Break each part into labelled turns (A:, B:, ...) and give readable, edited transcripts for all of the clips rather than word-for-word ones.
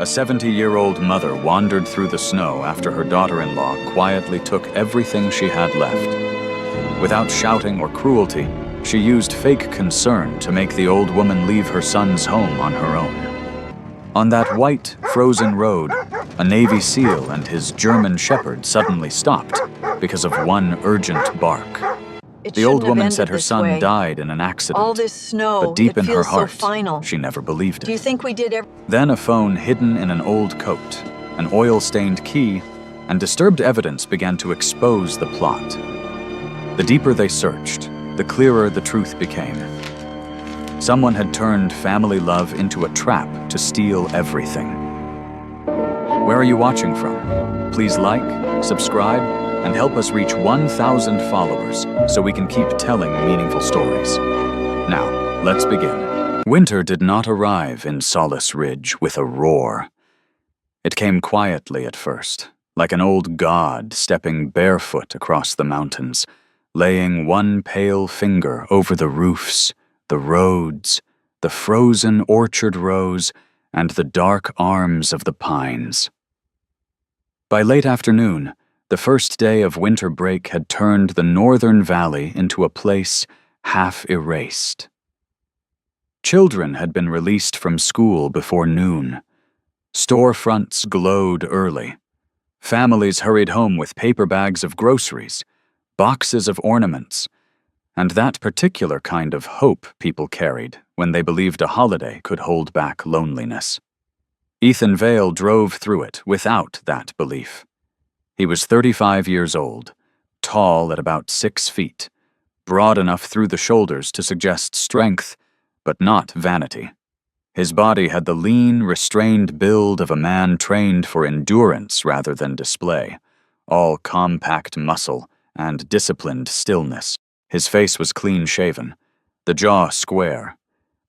A: A 70-year-old mother wandered through the snow after her daughter-in-law quietly took everything she had left. Without shouting or cruelty, she used fake concern to make the old woman leave her son's home on her own. On that white, frozen road, a Navy SEAL and his German Shepherd suddenly stopped because of one urgent bark. The old woman said her son died in an accident.
B: All this snow,
A: but deep in her
B: so
A: heart,
B: final.
A: she never believed it.
B: Do you think we did
A: Then a phone hidden in an old coat, an oil-stained key, and disturbed evidence began to expose the plot. The deeper they searched, the clearer the truth became. Someone had turned family love into a trap to steal everything. Where are you watching from? Please like, subscribe, and help us reach 1,000 followers so we can keep telling meaningful stories. Now, let's begin. Winter did not arrive in Solace Ridge with a roar. It came quietly at first, like an old god stepping barefoot across the mountains, laying one pale finger over the roofs, the roads, the frozen orchard rows, and the dark arms of the pines. By late afternoon, the first day of winter break had turned the northern valley into a place half erased. Children had been released from school before noon. Storefronts glowed early. Families hurried home with paper bags of groceries, boxes of ornaments, and that particular kind of hope people carried when they believed a holiday could hold back loneliness. Ethan Vale drove through it without that belief. He was 35 years old, tall at about 6 feet, broad enough through the shoulders to suggest strength, but not vanity. His body had the lean, restrained build of a man trained for endurance rather than display, all compact muscle and disciplined stillness. His face was clean-shaven, the jaw square,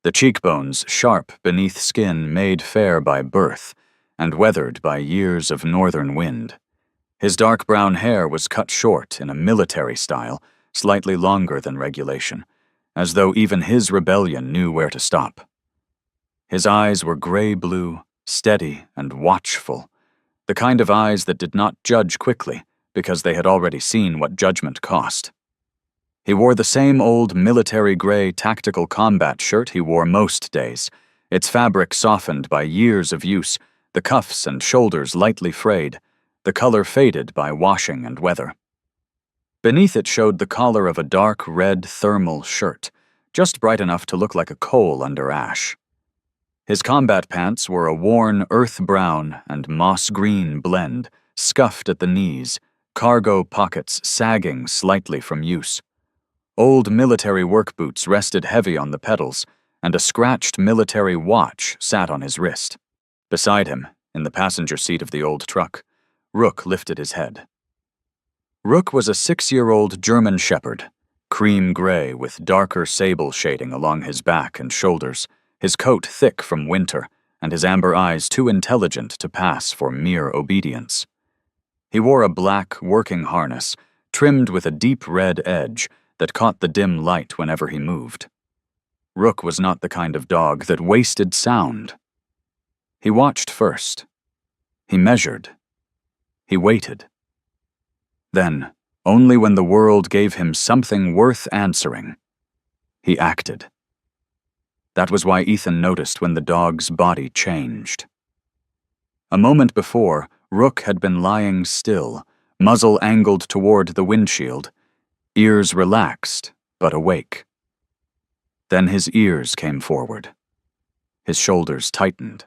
A: the cheekbones sharp beneath skin made fair by birth and weathered by years of northern wind. His dark brown hair was cut short in a military style, slightly longer than regulation, as though even his rebellion knew where to stop. His eyes were gray-blue, steady and watchful, the kind of eyes that did not judge quickly because they had already seen what judgment cost. He wore the same old military gray tactical combat shirt he wore most days, its fabric softened by years of use, the cuffs and shoulders lightly frayed, the color faded by washing and weather. Beneath it showed the collar of a dark red thermal shirt, just bright enough to look like a coal under ash. His combat pants were a worn earth-brown and moss-green blend, scuffed at the knees, cargo pockets sagging slightly from use. Old military work boots rested heavy on the pedals, and a scratched military watch sat on his wrist. Beside him, in the passenger seat of the old truck, Rook lifted his head. Rook was a 6-year-old German Shepherd, cream gray with darker sable shading along his back and shoulders, his coat thick from winter, and his amber eyes too intelligent to pass for mere obedience. He wore a black working harness, trimmed with a deep red edge that caught the dim light whenever he moved. Rook was not the kind of dog that wasted sound. He watched first. He measured. He waited. Then, only when the world gave him something worth answering, he acted. That was why Ethan noticed when the dog's body changed. A moment before, Rook had been lying still, muzzle angled toward the windshield, ears relaxed, but awake. Then his ears came forward. His shoulders tightened.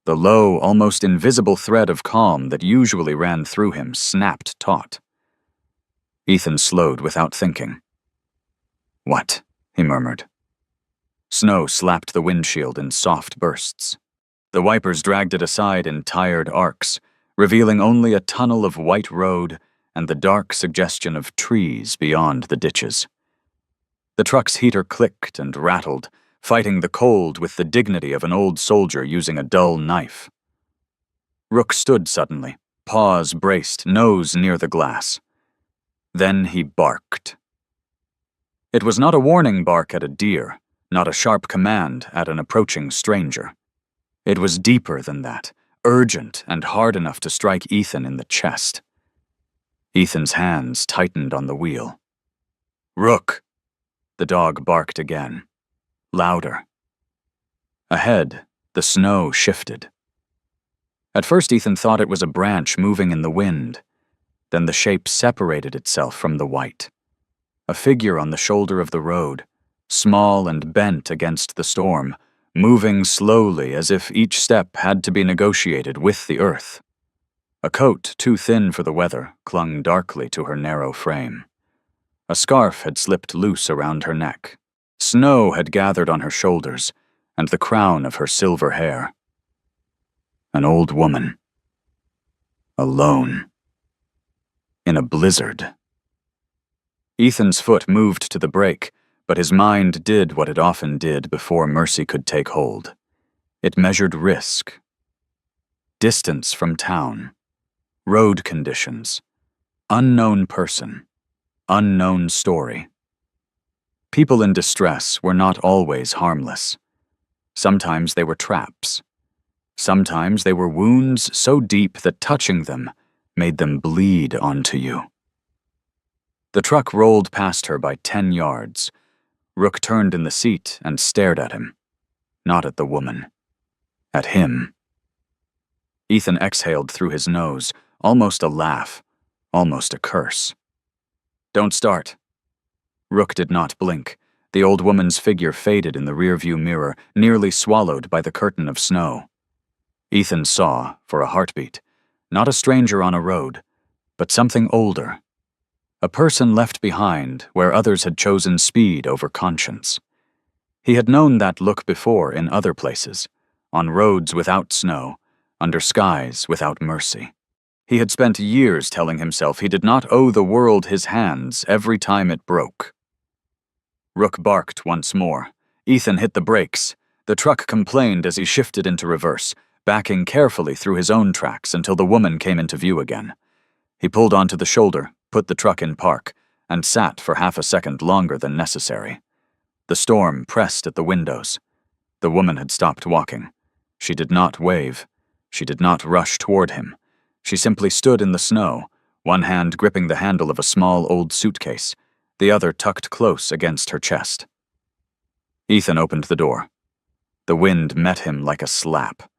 A: The low, almost invisible thread of calm that usually ran through him snapped taut. Ethan slowed without thinking. "What?" he murmured. Snow slapped the windshield in soft bursts. The wipers dragged it aside in tired arcs, revealing only a tunnel of white road and the dark suggestion of trees beyond the ditches. The truck's heater clicked and rattled, fighting the cold with the dignity of an old soldier using a dull knife. Rook stood suddenly, paws braced, nose near the glass. Then he barked. It was not a warning bark at a deer, not a sharp command at an approaching stranger. It was deeper than that, urgent and hard enough to strike Ethan in the chest. Ethan's hands tightened on the wheel. "Rook!" The dog barked again, louder. Ahead, the snow shifted. At first, Ethan thought it was a branch moving in the wind. Then the shape separated itself from the white. A figure on the shoulder of the road, small and bent against the storm, moving slowly as if each step had to be negotiated with the earth. A coat too thin for the weather clung darkly to her narrow frame. A scarf had slipped loose around her neck. Snow had gathered on her shoulders and the crown of her silver hair. An old woman. Alone. In a blizzard. Ethan's foot moved to the brake, but his mind did what it often did before mercy could take hold. It measured risk. Distance from town. Road conditions. Unknown person. Unknown story. People in distress were not always harmless. Sometimes they were traps. Sometimes they were wounds so deep that touching them made them bleed onto you. The truck rolled past her by 10 yards. Rook turned in the seat and stared at him. Not at the woman. At him. Ethan exhaled through his nose, almost a laugh, almost a curse. "Don't start." Rook did not blink. The old woman's figure faded in the rearview mirror, nearly swallowed by the curtain of snow. Ethan saw, for a heartbeat, not a stranger on a road, but something older. A person left behind where others had chosen speed over conscience. He had known that look before in other places, on roads without snow, under skies without mercy. He had spent years telling himself he did not owe the world his hands every time it broke. Rook barked once more. Ethan hit the brakes. The truck complained as he shifted into reverse, backing carefully through his own tracks until the woman came into view again. He pulled onto the shoulder, put the truck in park, and sat for half a second longer than necessary. The storm pressed at the windows. The woman had stopped walking. She did not wave. She did not rush toward him. She simply stood in the snow, one hand gripping the handle of a small old suitcase, the other tucked close against her chest. Ethan opened the door. The wind met him like a slap.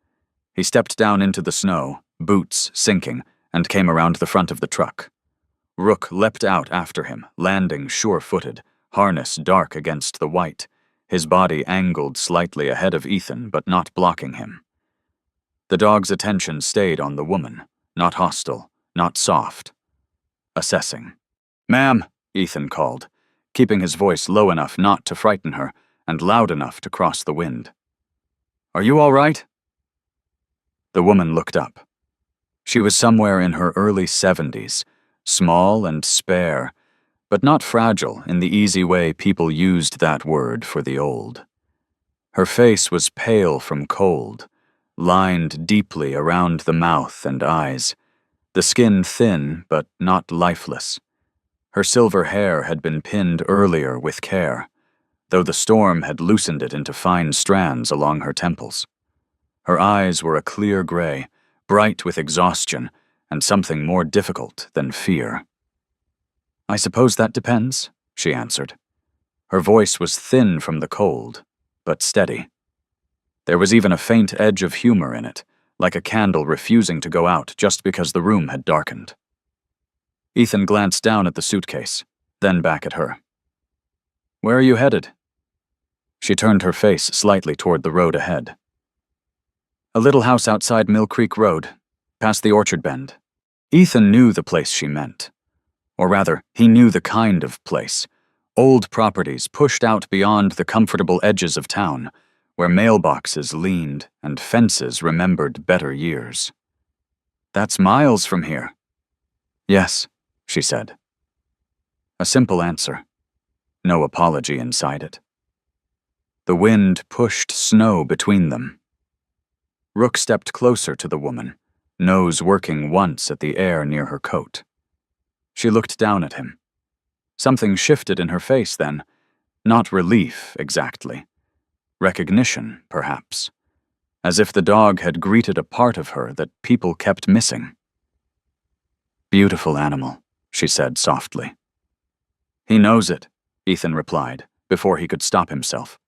A: He stepped down into the snow, boots sinking, and came around the front of the truck. Rook leapt out after him, landing sure-footed, harness dark against the white, his body angled slightly ahead of Ethan but not blocking him. The dog's attention stayed on the woman, not hostile, not soft. Assessing. "Ma'am," Ethan called, keeping his voice low enough not to frighten her and loud enough to cross the wind. "Are you all right?" The woman looked up. She was somewhere in her early 70s, small and spare, but not fragile in the easy way people used that word for the old. Her face was pale from cold, lined deeply around the mouth and eyes, the skin thin but not lifeless. Her silver hair had been pinned earlier with care, though the storm had loosened it into fine strands along her temples. Her eyes were a clear gray, bright with exhaustion and something more difficult than fear. "I suppose that depends," she answered. Her voice was thin from the cold, but steady. There was even a faint edge of humor in it, like a candle refusing to go out just because the room had darkened. Ethan glanced down at the suitcase, then back at her. "Where are you headed?" She turned her face slightly toward the road ahead. "A little house outside Mill Creek Road, past the orchard bend." Ethan knew the place she meant. Or rather, he knew the kind of place. Old properties pushed out beyond the comfortable edges of town, where mailboxes leaned and fences remembered better years. "That's miles from here." "Yes," she said. A simple answer. No apology inside it. The wind pushed snow between them. Rook stepped closer to the woman, nose working once at the air near her coat. She looked down at him. Something shifted in her face then. Not relief, exactly. Recognition, perhaps. as if the dog had greeted a part of her that people kept missing. "Beautiful animal," she said softly. "He knows it," Ethan replied, before he could stop himself.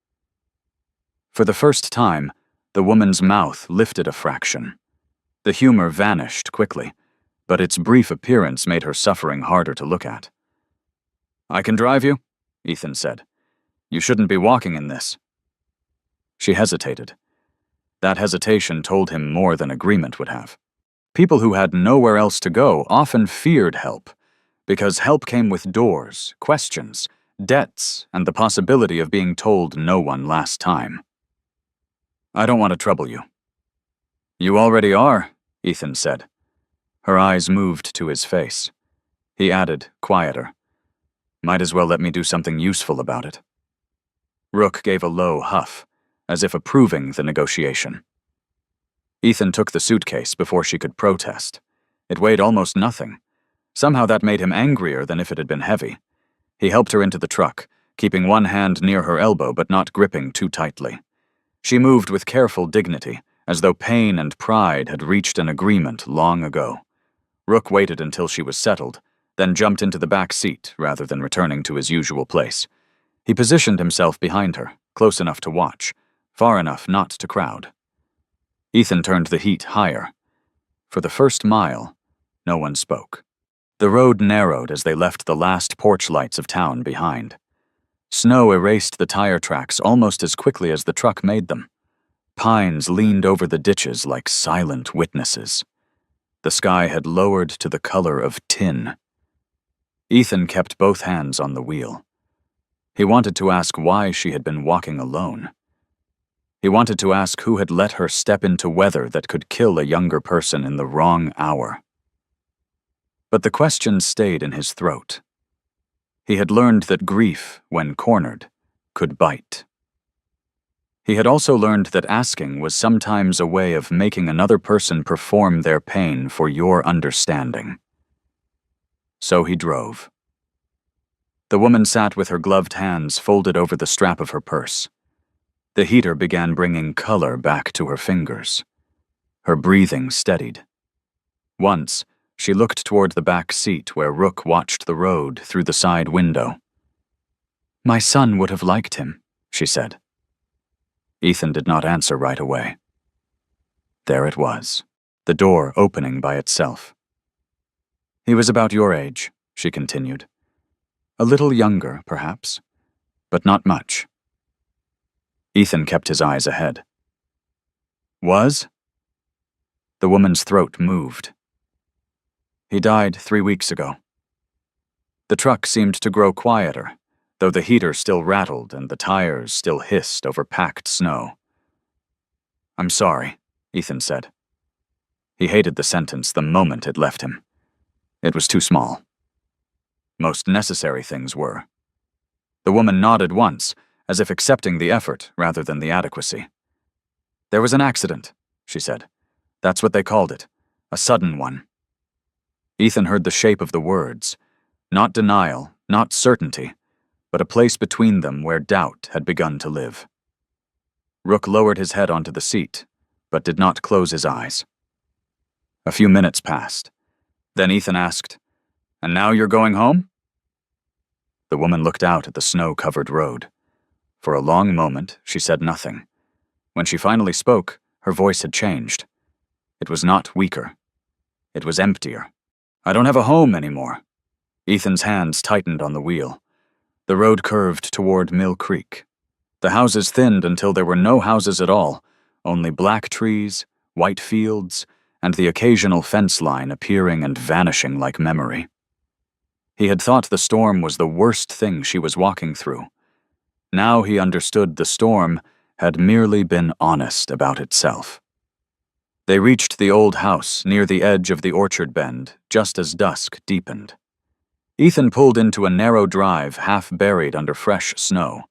A: For the first time, the woman's mouth lifted a fraction. The humor vanished quickly, but its brief appearance made her suffering harder to look at. "I can drive you," Ethan said. "You shouldn't be walking in this." She hesitated. That hesitation told him more than agreement would have. People who had nowhere else to go often feared help, because help came with doors, questions, debts, and the possibility of being told no one last time. "I don't want to trouble you." "You already are," Ethan said. Her eyes moved to his face. He added, quieter, "Might as well let me do something useful about it." Rook gave a low huff, as if approving the negotiation. Ethan took the suitcase before she could protest. It weighed almost nothing. Somehow that made him angrier than if it had been heavy. He helped her into the truck, keeping one hand near her elbow but not gripping too tightly. She moved with careful dignity, as though pain and pride had reached an agreement long ago. Rook waited until she was settled, then jumped into the back seat rather than returning to his usual place. He positioned himself behind her, close enough to watch, far enough not to crowd. Ethan turned the heat higher. For the first mile, no one spoke. The road narrowed as they left the last porch lights of town behind. Snow erased the tire tracks almost as quickly as the truck made them. Pines leaned over the ditches like silent witnesses. The sky had lowered to the color of tin. Ethan kept both hands on the wheel. He wanted to ask why she had been walking alone. He wanted to ask who had let her step into weather that could kill a younger person in the wrong hour. But the question stayed in his throat. He had learned that grief, when cornered, could bite. He had also learned that asking was sometimes a way of making another person perform their pain for your understanding. So he drove. The woman sat with her gloved hands folded over the strap of her purse. The heater began bringing color back to her fingers. Her breathing steadied. Once, she looked toward the back seat where Rook watched the road through the side window. "My son would have liked him," she said. Ethan did not answer right away. There it was, the door opening by itself. "He was about your age," she continued. "A little younger, perhaps, but not much." Ethan kept his eyes ahead. "Was?" The woman's throat moved. "He died 3 weeks ago." The truck seemed to grow quieter, though the heater still rattled and the tires still hissed over packed snow. "I'm sorry," Ethan said. He hated the sentence the moment it left him. It was too small. Most necessary things were. The woman nodded once, as if accepting the effort rather than the adequacy. "There was an accident," she said. "That's what they called it. A sudden one." Ethan heard the shape of the words. Not denial, not certainty, but a place between them where doubt had begun to live. Rook lowered his head onto the seat, but did not close his eyes. A few minutes passed. Then Ethan asked, "And now you're going home?" The woman looked out at the snow-covered road. For a long moment, she said nothing. When she finally spoke, her voice had changed. It was not weaker. It was emptier. "I don't have a home anymore." Ethan's hands tightened on the wheel. The road curved toward Mill Creek. The houses thinned until there were no houses at all, only black trees, white fields, and the occasional fence line appearing and vanishing like memory. He had thought the storm was the worst thing she was walking through. Now he understood the storm had merely been honest about itself. They reached the old house near the edge of the orchard bend just as dusk deepened. Ethan pulled into a narrow drive half buried under fresh snow.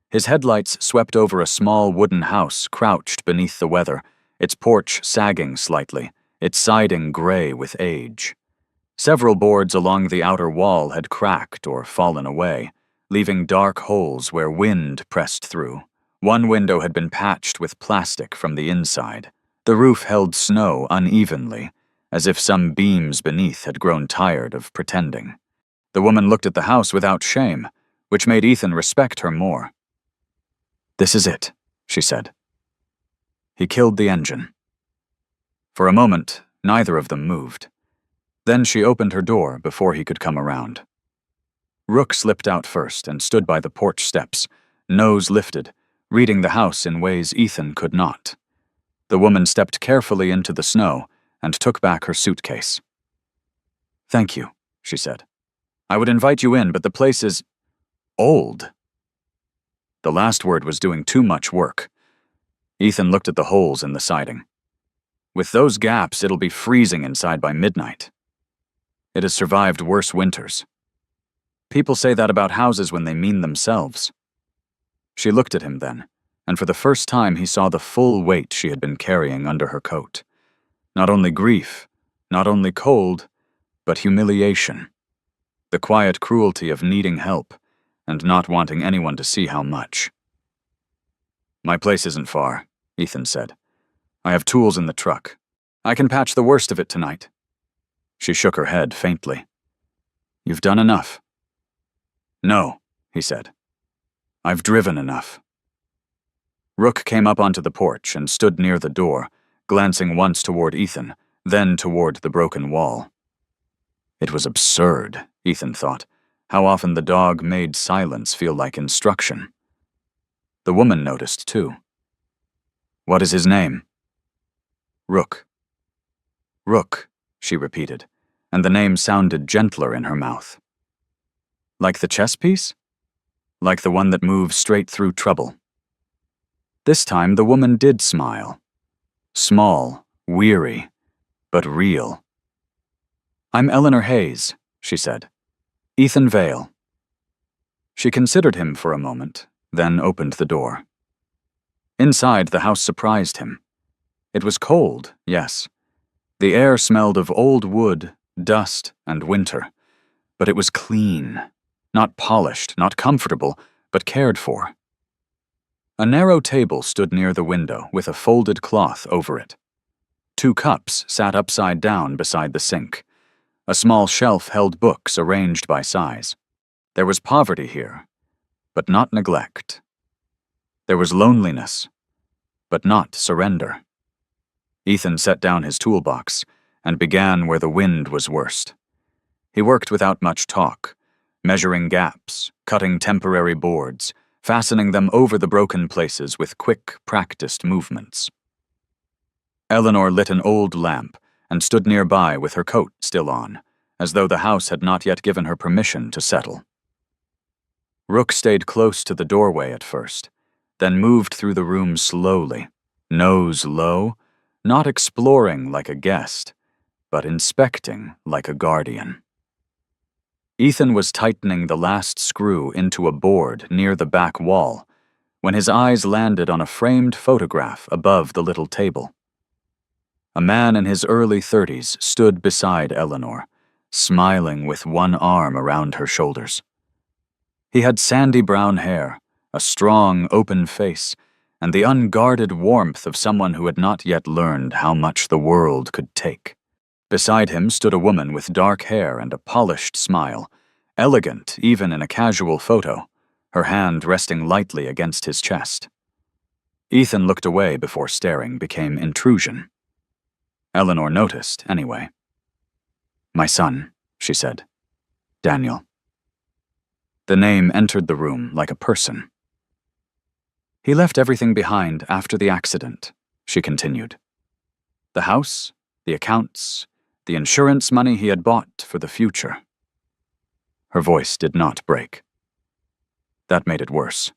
A: His headlights swept over a small wooden house crouched beneath the weather, its porch sagging slightly, its siding gray with age. Several boards along the outer wall had cracked or fallen away, leaving dark holes where wind pressed through, One window had been patched with plastic from the inside. The roof held snow unevenly, as if some beams beneath had grown tired of pretending. The woman looked at the house without shame, which made Ethan respect her more. "This is it," she said. He killed the engine. For a moment, neither of them moved. Then she opened her door before he could come around. Rook slipped out first and stood by the porch steps, nose lifted, reading the house in ways Ethan could not. The woman stepped carefully into the snow and took back her suitcase. "Thank you," she said. "I would invite you in, but the place is old." The last word was doing too much work. Ethan looked at the holes in the siding. "With those gaps, it'll be freezing inside by midnight. It has survived worse winters. People say that about houses when they mean themselves." She looked at him then, and for the first time he saw the full weight she had been carrying under her coat. Not only grief, not only cold, but humiliation. The quiet cruelty of needing help, and not wanting anyone to see how much. "My place isn't far," Ethan said. "I have tools in the truck. I can patch the worst of it tonight." She shook her head faintly. "You've done enough." "No," he said. "I've driven enough." Rook came up onto the porch and stood near the door, glancing once toward Ethan, then toward the broken wall. It was absurd, Ethan thought, how often the dog made silence feel like instruction. The woman noticed, too. "What is his name?" "Rook." "Rook," she repeated, and the name sounded gentler in her mouth. "Like the chess piece? Like the one that moves straight through trouble?" This time the woman did smile. Small, weary, but real. "I'm Eleanor Hayes," she said. "Ethan Vale." She considered him for a moment, then opened the door. Inside, the house surprised him. It was cold, yes. The air smelled of old wood, dust, and winter. But it was clean. Not polished, not comfortable, but cared for. A narrow table stood near the window with a folded cloth over it. 2 cups sat upside down beside the sink. A small shelf held books arranged by size. There was poverty here, but not neglect. There was loneliness, but not surrender. Ethan set down his toolbox and began where the wind was worst. He worked without much talk, measuring gaps, cutting temporary boards, fastening them over the broken places with quick, practiced movements. Eleanor lit an old lamp and stood nearby with her coat still on, as though the house had not yet given her permission to settle. Rook stayed close to the doorway at first, then moved through the room slowly, nose low, not exploring like a guest, but inspecting like a guardian. Ethan was tightening the last screw into a board near the back wall when his eyes landed on a framed photograph above the little table. A man in his early 30s stood beside Eleanor, smiling with one arm around her shoulders. He had sandy brown hair, a strong, open face, and the unguarded warmth of someone who had not yet learned how much the world could take. Beside him stood a woman with dark hair and a polished smile, elegant even in a casual photo, her hand resting lightly against his chest. Ethan looked away before staring became intrusion. Eleanor noticed, anyway. "My son," she said. "Daniel." The name entered the room like a person. "He left everything behind after the accident," she continued. "The house, the accounts, the insurance money he had bought for the future." Her voice did not break. That made it worse.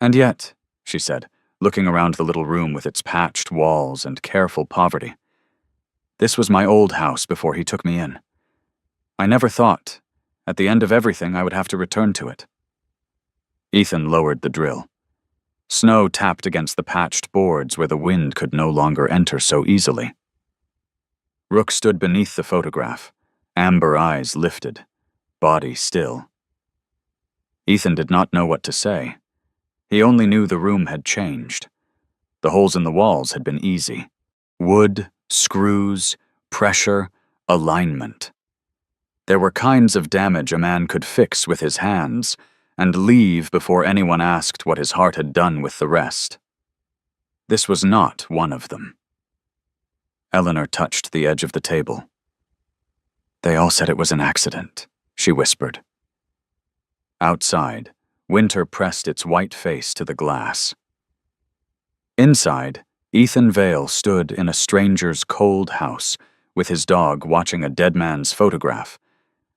A: "And yet," she said, looking around the little room with its patched walls and careful poverty, "this was my old house before he took me in. I never thought, at the end of everything, I would have to return to it." Ethan lowered the drill. Snow tapped against the patched boards where the wind could no longer enter so easily. Rook stood beneath the photograph, amber eyes lifted, body still. Ethan did not know what to say. He only knew the room had changed. The holes in the walls had been easy. Wood, screws, pressure, alignment. There were kinds of damage a man could fix with his hands and leave before anyone asked what his heart had done with the rest. This was not one of them. Eleanor touched the edge of the table. "They all said it was an accident," she whispered. Outside, winter pressed its white face to the glass. Inside, Ethan Vale stood in a stranger's cold house with his dog watching a dead man's photograph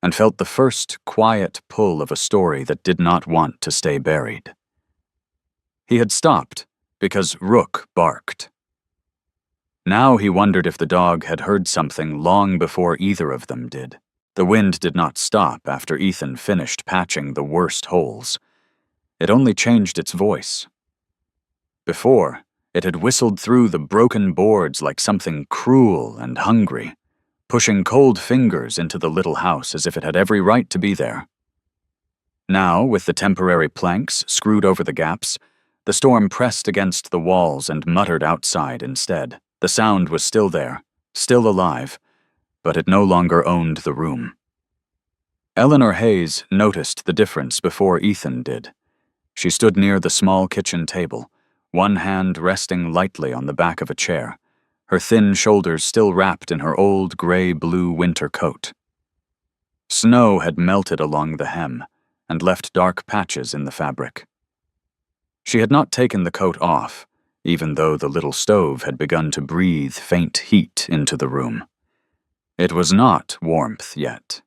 A: and felt the first quiet pull of a story that did not want to stay buried. He had stopped because Rook barked. Now he wondered if the dog had heard something long before either of them did. The wind did not stop after Ethan finished patching the worst holes. It only changed its voice. Before, it had whistled through the broken boards like something cruel and hungry, pushing cold fingers into the little house as if it had every right to be there. Now, with the temporary planks screwed over the gaps, the storm pressed against the walls and muttered outside instead. The sound was still there, still alive, but it no longer owned the room. Eleanor Hayes noticed the difference before Ethan did. She stood near the small kitchen table, one hand resting lightly on the back of a chair, her thin shoulders still wrapped in her old gray-blue winter coat. Snow had melted along the hem and left dark patches in the fabric. She had not taken the coat off, even though the little stove had begun to breathe faint heat into the room. It was not warmth yet.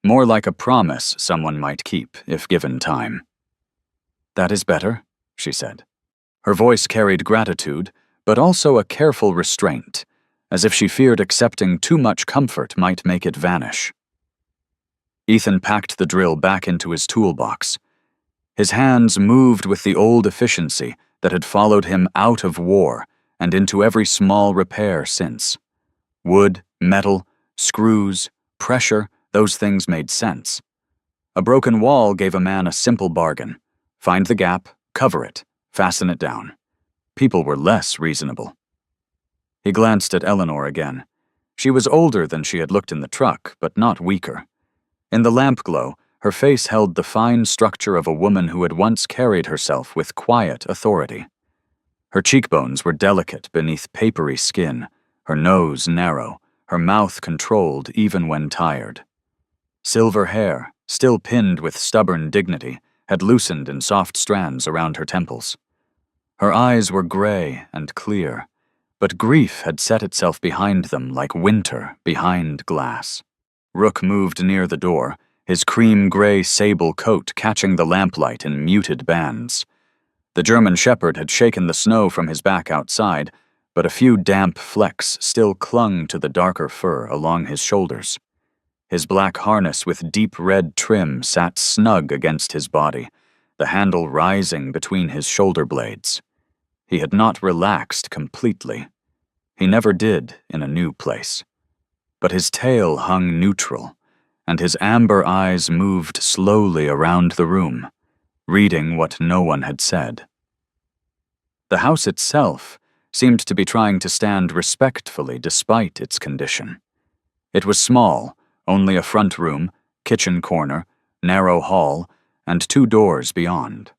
A: More like a promise someone might keep if given time. "That is better," she said. Her voice carried gratitude, but also a careful restraint, as if she feared accepting too much comfort might make it vanish. Ethan packed the drill back into his toolbox. His hands moved with the old efficiency that had followed him out of war and into every small repair since. Wood, metal, screws, pressure, those things made sense. A broken wall gave a man a simple bargain. Find the gap, cover it, fasten it down. People were less reasonable. He glanced at Eleanor again. She was older than she had looked in the truck, but not weaker. In the lamp glow, her face held the fine structure of a woman who had once carried herself with quiet authority. Her cheekbones were delicate beneath papery skin, her nose narrow, her mouth controlled even when tired. Silver hair, still pinned with stubborn dignity, had loosened in soft strands around her temples. Her eyes were gray and clear, but grief had set itself behind them like winter behind glass. Rook moved near the door, his cream-gray sable coat catching the lamplight in muted bands. The German shepherd had shaken the snow from his back outside, but a few damp flecks still clung to the darker fur along his shoulders. His black harness with deep red trim sat snug against his body, the handle rising between his shoulder blades. He had not relaxed completely. He never did in a new place. But his tail hung neutral, and his amber eyes moved slowly around the room, reading what no one had said. The house itself seemed to be trying to stand respectfully despite its condition. It was small, only a front room, kitchen corner, narrow hall, and 2 doors beyond.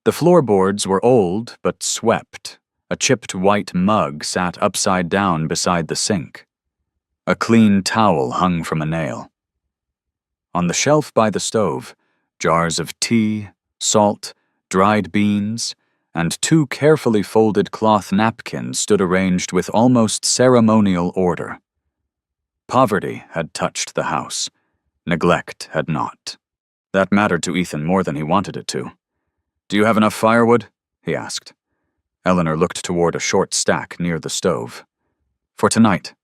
A: The floorboards were old but swept. A chipped white mug sat upside down beside the sink. A clean towel hung from a nail. On the shelf by the stove, jars of tea, salt, dried beans, and 2 carefully folded cloth napkins stood arranged with almost ceremonial order. Poverty had touched the house. Neglect had not. That mattered to Ethan more than he wanted it to. "Do you have enough firewood?" he asked. Eleanor looked toward a short stack near the stove. "For tonight."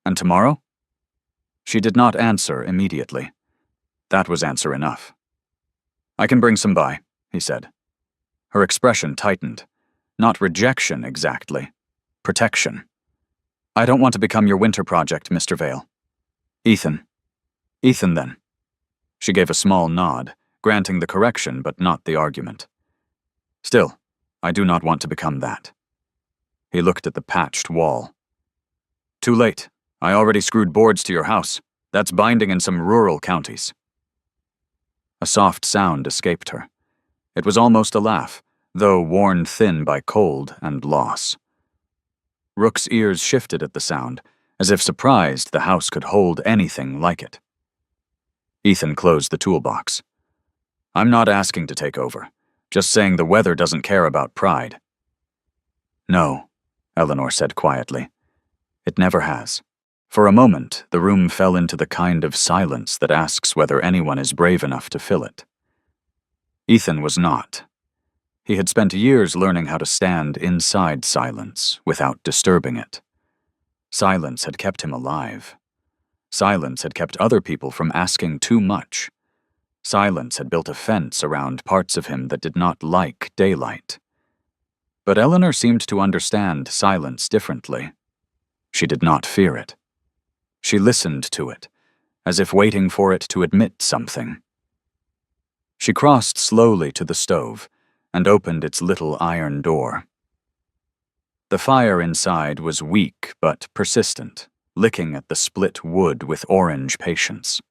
A: "And tomorrow?" She did not answer immediately. That was answer enough. "I can bring some by," he said. Her expression tightened. Not rejection exactly. Protection. "I don't want to become your winter project, Mr. Vale." "Ethan." "Ethan, then." She gave a small nod, granting the correction but not the argument. Still, I do not want to become that. He looked at the patched wall. Too late. I already screwed boards to your house. That's binding in some rural counties. A soft sound escaped her. It was almost a laugh, though worn thin by cold and loss. Rook's ears shifted at the sound, as if surprised the house could hold anything like it. Ethan closed the toolbox. I'm not asking to take over, just saying the weather doesn't care about pride. No, Eleanor said quietly. It never has. For a moment, the room fell into the kind of silence that asks whether anyone is brave enough to fill it. Ethan was not. He had spent years learning how to stand inside silence without disturbing it. Silence had kept him alive. Silence had kept other people from asking too much. Silence had built a fence around parts of him that did not like daylight. But Eleanor seemed to understand silence differently. She did not fear it. She listened to it, as if waiting for it to admit something. She crossed slowly to the stove and opened its little iron door. The fire inside was weak but persistent, licking at the split wood with orange patience.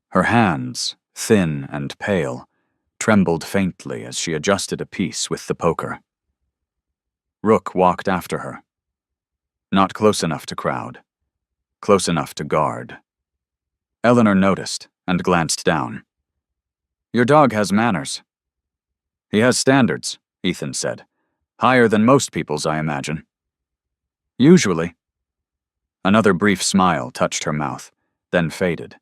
A: Her hands, thin and pale, trembled faintly as she adjusted a piece with the poker. Rook walked after her. Not close enough to crowd. Close enough to guard. Eleanor noticed and glanced down. Your dog has manners. He has standards, Ethan said. Higher than most people's, I imagine. Usually. Another brief smile touched her mouth, then faded.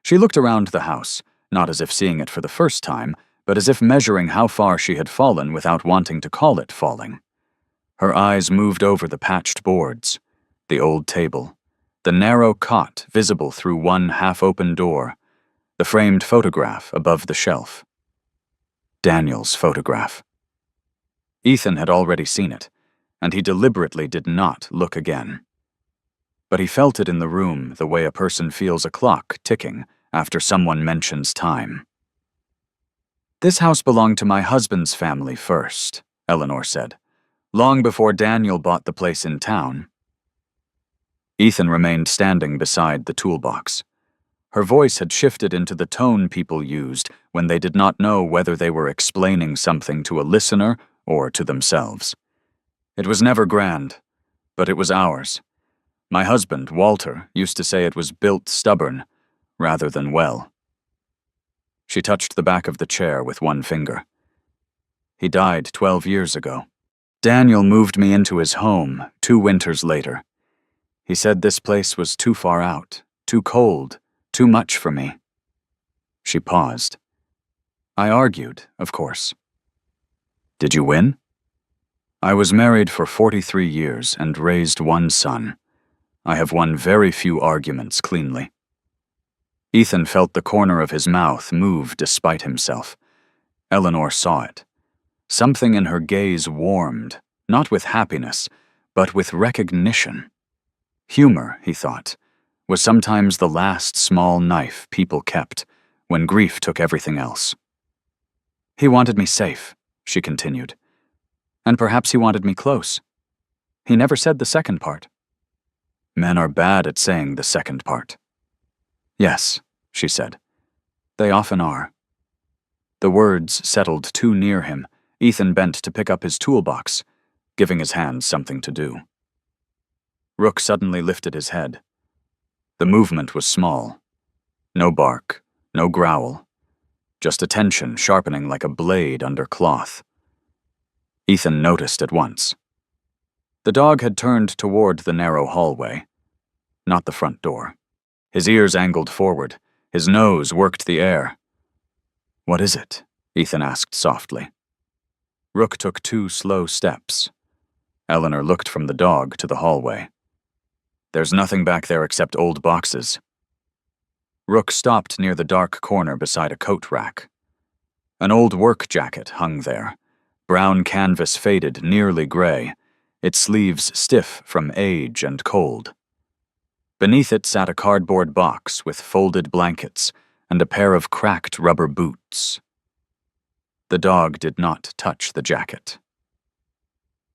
A: She looked around the house, not as if seeing it for the first time, but as if measuring how far she had fallen without wanting to call it falling. Her eyes moved over the patched boards, the old table, the narrow cot visible through one half-open door, the framed photograph above the shelf. Daniel's photograph. Ethan had already seen it, and he deliberately did not look again. But he felt it in the room the way a person feels a clock ticking after someone mentions time. This house belonged to my husband's family first, Eleanor said, long before Daniel bought the place in town. Ethan remained standing beside the toolbox. Her voice had shifted into the tone people used when they did not know whether they were explaining something to a listener or to themselves. It was never grand, but it was ours. My husband, Walter, used to say it was built stubborn, rather than well. She touched the back of the chair with one finger. He died 12 years ago. Daniel moved me into his home 2 winters later. He said this place was too far out, too cold, too much for me. She paused. I argued, of course. Did you win? I was married for 43 years and raised 1 son. I have won very few arguments cleanly. Ethan felt the corner of his mouth move despite himself. Eleanor saw it. Something in her gaze warmed, not with happiness, but with recognition. Humor, he thought, was sometimes the last small knife people kept when grief took everything else. He wanted me safe, she continued. And perhaps he wanted me close. He never said the second part. Men are bad at saying the second part. Yes, she said. They often are. The words settled too near him. Ethan bent to pick up his toolbox, giving his hands something to do. Rook suddenly lifted his head. The movement was small. No bark, no growl, just a tension sharpening like a blade under cloth. Ethan noticed at once. The dog had turned toward the narrow hallway, not the front door. His ears angled forward, his nose worked the air. What is it? Ethan asked softly. Rook took 2 slow steps. Eleanor looked from the dog to the hallway. There's nothing back there except old boxes. Rook stopped near the dark corner beside a coat rack. An old work jacket hung there, brown canvas faded nearly gray, its sleeves stiff from age and cold. Beneath it sat a cardboard box with folded blankets and a pair of cracked rubber boots. The dog did not touch the jacket.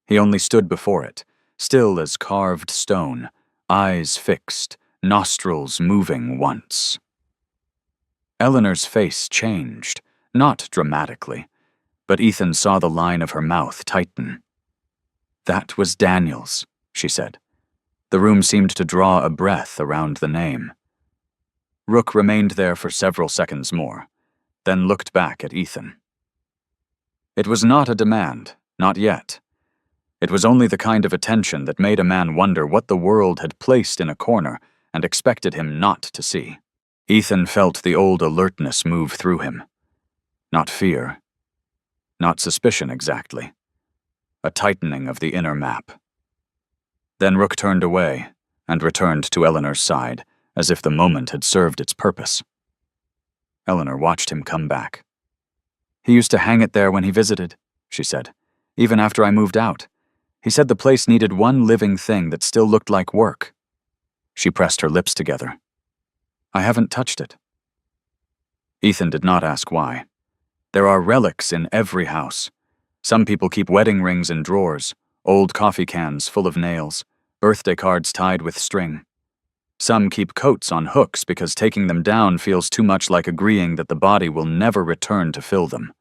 A: He only stood before it, still as carved stone, eyes fixed, nostrils moving once. Eleanor's face changed, not dramatically, but Ethan saw the line of her mouth tighten. "That was Daniels," she said. The room seemed to draw a breath around the name. Rook remained there for several seconds more, then looked back at Ethan. It was not a demand, not yet. It was only the kind of attention that made a man wonder what the world had placed in a corner and expected him not to see. Ethan felt the old alertness move through him. Not fear, not suspicion exactly. A tightening of the inner map. Then Rook turned away and returned to Eleanor's side, as if the moment had served its purpose. Eleanor watched him come back. "He used to hang it there when he visited," she said, "even after I moved out. He said the place needed one living thing that still looked like work." She pressed her lips together. "I haven't touched it." Ethan did not ask why. There are relics in every house. Some people keep wedding rings in drawers, old coffee cans full of nails, birthday cards tied with string. Some keep coats on hooks because taking them down feels too much like agreeing that the body will never return to fill them.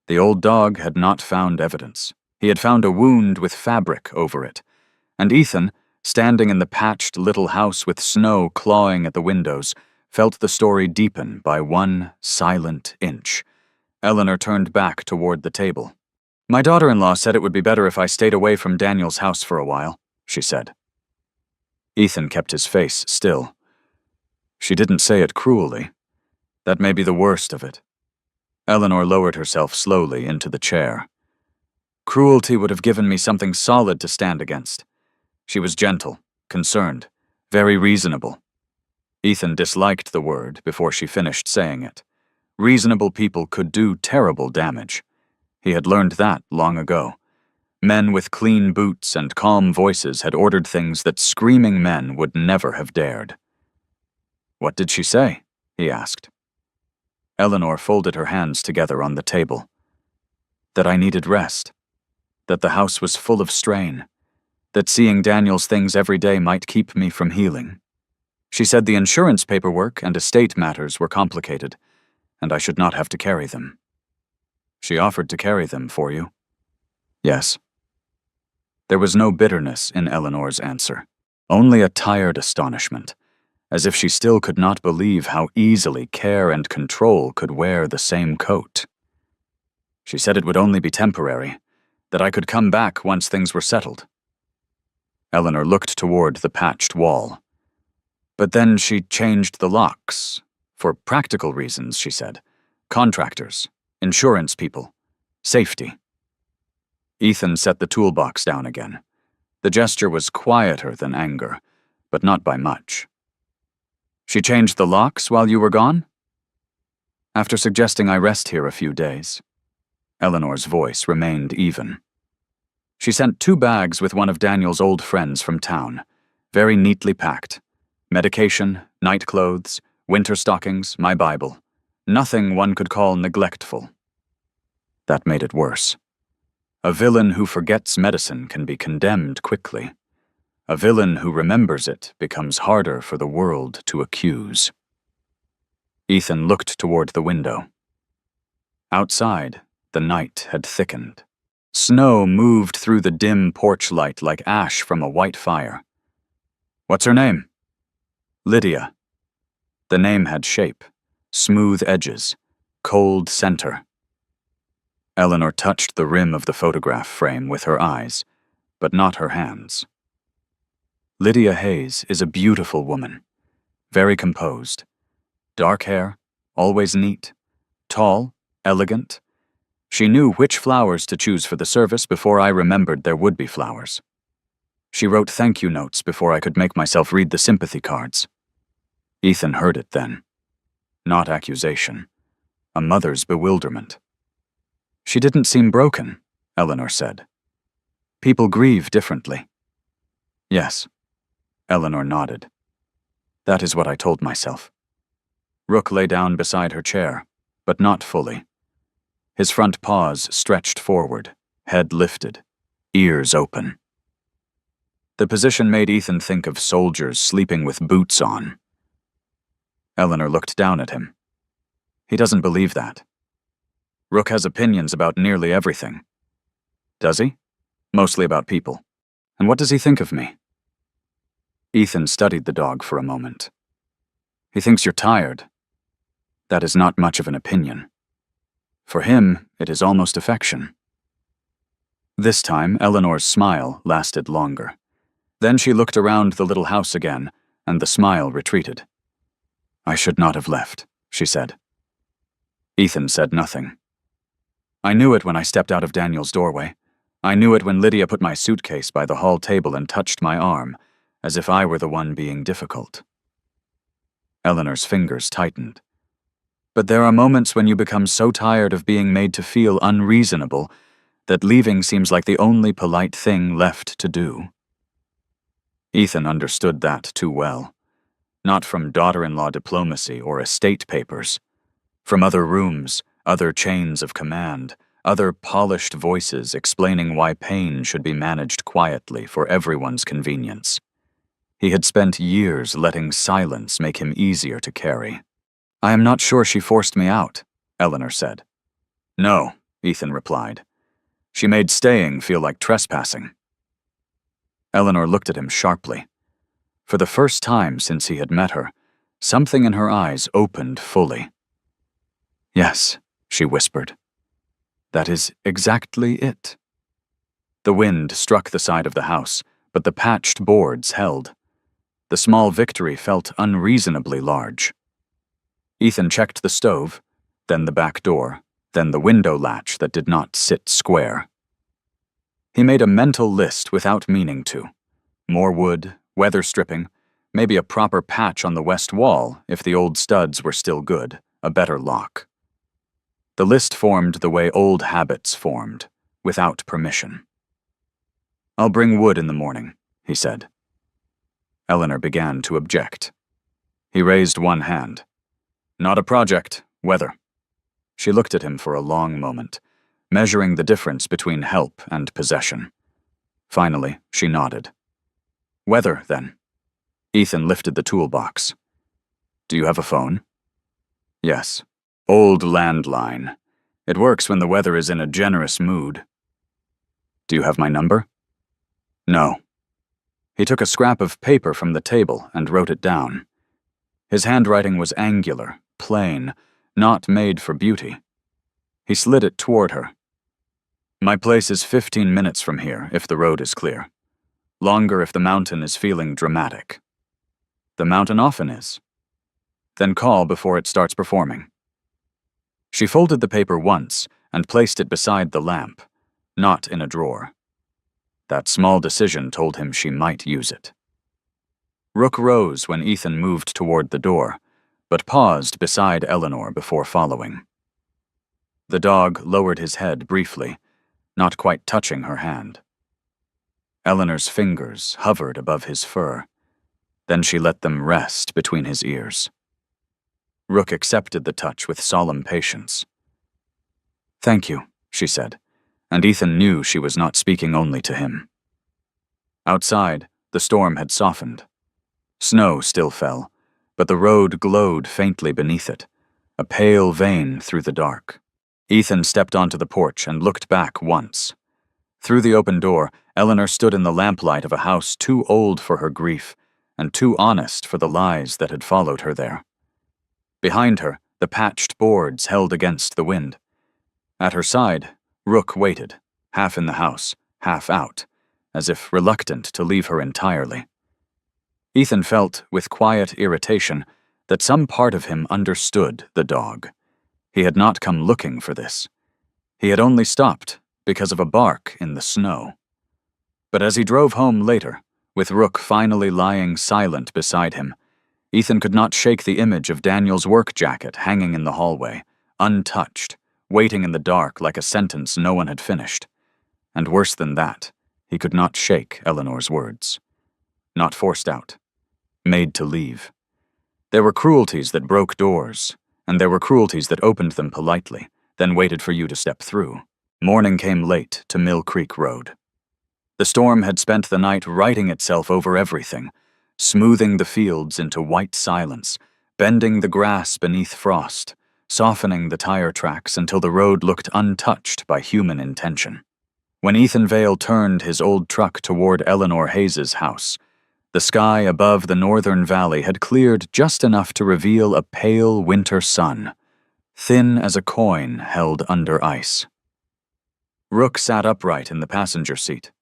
A: The old dog had not found evidence. He had found a wound with fabric over it, and Ethan, standing in the patched little house with snow clawing at the windows, felt the story deepen by one silent inch. Eleanor turned back toward the table. "My daughter-in-law said it would be better if I stayed away from Daniel's house for a while," she said. Ethan kept his face still. She didn't say it cruelly. That may be the worst of it. Eleanor lowered herself slowly into the chair. "Cruelty would have given me something solid to stand against." She was gentle, concerned, very reasonable. Ethan disliked the word before she finished saying it. Reasonable people could do terrible damage. He had learned that long ago. Men with clean boots and calm voices had ordered things that screaming men would never have dared. "What did she say?" he asked. Eleanor folded her hands together on the table. "That I needed rest. That the house was full of strain. That seeing Daniel's things every day might keep me from healing. She said the insurance paperwork and estate matters were complicated, and I should not have to carry them." "She offered to carry them for you?" "Yes." There was no bitterness in Eleanor's answer, only a tired astonishment, as if she still could not believe how easily care and control could wear the same coat. "She said it would only be temporary, that I could come back once things were settled." Eleanor looked toward the patched wall. "But then she changed the locks. For practical reasons, she said. Contractors, insurance people, safety." Ethan set the toolbox down again. The gesture was quieter than anger, but not by much. "She changed the locks while you were gone?" "After suggesting I rest here a few days." Eleanor's voice remained even. "She sent 2 bags with one of Daniel's old friends from town, very neatly packed. Medication, night clothes, winter stockings, my Bible. Nothing one could call neglectful." That made it worse. A villain who forgets medicine can be condemned quickly. A villain who remembers it becomes harder for the world to accuse. Ethan looked toward the window. Outside, the night had thickened. Snow moved through the dim porch light like ash from a white fire. "What's her name?" "Lydia." The name had shape, smooth edges, cold center. Eleanor touched the rim of the photograph frame with her eyes, but not her hands. "Lydia Hayes is a beautiful woman, very composed. Dark hair, always neat, tall, elegant. She knew which flowers to choose for the service before I remembered there would be flowers. She wrote thank you notes before I could make myself read the sympathy cards." Ethan heard it then. Not accusation. A mother's bewilderment. "She didn't seem broken," Eleanor said. "People grieve differently." "Yes." Eleanor nodded. "That is what I told myself." Rook lay down beside her chair, but not fully. His front paws stretched forward, head lifted, ears open. The position made Ethan think of soldiers sleeping with boots on. Eleanor looked down at him. He doesn't believe that. Rook has opinions about nearly everything. Does he? Mostly about people. And what does he think of me? Ethan studied the dog for a moment. He thinks you're tired. That is not much of an opinion. For him, it is almost affection. This time, Eleanor's smile lasted longer. Then she looked around the little house again, and the smile retreated. I should not have left, she said. Ethan said nothing. I knew it when I stepped out of Daniel's doorway. I knew it when Lydia put my suitcase by the hall table and touched my arm, as if I were the one being difficult. Eleanor's fingers tightened. But there are moments when you become so tired of being made to feel unreasonable that leaving seems like the only polite thing left to do. Ethan understood that too well. Not from daughter-in-law diplomacy or estate papers. From other rooms, other chains of command, other polished voices explaining why pain should be managed quietly for everyone's convenience. He had spent years letting silence make him easier to carry. I am not sure she forced me out, Eleanor said. No, Ethan replied. She made staying feel like trespassing. Eleanor looked at him sharply. For the first time since he had met her, something in her eyes opened fully. Yes, she whispered. That is exactly it. The wind struck the side of the house, but the patched boards held. The small victory felt unreasonably large. Ethan checked the stove, then the back door, then the window latch that did not sit square. He made a mental list without meaning to. More wood, weather stripping, maybe a proper patch on the west wall if the old studs were still good, a better lock. The list formed the way old habits formed, without permission. I'll bring wood in the morning, he said. Eleanor began to object. He raised one hand. Not a project, weather. She looked at him for a long moment, measuring the difference between help and possession. Finally, she nodded. Weather, then. Ethan lifted the toolbox. Do you have a phone? Yes. Old landline. It works when the weather is in a generous mood. Do you have my number? No. He took a scrap of paper from the table and wrote it down. His handwriting was angular, plain, not made for beauty. He slid it toward her. My place is 15 minutes from here if the road is clear. Longer if the mountain is feeling dramatic. The mountain often is. Then call before it starts performing. She folded the paper once and placed it beside the lamp, not in a drawer. That small decision told him she might use it. Rook rose when Ethan moved toward the door, but paused beside Eleanor before following. The dog lowered his head briefly, not quite touching her hand. Eleanor's fingers hovered above his fur. Then she let them rest between his ears. Rook accepted the touch with solemn patience. Thank you, she said, and Ethan knew she was not speaking only to him. Outside, the storm had softened. Snow still fell, but the road glowed faintly beneath it, a pale vein through the dark. Ethan stepped onto the porch and looked back once. Through the open door, Eleanor stood in the lamplight of a house too old for her grief and too honest for the lies that had followed her there. Behind her, the patched boards held against the wind. At her side, Rook waited, half in the house, half out, as if reluctant to leave her entirely. Ethan felt, with quiet irritation, that some part of him understood the dog. He had not come looking for this. He had only stopped because of a bark in the snow. But as he drove home later, with Rook finally lying silent beside him, Ethan could not shake the image of Daniel's work jacket hanging in the hallway, untouched, waiting in the dark like a sentence no one had finished. And worse than that, he could not shake Eleanor's words. Not forced out. Made to leave. There were cruelties that broke doors, and there were cruelties that opened them politely, then waited for you to step through. Morning came late to Mill Creek Road. The storm had spent the night writing itself over everything, smoothing the fields into white silence, bending the grass beneath frost, softening the tire tracks until the road looked untouched by human intention. When Ethan Vale turned his old truck toward Eleanor Hayes's house, the sky above the northern valley had cleared just enough to reveal a pale winter sun, thin as a coin held under ice. Rook sat upright in the passenger seat.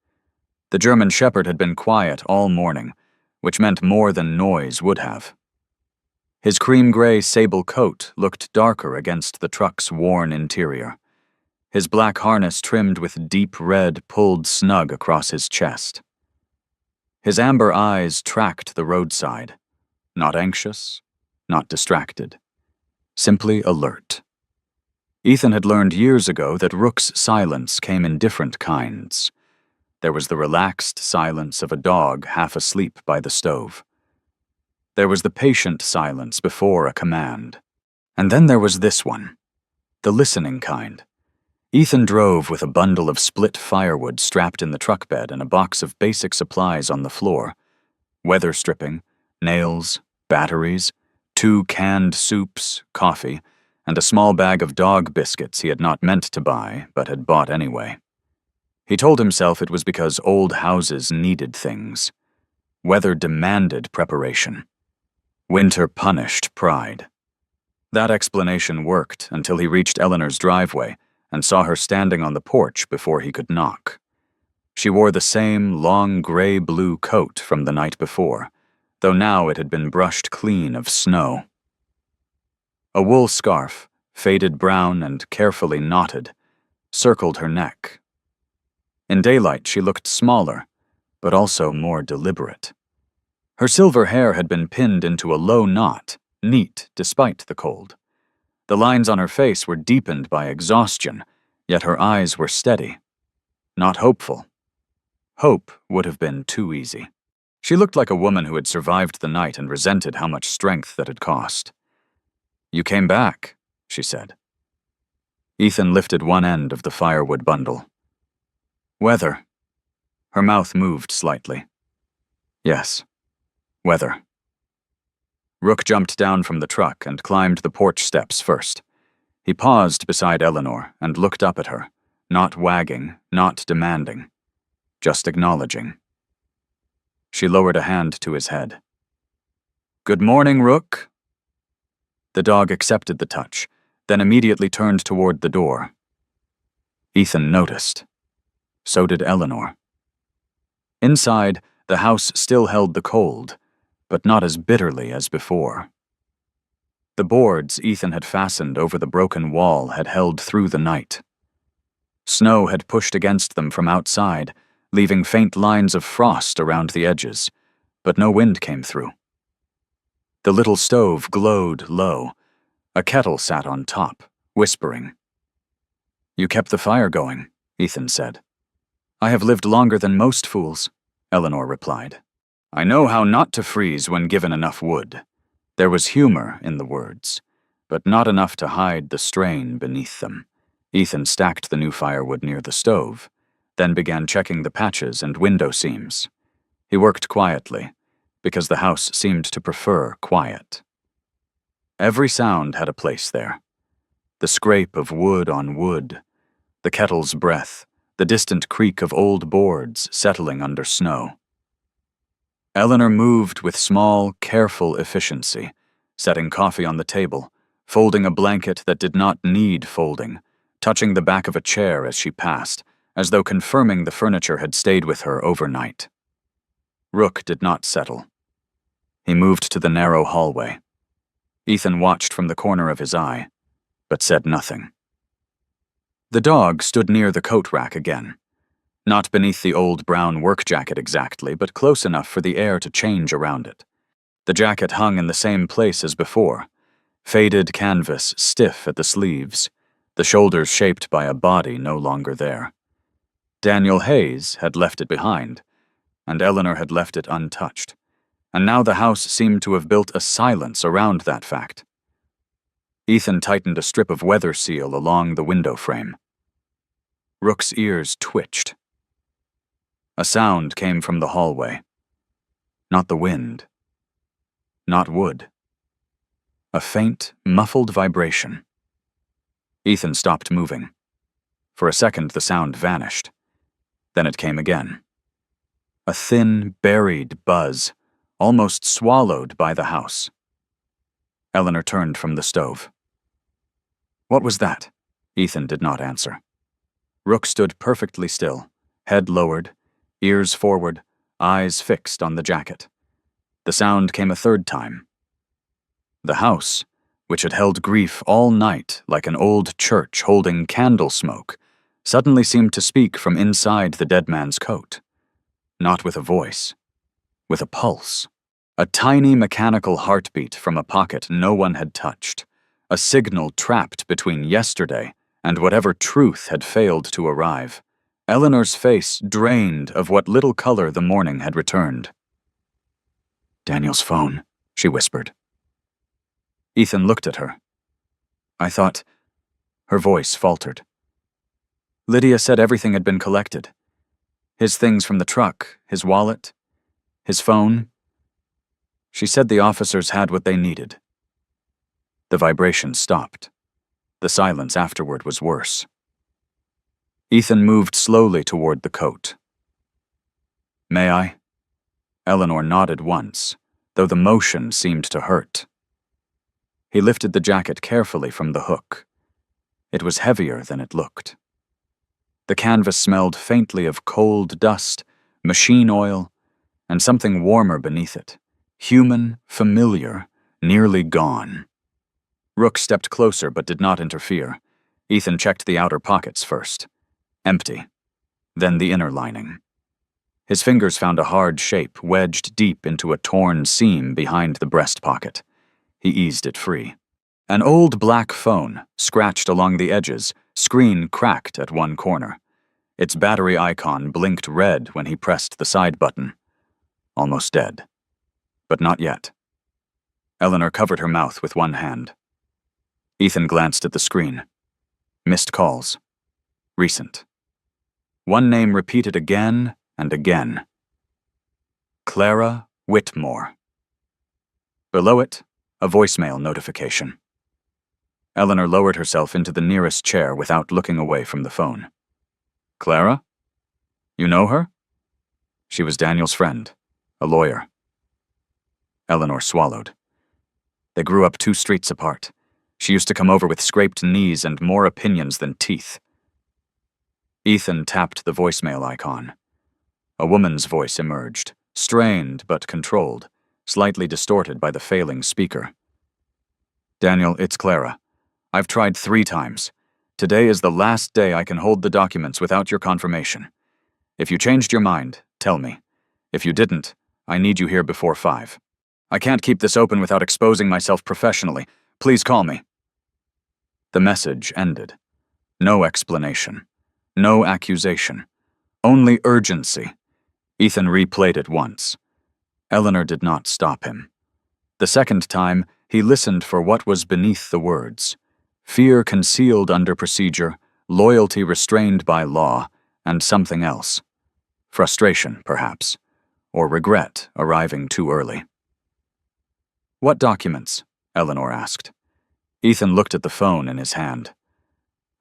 A: The German Shepherd had been quiet all morning, which meant more than noise would have. His cream-gray sable coat looked darker against the truck's worn interior. His black harness trimmed with deep red pulled snug across his chest. His amber eyes tracked the roadside, not anxious, not distracted, simply alert. Ethan had learned years ago that Rook's silence came in different kinds. There was the relaxed silence of a dog half asleep by the stove. There was the patient silence before a command. And then there was this one, the listening kind. Ethan drove with a bundle of split firewood strapped in the truck bed and a box of basic supplies on the floor. Weather stripping, nails, batteries, 2 canned soups, coffee, and a small bag of dog biscuits he had not meant to buy but had bought anyway. He told himself it was because old houses needed things. Weather demanded preparation. Winter punished pride. That explanation worked until he reached Eleanor's driveway and saw her standing on the porch before he could knock. She wore the same long gray-blue coat from the night before, though now it had been brushed clean of snow. A wool scarf, faded brown and carefully knotted, circled her neck. In daylight she looked smaller, but also more deliberate. Her silver hair had been pinned into a low knot, neat despite the cold. The lines on her face were deepened by exhaustion, yet her eyes were steady, not hopeful. Hope would have been too easy. She looked like a woman who had survived the night and resented how much strength that had cost. "You came back," she said. Ethan lifted one end of the firewood bundle. "Weather." Her mouth moved slightly. "Yes, weather." Rook jumped down from the truck and climbed the porch steps first. He paused beside Eleanor and looked up at her, not wagging, not demanding, just acknowledging. She lowered a hand to his head. "Good morning, Rook." The dog accepted the touch, then immediately turned toward the door. Ethan noticed. So did Eleanor. Inside, the house still held the cold, but not as bitterly as before. The boards Ethan had fastened over the broken wall had held through the night. Snow had pushed against them from outside, leaving faint lines of frost around the edges, but no wind came through. The little stove glowed low. A kettle sat on top, whispering. "You kept the fire going," Ethan said. "I have lived longer than most fools," Eleanor replied. "I know how not to freeze when given enough wood." There was humor in the words, but not enough to hide the strain beneath them. Ethan stacked the new firewood near the stove, then began checking the patches and window seams. He worked quietly, because the house seemed to prefer quiet. Every sound had a place there. The scrape of wood on wood, the kettle's breath, the distant creak of old boards settling under snow. Eleanor moved with small, careful efficiency, setting coffee on the table, folding a blanket that did not need folding, touching the back of a chair as she passed, as though confirming the furniture had stayed with her overnight. Rook did not settle. He moved to the narrow hallway. Ethan watched from the corner of his eye, but said nothing. The dog stood near the coat rack again. Not beneath the old brown work jacket exactly, but close enough for the air to change around it. The jacket hung in the same place as before, faded canvas stiff at the sleeves, the shoulders shaped by a body no longer there. Daniel Hayes had left it behind, and Eleanor had left it untouched. and now the house seemed to have built a silence around that fact. Ethan tightened a strip of weather seal along the window frame. Rook's ears twitched. A sound came from the hallway. Not the wind. Not wood. A faint, muffled vibration. Ethan stopped moving. For a second, the sound vanished. Then it came again. A thin, buried buzz, almost swallowed by the house. Eleanor turned from the stove. "What was that?" Ethan did not answer. Rook stood perfectly still, head lowered, ears forward, eyes fixed on the jacket. The sound came a third time. The house, which had held grief all night like an old church holding candle smoke, suddenly seemed to speak from inside the dead man's coat. Not with a voice, with a pulse. A tiny mechanical heartbeat from a pocket no one had touched. A signal trapped between yesterday and whatever truth had failed to arrive. Eleanor's face drained of what little color the morning had returned. "Daniel's phone," she whispered. Ethan looked at her. "I thought—" Her voice faltered. "Lydia said everything had been collected. His things from the truck, his wallet, his phone. She said the officers had what they needed." The vibration stopped. The silence afterward was worse. Ethan moved slowly toward the coat. "May I?" Eleanor nodded once, though the motion seemed to hurt. He lifted the jacket carefully from the hook. It was heavier than it looked. The canvas smelled faintly of cold dust, machine oil, and something warmer beneath it. Human, familiar, nearly gone. Rook stepped closer but did not interfere. Ethan checked the outer pockets first. Empty. Then the inner lining. His fingers found a hard shape wedged deep into a torn seam behind the breast pocket. He eased it free. An old black phone, scratched along the edges, screen cracked at one corner. Its battery icon blinked red when he pressed the side button. Almost dead. But not yet. Eleanor covered her mouth with one hand. Ethan glanced at the screen. Missed calls. Recent. One name repeated again and again. Clara Whitmore. Below it, a voicemail notification. Eleanor lowered herself into the nearest chair without looking away from the phone. "Clara? You know her?" "She was Daniel's friend, a lawyer." Eleanor swallowed. They grew up 2 streets apart. She used to come over with scraped knees and more opinions than teeth. Ethan tapped the voicemail icon. A woman's voice emerged, strained but controlled, slightly distorted by the failing speaker. "Daniel, it's Clara. I've tried 3 times. Today is the last day I can hold the documents without your confirmation. If you changed your mind, tell me. If you didn't, I need you here before 5. I can't keep this open without exposing myself professionally. Please call me." The message ended. No explanation. No accusation. Only urgency. Ethan replayed it once. Eleanor did not stop him. The second time, he listened for what was beneath the words. Fear concealed under procedure, loyalty restrained by law, and something else. Frustration, perhaps, or regret arriving too early. "What documents?" Eleanor asked. Ethan looked at the phone in his hand.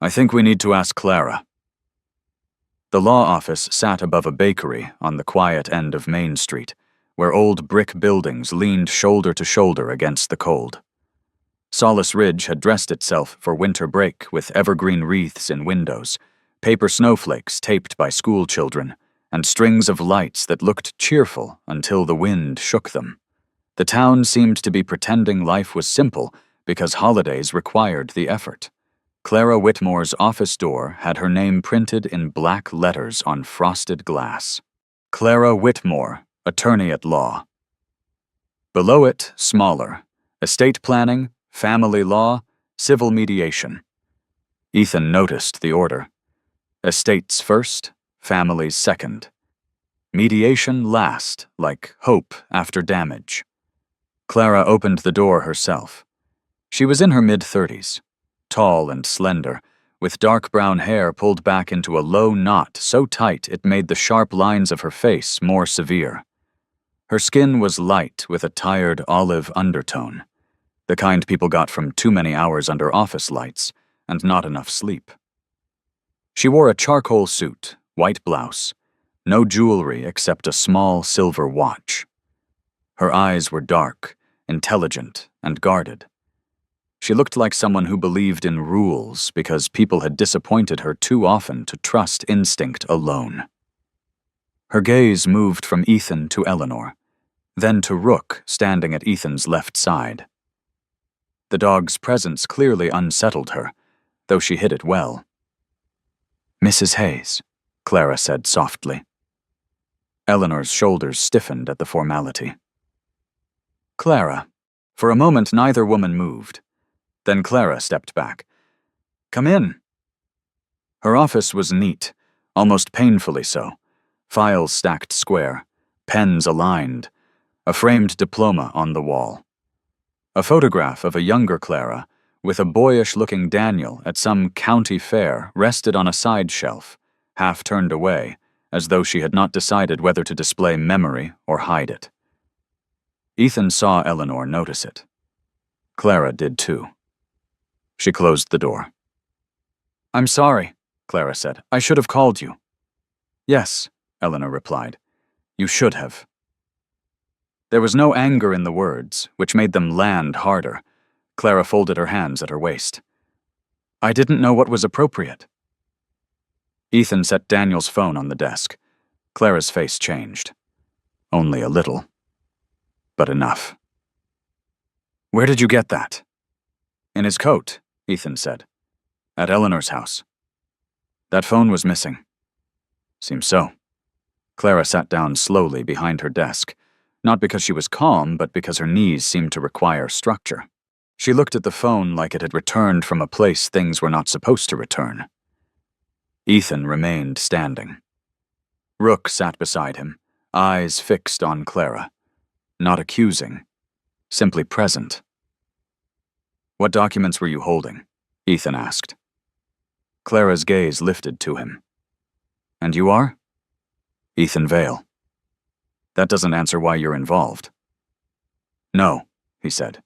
A: "I think we need to ask Clara." The law office sat above a bakery on the quiet end of Main Street, where old brick buildings leaned shoulder to shoulder against the cold. Solace Ridge had dressed itself for winter break with evergreen wreaths in windows, paper snowflakes taped by school children, and strings of lights that looked cheerful until the wind shook them. The town seemed to be pretending life was simple because holidays required the effort. Clara Whitmore's office door had her name printed in black letters on frosted glass. Clara Whitmore, attorney at law. Below it, smaller, estate planning, family law, civil mediation. Ethan noticed the order. Estates first, families second. Mediation last, like hope after damage. Clara opened the door herself. She was in her mid-30s, tall and slender, with dark brown hair pulled back into a low knot so tight it made the sharp lines of her face more severe. Her skin was light with a tired olive undertone, the kind people got from too many hours under office lights and not enough sleep. She wore a charcoal suit, white blouse, no jewelry except a small silver watch. Her eyes were dark, intelligent, and guarded. She looked like someone who believed in rules because people had disappointed her too often to trust instinct alone. Her gaze moved from Ethan to Eleanor, then to Rook standing at Ethan's left side. The dog's presence clearly unsettled her, though she hid it well. "Mrs. Hayes," Clara said softly. Eleanor's shoulders stiffened at the formality. "Clara." For a moment neither woman moved. Then Clara stepped back. "Come in." Her office was neat, almost painfully so. Files stacked square, pens aligned, a framed diploma on the wall. A photograph of a younger Clara, with a boyish-looking Daniel at some county fair, rested on a side shelf, half turned away, as though she had not decided whether to display memory or hide it. Ethan saw Eleanor notice it. Clara did too. She closed the door. "I'm sorry," Clara said. "I should have called you." "Yes," Eleanor replied. "You should have." There was no anger in the words, which made them land harder. Clara folded her hands at her waist. "I didn't know what was appropriate." Ethan set Daniel's phone on the desk. Clara's face changed. Only a little. But enough. "Where did you get that?" "In his coat," Ethan said. "At Eleanor's house. That phone was missing." "Seems so." Clara sat down slowly behind her desk, not because she was calm, but because her knees seemed to require structure. She looked at the phone like it had returned from a place things were not supposed to return. Ethan remained standing. Rook sat beside him, eyes fixed on Clara. Not accusing, simply present. "What documents were you holding?" Ethan asked. Clara's gaze lifted to him. "And you are?" "Ethan Vale." "That doesn't answer why you're involved." "No," he said.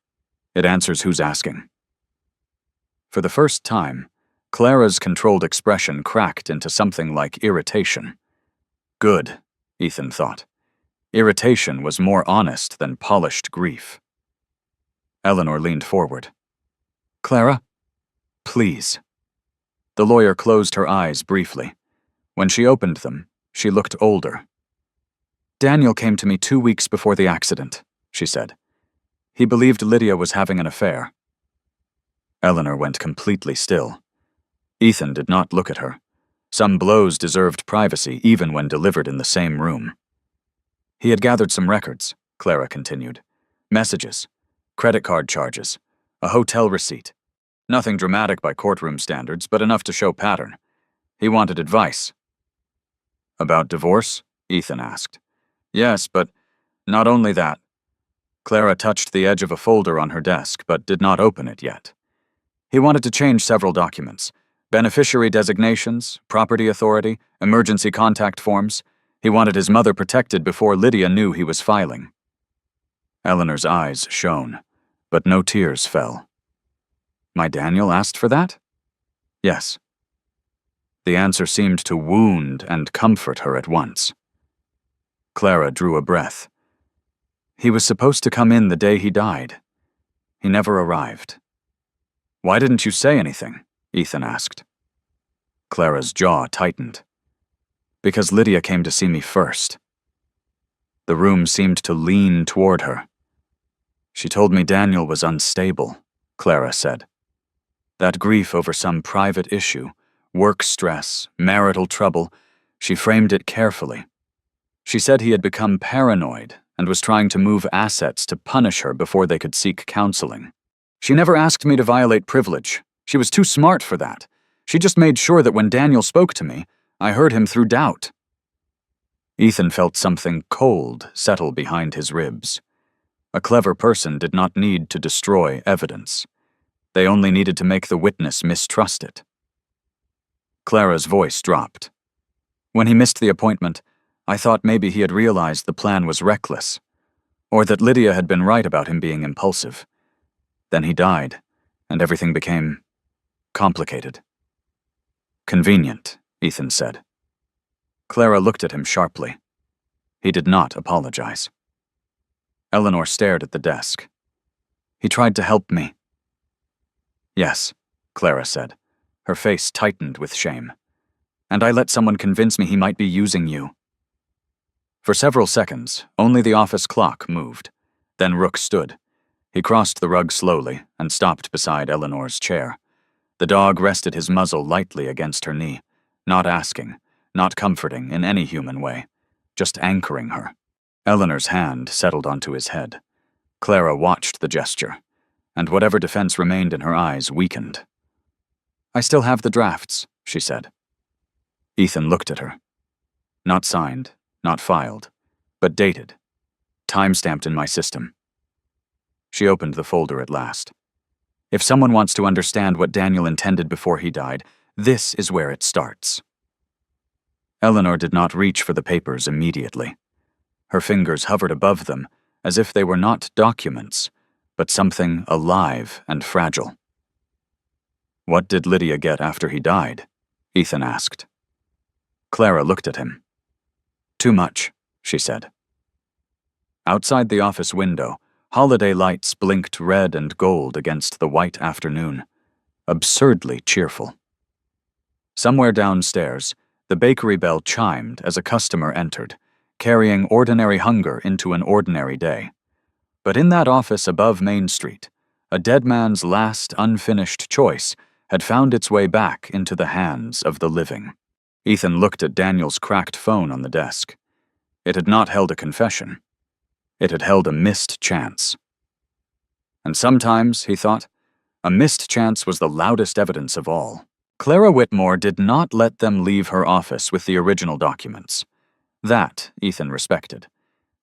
A: "It answers who's asking." For the first time, Clara's controlled expression cracked into something like irritation. Good, Ethan thought. Irritation was more honest than polished grief. Eleanor leaned forward. "Clara? Please." The lawyer closed her eyes briefly. When she opened them, she looked older. "Daniel came to me 2 weeks before the accident," she said. "He believed Lydia was having an affair." Eleanor went completely still. Ethan did not look at her. Some blows deserved privacy even when delivered in the same room. "He had gathered some records," Clara continued. "Messages, credit card charges, a hotel receipt. Nothing dramatic by courtroom standards, but enough to show pattern. He wanted advice." "About divorce?" Ethan asked. "Yes, but not only that." Clara touched the edge of a folder on her desk, but did not open it yet. "He wanted to change several documents. Beneficiary designations, property authority, emergency contact forms. He wanted his mother protected before Lydia knew he was filing." Eleanor's eyes shone, but no tears fell. "My Daniel asked for that?" "Yes." The answer seemed to wound and comfort her at once. Clara drew a breath. "He was supposed to come in the day he died. He never arrived." "Why didn't you say anything?" Ethan asked. Clara's jaw tightened. "Because Lydia came to see me first." The room seemed to lean toward her. "She told me Daniel was unstable," Clara said. That grief over some private issue, work stress, marital trouble, she framed it carefully. She said he had become paranoid and was trying to move assets to punish her before they could seek counseling. "She never asked me to violate privilege. She was too smart for that. She just made sure that when Daniel spoke to me, I heard him through doubt." Ethan felt something cold settle behind his ribs. A clever person did not need to destroy evidence. They only needed to make the witness mistrust it. Clara's voice dropped. When he missed the appointment, I thought maybe he had realized the plan was reckless, or that Lydia had been right about him being impulsive. Then he died, and everything became complicated. Convenient, Ethan said. Clara looked at him sharply. He did not apologize. Eleanor stared at the desk. He tried to help me. Yes, Clara said. Her face tightened with shame. And I let someone convince me he might be using you. For several seconds, only the office clock moved. Then Rook stood. He crossed the rug slowly and stopped beside Eleanor's chair. The dog rested his muzzle lightly against her knee, not asking, not comforting in any human way, just anchoring her. Eleanor's hand settled onto his head. Clara watched the gesture, and whatever defense remained in her eyes weakened. I still have the drafts, she said. Ethan looked at her. Not signed, not filed, but dated. Time-stamped in my system. She opened the folder at last. If someone wants to understand what Daniel intended before he died, this is where it starts. Eleanor did not reach for the papers immediately. Her fingers hovered above them, as if they were not documents, but something alive and fragile. What did Lydia get after he died? Ethan asked. Clara looked at him. Too much, she said. Outside the office window, holiday lights blinked red and gold against the white afternoon, absurdly cheerful. Somewhere downstairs, the bakery bell chimed as a customer entered, carrying ordinary hunger into an ordinary day. But in that office above Main Street, a dead man's last unfinished choice had found its way back into the hands of the living. Ethan looked at Daniel's cracked phone on the desk. It had not held a confession. It had held a missed chance. And sometimes, he thought, a missed chance was the loudest evidence of all. Clara Whitmore did not let them leave her office with the original documents. That Ethan respected.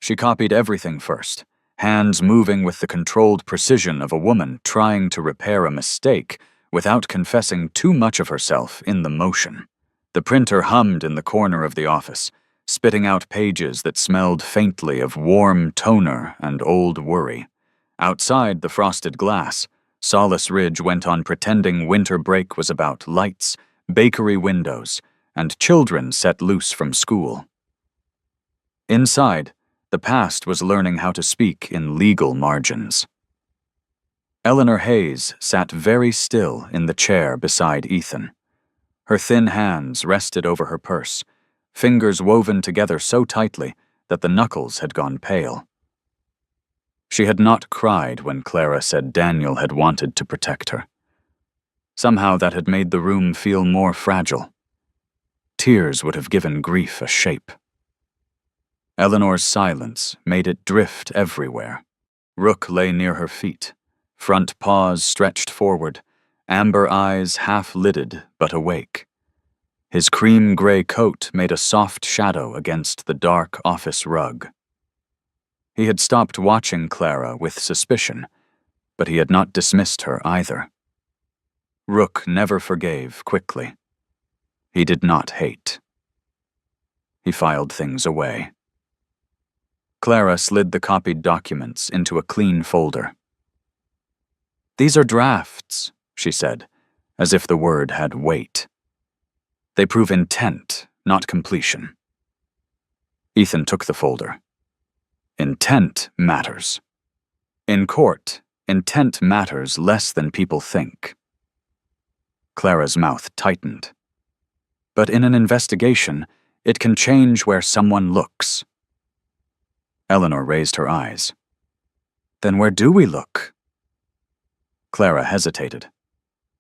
A: She copied everything first, hands moving with the controlled precision of a woman trying to repair a mistake without confessing too much of herself in the motion. The printer hummed in the corner of the office, spitting out pages that smelled faintly of warm toner and old worry. Outside the frosted glass, Solace Ridge went on pretending winter break was about lights, bakery windows, and children set loose from school. Inside, the past was learning how to speak in legal margins. Eleanor Hayes sat very still in the chair beside Ethan. Her thin hands rested over her purse, fingers woven together so tightly that the knuckles had gone pale. She had not cried when Clara said Daniel had wanted to protect her. Somehow that had made the room feel more fragile. Tears would have given grief a shape. Eleanor's silence made it drift everywhere. Rook lay near her feet, front paws stretched forward, amber eyes half-lidded but awake. His cream-gray coat made a soft shadow against the dark office rug. He had stopped watching Clara with suspicion, but he had not dismissed her either. Rook never forgave quickly. He did not hate. He filed things away. Clara slid the copied documents into a clean folder. "These are drafts," she said, as if the word had weight. "They prove intent, not completion." Ethan took the folder. Intent matters. In court, intent matters less than people think. Clara's mouth tightened. But in an investigation, it can change where someone looks. Eleanor raised her eyes. "Then where do we look?" Clara hesitated.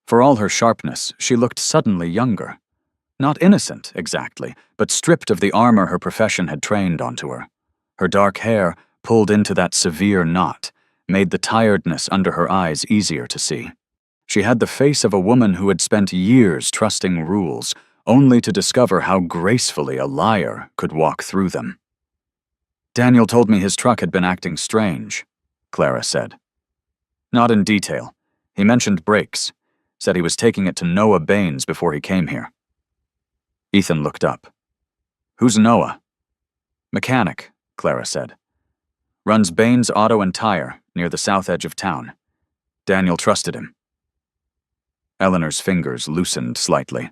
A: For all her sharpness, she looked suddenly younger. Not innocent, exactly, but stripped of the armor her profession had trained onto her. Her dark hair, pulled into that severe knot, made the tiredness under her eyes easier to see. She had the face of a woman who had spent years trusting rules, only to discover how gracefully a liar could walk through them. "Daniel told me his truck had been acting strange," Clara said. "Not in detail. He mentioned brakes, said he was taking it to Noah Baines before he came here." Ethan looked up. "Who's Noah?" "Mechanic," Clara said. "Runs Baines Auto and Tire near the south edge of town. Daniel trusted him." Eleanor's fingers loosened slightly.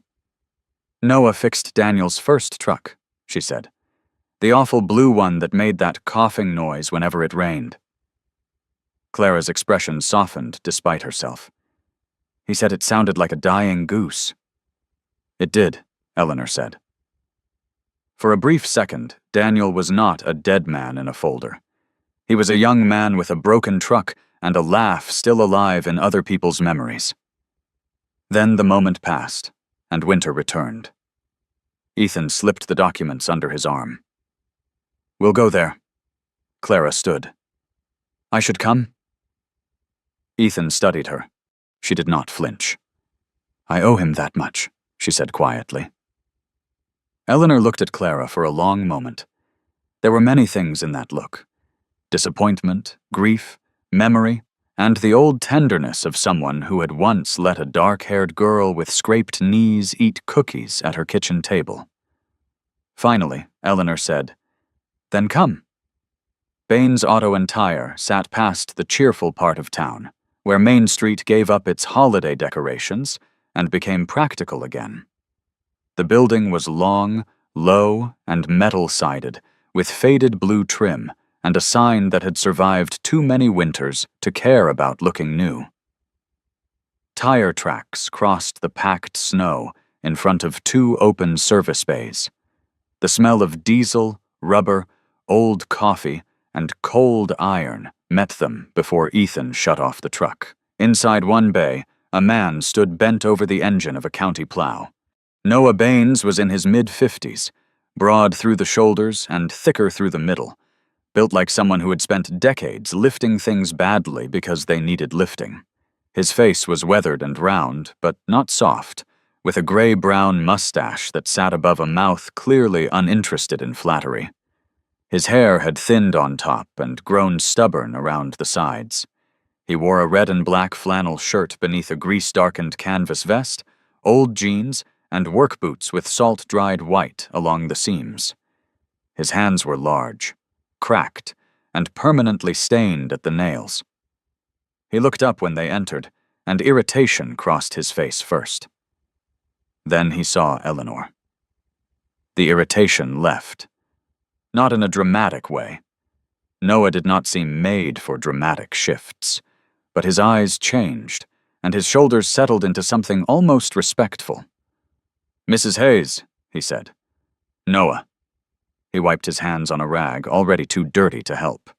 A: "Noah fixed Daniel's first truck," she said. "The awful blue one that made that coughing noise whenever it rained." Clara's expression softened despite herself. "He said it sounded like a dying goose." "It did," Eleanor said. For a brief second, Daniel was not a dead man in a folder. He was a young man with a broken truck and a laugh still alive in other people's memories. Then the moment passed, and winter returned. Ethan slipped the documents under his arm. "We'll go there." Clara stood. "I should come?" Ethan studied her. She did not flinch. "I owe him that much," she said quietly. Eleanor looked at Clara for a long moment. There were many things in that look. Disappointment, grief, memory, and the old tenderness of someone who had once let a dark-haired girl with scraped knees eat cookies at her kitchen table. Finally, Eleanor said, "Then come." Baines Auto and Tire sat past the cheerful part of town, where Main Street gave up its holiday decorations and became practical again. The building was long, low, and metal-sided, with faded blue trim and a sign that had survived too many winters to care about looking new. Tire tracks crossed the packed snow in front of two open service bays. The smell of diesel, rubber, old coffee, and cold iron met them before Ethan shut off the truck. Inside one bay, a man stood bent over the engine of a county plow. Noah Baines was in his mid-50s, broad through the shoulders and thicker through the middle, built like someone who had spent decades lifting things badly because they needed lifting. His face was weathered and round, but not soft, with a gray-brown mustache that sat above a mouth clearly uninterested in flattery. His hair had thinned on top and grown stubborn around the sides. He wore a red and black flannel shirt beneath a grease-darkened canvas vest, old jeans, and work boots with salt-dried white along the seams. His hands were large, cracked, and permanently stained at the nails. He looked up when they entered, and irritation crossed his face first. Then he saw Eleanor. The irritation left. Not in a dramatic way. Noah did not seem made for dramatic shifts, but his eyes changed, and his shoulders settled into something almost respectful. "Mrs. Hayes," he said. "Noah." He wiped his hands on a rag, already too dirty to help.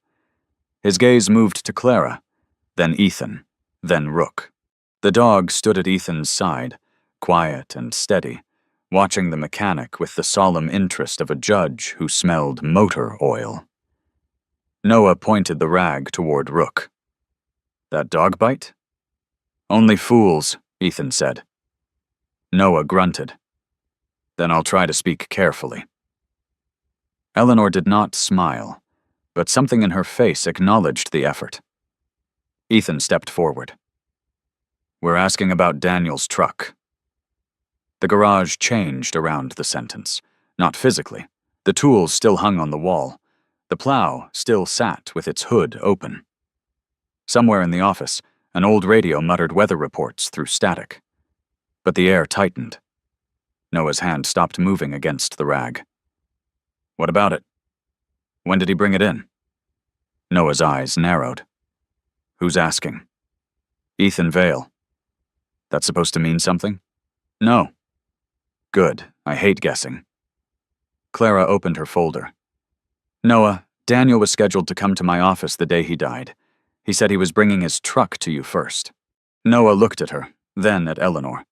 A: His gaze moved to Clara, then Ethan, then Rook. The dog stood at Ethan's side, quiet and steady, watching the mechanic with the solemn interest of a judge who smelled motor oil. Noah pointed the rag toward Rook. "That dog bite?" "Only fools," Ethan said. Noah grunted. "Then I'll try to speak carefully." Eleanor did not smile, but something in her face acknowledged the effort. Ethan stepped forward. "We're asking about Daniel's truck." The garage changed around the sentence, not physically. The tools still hung on the wall. The plow still sat with its hood open. Somewhere in the office, an old radio muttered weather reports through static. But the air tightened. Noah's hand stopped moving against the rag. "What about it? When did he bring it in?" Noah's eyes narrowed. "Who's asking?" "Ethan Vale." "That's supposed to mean something?" "No." "Good. I hate guessing." Clara opened her folder. "Noah, Daniel was scheduled to come to my office the day he died. He said he was bringing his truck to you first." Noah looked at her, then at Eleanor.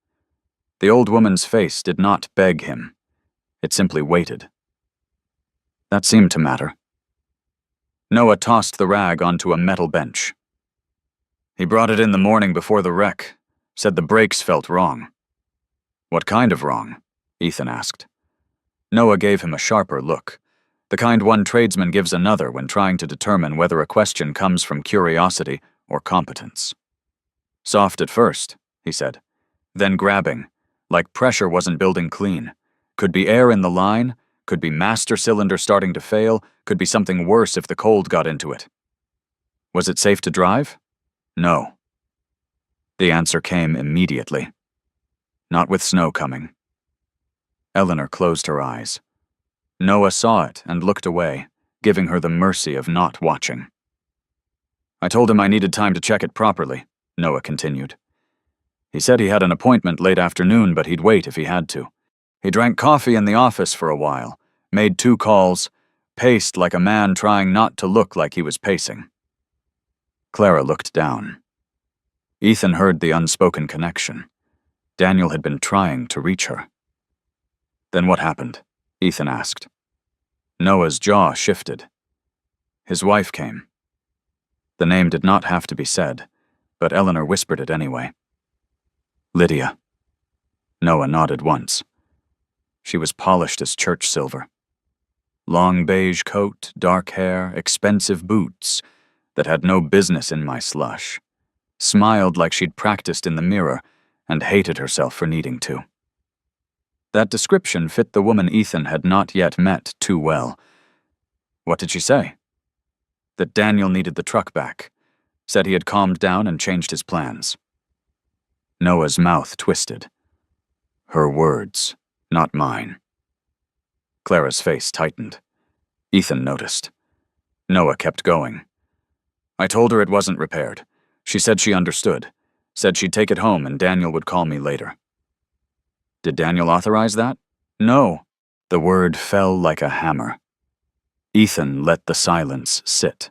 A: The old woman's face did not beg him. It simply waited. That seemed to matter. Noah tossed the rag onto a metal bench. "He brought it in the morning before the wreck. Said the brakes felt wrong." "What kind of wrong?" Ethan asked. Noah gave him a sharper look, the kind one tradesman gives another when trying to determine whether a question comes from curiosity or competence. Soft at first, he said, then grabbing, like pressure wasn't building clean. Could be air in the line, could be master cylinder starting to fail, could be something worse if the cold got into it. Was it safe to drive? No. The answer came immediately. Not with snow coming. Eleanor closed her eyes. Noah saw it and looked away, giving her the mercy of not watching. I told him I needed time to check it properly, Noah continued. He said he had an appointment late afternoon, but he'd wait if he had to. He drank coffee in the office for a while, made 2 calls, paced like a man trying not to look like he was pacing. Clara looked down. Ethan heard the unspoken connection. Daniel had been trying to reach her. Then what happened? Ethan asked. Noah's jaw shifted. His wife came. The name did not have to be said, but Eleanor whispered it anyway. Lydia. Noah nodded once. She was polished as church silver. Long beige coat, dark hair, expensive boots that had no business in my slush. Smiled like she'd practiced in the mirror and hated herself for needing to. That description fit the woman Ethan had not yet met too well. What did she say? That Daniel needed the truck back. Said he had calmed down and changed his plans. Noah's mouth twisted. Her words, not mine. Clara's face tightened. Ethan noticed. Noah kept going. I told her it wasn't repaired. She said she understood. Said she'd take it home and Daniel would call me later. Did Daniel authorize that? No. The word fell like a hammer. Ethan let the silence sit.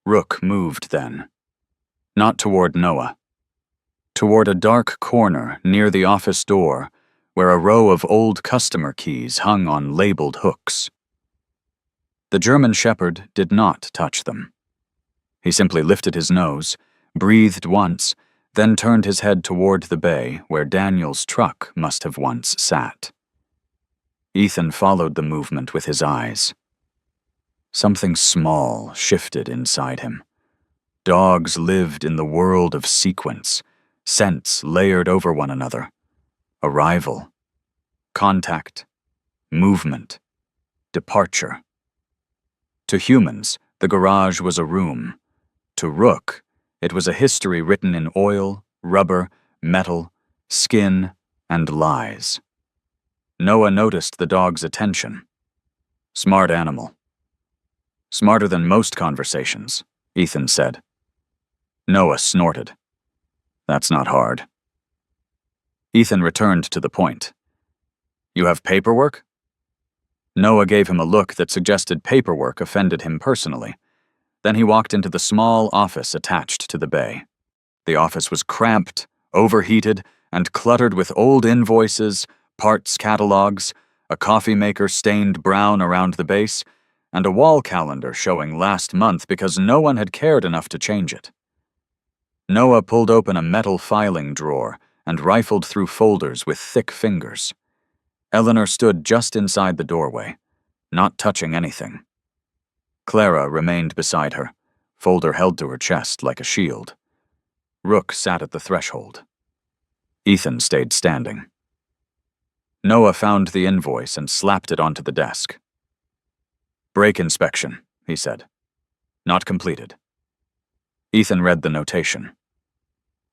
A: Rook moved then. Not toward Noah. Toward a dark corner near the office door where a row of old customer keys hung on labeled hooks. The German Shepherd did not touch them. He simply lifted his nose, breathed once, then turned his head toward the bay where Daniel's truck must have once sat. Ethan followed the movement with his eyes. Something small shifted inside him. Dogs lived in the world of sequence, scents layered over one another. Arrival, contact, movement, departure. To humans, the garage was a room. To Rook, it was a history written in oil, rubber, metal, skin, and lies. Noah noticed the dog's attention. Smart animal. Smarter than most conversations, Ethan said. Noah snorted. That's not hard. Ethan returned to the point. You have paperwork? Noah gave him a look that suggested paperwork offended him personally. Then he walked into the small office attached to the bay. The office was cramped, overheated, and cluttered with old invoices, parts catalogs, a coffee maker stained brown around the base, and a wall calendar showing last month because no one had cared enough to change it. Noah pulled open a metal filing drawer and rifled through folders with thick fingers. Eleanor stood just inside the doorway, not touching anything. Clara remained beside her, folder held to her chest like a shield. Rook sat at the threshold. Ethan stayed standing. Noah found the invoice and slapped it onto the desk. Brake inspection, he said. Not completed. Ethan read the notation.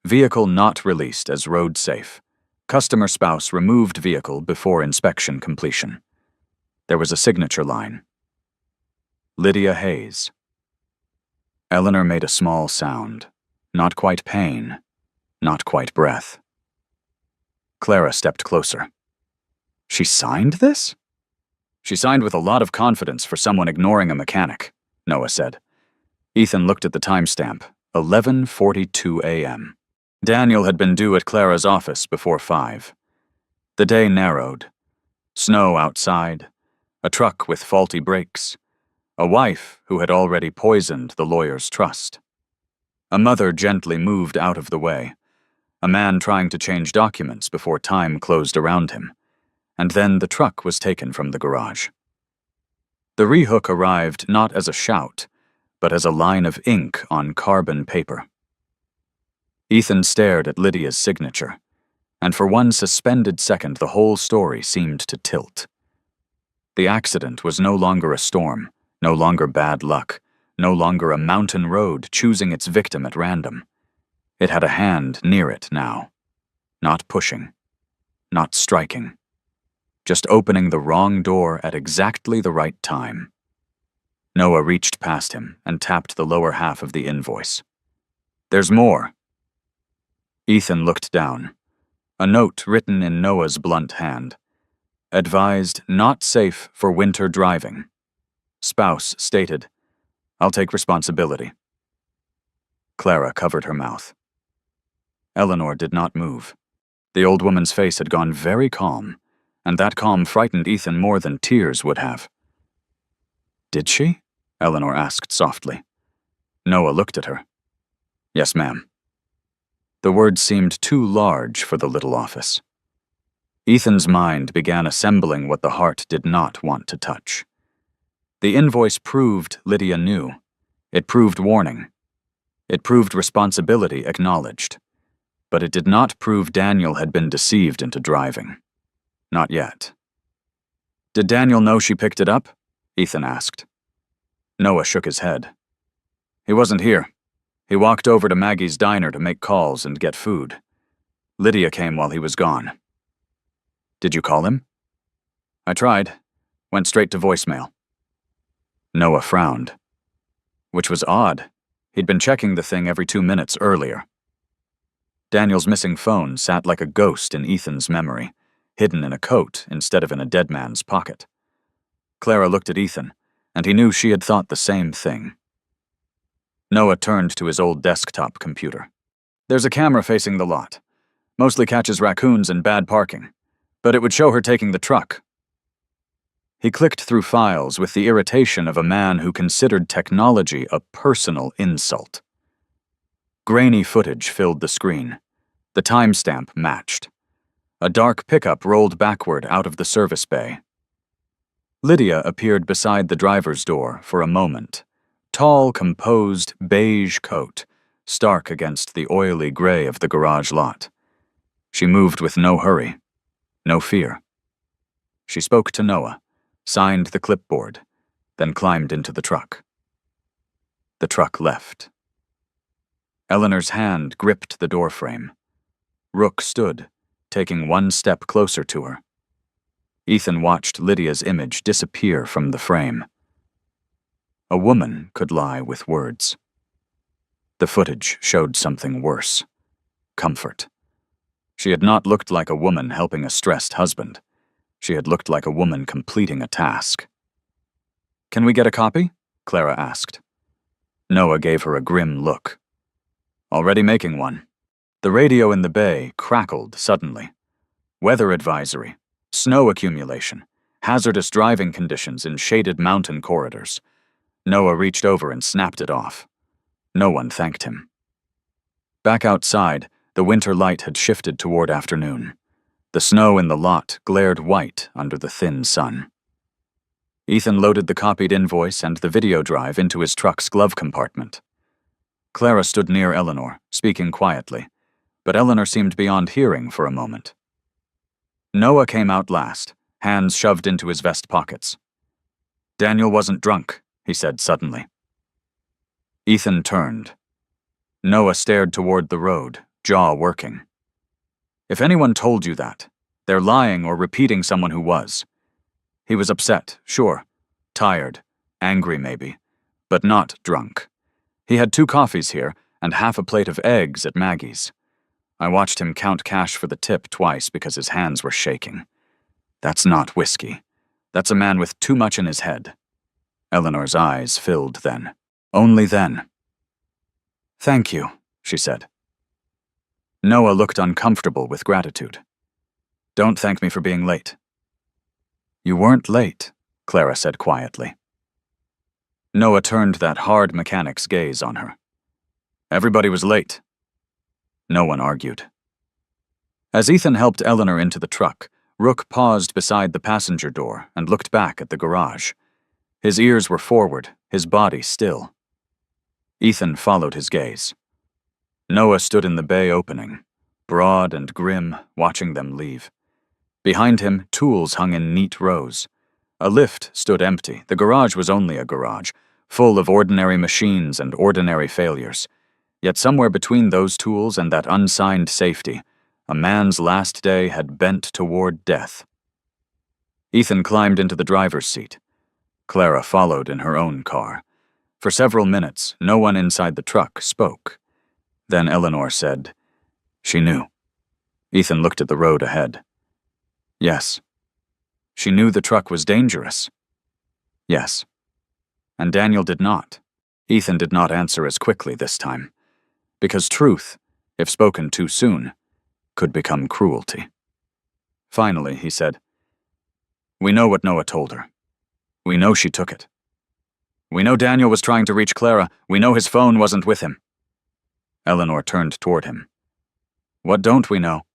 A: Vehicle not released as road safe. Customer spouse removed vehicle before inspection completion. There was a signature line. Lydia Hayes. Eleanor made a small sound. Not quite pain, not quite breath. Clara stepped closer. She signed this? She signed with a lot of confidence for someone ignoring a mechanic, Noah said. Ethan looked at the timestamp, 11:42 a.m. Daniel had been due at Clara's office before 5. The day narrowed. Snow outside, a truck with faulty brakes, a wife who had already poisoned the lawyer's trust. A mother gently moved out of the way, a man trying to change documents before time closed around him, and then the truck was taken from the garage. The rehook arrived not as a shout, but as a line of ink on carbon paper. Ethan stared at Lydia's signature, and for one suspended second the whole story seemed to tilt. The accident was no longer a storm, no longer bad luck, no longer a mountain road choosing its victim at random. It had a hand near it now. Not pushing. Not striking. Just opening the wrong door at exactly the right time. Noah reached past him and tapped the lower half of the invoice. "There's more." Ethan looked down. A note written in Noah's blunt hand. Advised not safe for winter driving. Spouse stated, "I'll take responsibility." Clara covered her mouth. Eleanor did not move. The old woman's face had gone very calm, and that calm frightened Ethan more than tears would have. "Did she?" Eleanor asked softly. Noah looked at her. "Yes, ma'am." The words seemed too large for the little office. Ethan's mind began assembling what the heart did not want to touch. The invoice proved Lydia knew. It proved warning. It proved responsibility acknowledged. But it did not prove Daniel had been deceived into driving. Not yet. "Did Daniel know she picked it up?" Ethan asked. Noah shook his head. "He wasn't here. He walked over to Maggie's diner to make calls and get food. Lydia came while he was gone." "Did you call him?" "I tried. Went straight to voicemail." Noah frowned. Which was odd. He'd been checking the thing every 2 minutes earlier. Daniel's missing phone sat like a ghost in Ethan's memory, hidden in a coat instead of in a dead man's pocket. Clara looked at Ethan, and he knew she had thought the same thing. Noah turned to his old desktop computer. "There's a camera facing the lot. Mostly catches raccoons in bad parking, but it would show her taking the truck." He clicked through files with the irritation of a man who considered technology a personal insult. Grainy footage filled the screen. The timestamp matched. A dark pickup rolled backward out of the service bay. Lydia appeared beside the driver's door for a moment. Tall, composed, beige coat, stark against the oily gray of the garage lot. She moved with no hurry, no fear. She spoke to Noah, signed the clipboard, then climbed into the truck. The truck left. Eleanor's hand gripped the doorframe. Rook stood, taking one step closer to her. Ethan watched Lydia's image disappear from the frame. A woman could lie with words. The footage showed something worse. Comfort. She had not looked like a woman helping a stressed husband. She had looked like a woman completing a task. "Can we get a copy?" Clara asked. Noah gave her a grim look. "Already making one." The radio in the bay crackled suddenly. Weather advisory, snow accumulation, hazardous driving conditions in shaded mountain corridors. Noah reached over and snapped it off. No one thanked him. Back outside, the winter light had shifted toward afternoon. The snow in the lot glared white under the thin sun. Ethan loaded the copied invoice and the video drive into his truck's glove compartment. Clara stood near Eleanor, speaking quietly, but Eleanor seemed beyond hearing for a moment. Noah came out last, hands shoved into his vest pockets. "Daniel wasn't drunk," he said suddenly. Ethan turned. Noah stared toward the road, jaw working. "If anyone told you that, they're lying or repeating someone who was." He was upset, sure, tired, angry maybe, but not drunk. He had 2 coffees here and half a plate of eggs at Maggie's. I watched him count cash for the tip twice because his hands were shaking. That's not whiskey. That's a man with too much in his head. Eleanor's eyes filled then. Only then. "Thank you," she said. Noah looked uncomfortable with gratitude. "Don't thank me for being late." "You weren't late," Clara said quietly. Noah turned that hard mechanic's gaze on her. "Everybody was late." No one argued. As Ethan helped Eleanor into the truck, Rook paused beside the passenger door and looked back at the garage. His ears were forward, his body still. Ethan followed his gaze. Noah stood in the bay opening, broad and grim, watching them leave. Behind him, tools hung in neat rows. A lift stood empty. The garage was only a garage, full of ordinary machines and ordinary failures. Yet somewhere between those tools and that unsigned safety, a man's last day had bent toward death. Ethan climbed into the driver's seat. Clara followed in her own car. For several minutes, no one inside the truck spoke. Then Eleanor said, "She knew." Ethan looked at the road ahead. Yes. She knew the truck was dangerous. Yes. And Daniel did not. Ethan did not answer as quickly this time, because truth, if spoken too soon, could become cruelty. Finally, he said, "We know what Noah told her. We know she took it. We know Daniel was trying to reach Clara. We know his phone wasn't with him." Eleanor turned toward him. "What don't we know?"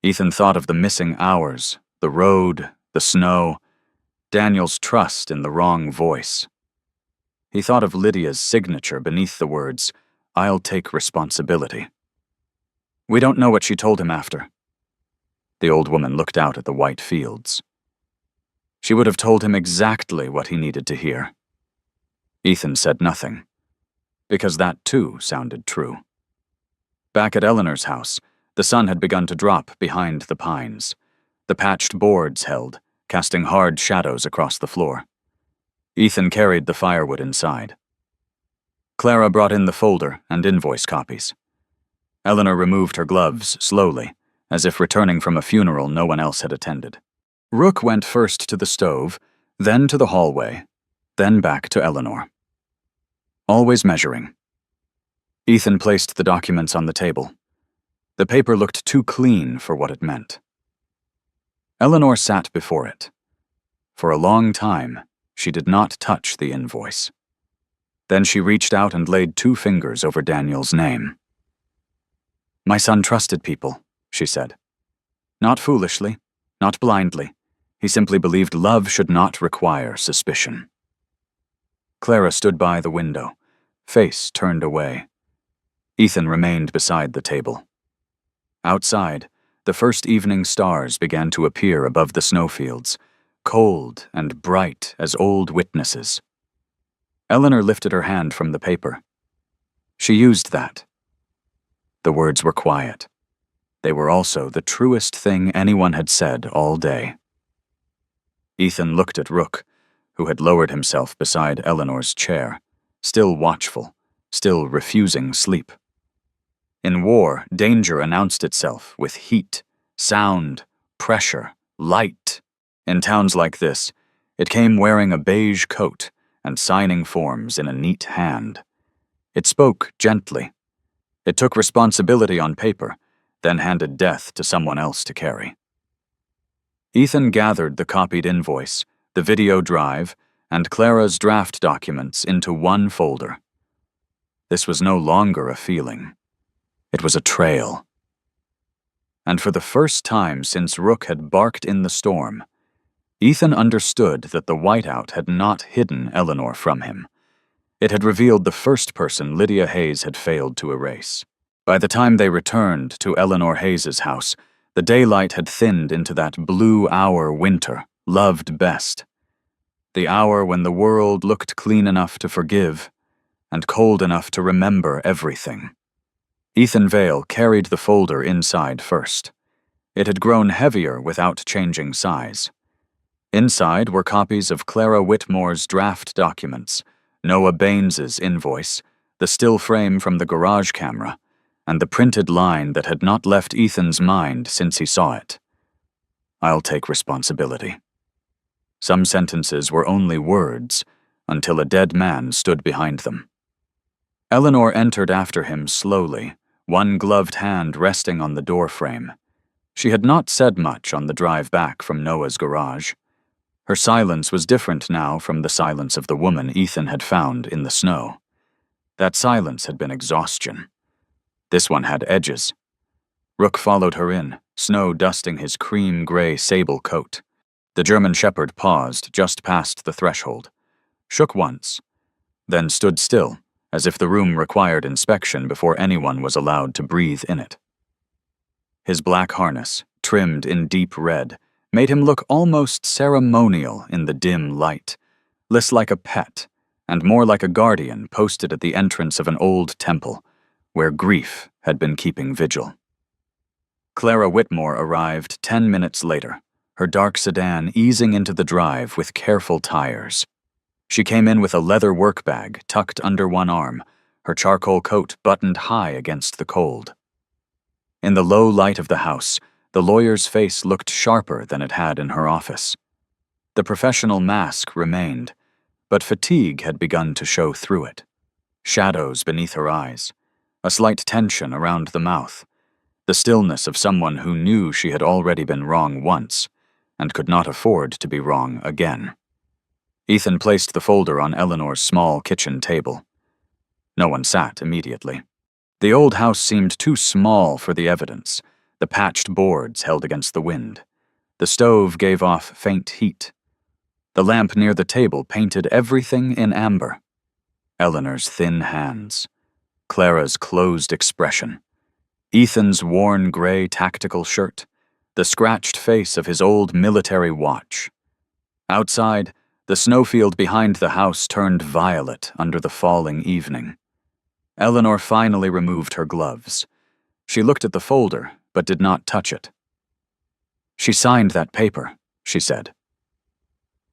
A: Ethan thought of the missing hours, the road, the snow, Daniel's trust in the wrong voice. He thought of Lydia's signature beneath the words, "I'll take responsibility." "We don't know what she told him after." The old woman looked out at the white fields. She would have told him exactly what he needed to hear. Ethan said nothing, because that too sounded true. Back at Eleanor's house, the sun had begun to drop behind the pines. The patched boards held, casting hard shadows across the floor. Ethan carried the firewood inside. Clara brought in the folder and invoice copies. Eleanor removed her gloves slowly, as if returning from a funeral no one else had attended. Rook went first to the stove, then to the hallway, then back to Eleanor. Always measuring. Ethan placed the documents on the table. The paper looked too clean for what it meant. Eleanor sat before it. For a long time, she did not touch the invoice. Then she reached out and laid 2 fingers over Daniel's name. "My son trusted people," she said. "Not foolishly, not blindly. He simply believed love should not require suspicion." Clara stood by the window, face turned away. Ethan remained beside the table. Outside, the first evening stars began to appear above the snowfields, cold and bright as old witnesses. Eleanor lifted her hand from the paper. She used that. The words were quiet. They were also the truest thing anyone had said all day. Ethan looked at Rook, who had lowered himself beside Eleanor's chair, still watchful, still refusing sleep. In war, danger announced itself with heat, sound, pressure, light. In towns like this, it came wearing a beige coat and signing forms in a neat hand. It spoke gently. It took responsibility on paper, then handed death to someone else to carry. Ethan gathered the copied invoice, the video drive, and Clara's draft documents into one folder. This was no longer a feeling. It was a trail. And for the first time since Rook had barked in the storm, Ethan understood that the whiteout had not hidden Eleanor from him. It had revealed the first person Lydia Hayes had failed to erase. By the time they returned to Eleanor Hayes's house, the daylight had thinned into that blue hour winter loved best. The hour when the world looked clean enough to forgive and cold enough to remember everything. Ethan Vale carried the folder inside first. It had grown heavier without changing size. Inside were copies of Clara Whitmore's draft documents, Noah Baines's invoice, the still frame from the garage camera, and the printed line that had not left Ethan's mind since he saw it. "I'll take responsibility." Some sentences were only words, until a dead man stood behind them. Eleanor entered after him slowly, one gloved hand resting on the door frame. She had not said much on the drive back from Noah's garage. Her silence was different now from the silence of the woman Ethan had found in the snow. That silence had been exhaustion. This one had edges. Rook followed her in, snow dusting his cream-gray sable coat. The German shepherd paused just past the threshold, shook once, then stood still, as if the room required inspection before anyone was allowed to breathe in it. His black harness, trimmed in deep red, made him look almost ceremonial in the dim light, less like a pet, and more like a guardian posted at the entrance of an old temple, where grief had been keeping vigil. Clara Whitmore arrived 10 minutes later, her dark sedan easing into the drive with careful tires. She came in with a leather work bag tucked under one arm, her charcoal coat buttoned high against the cold. In the low light of the house, the lawyer's face looked sharper than it had in her office. The professional mask remained, but fatigue had begun to show through it. Shadows beneath her eyes, a slight tension around the mouth, the stillness of someone who knew she had already been wrong once and could not afford to be wrong again. Ethan placed the folder on Eleanor's small kitchen table. No one sat immediately. The old house seemed too small for the evidence, the patched boards held against the wind. The stove gave off faint heat. The lamp near the table painted everything in amber. Eleanor's thin hands, Clara's closed expression, Ethan's worn gray tactical shirt, the scratched face of his old military watch. Outside, the snowfield behind the house turned violet under the falling evening. Eleanor finally removed her gloves. She looked at the folder, but did not touch it. "She signed that paper," she said.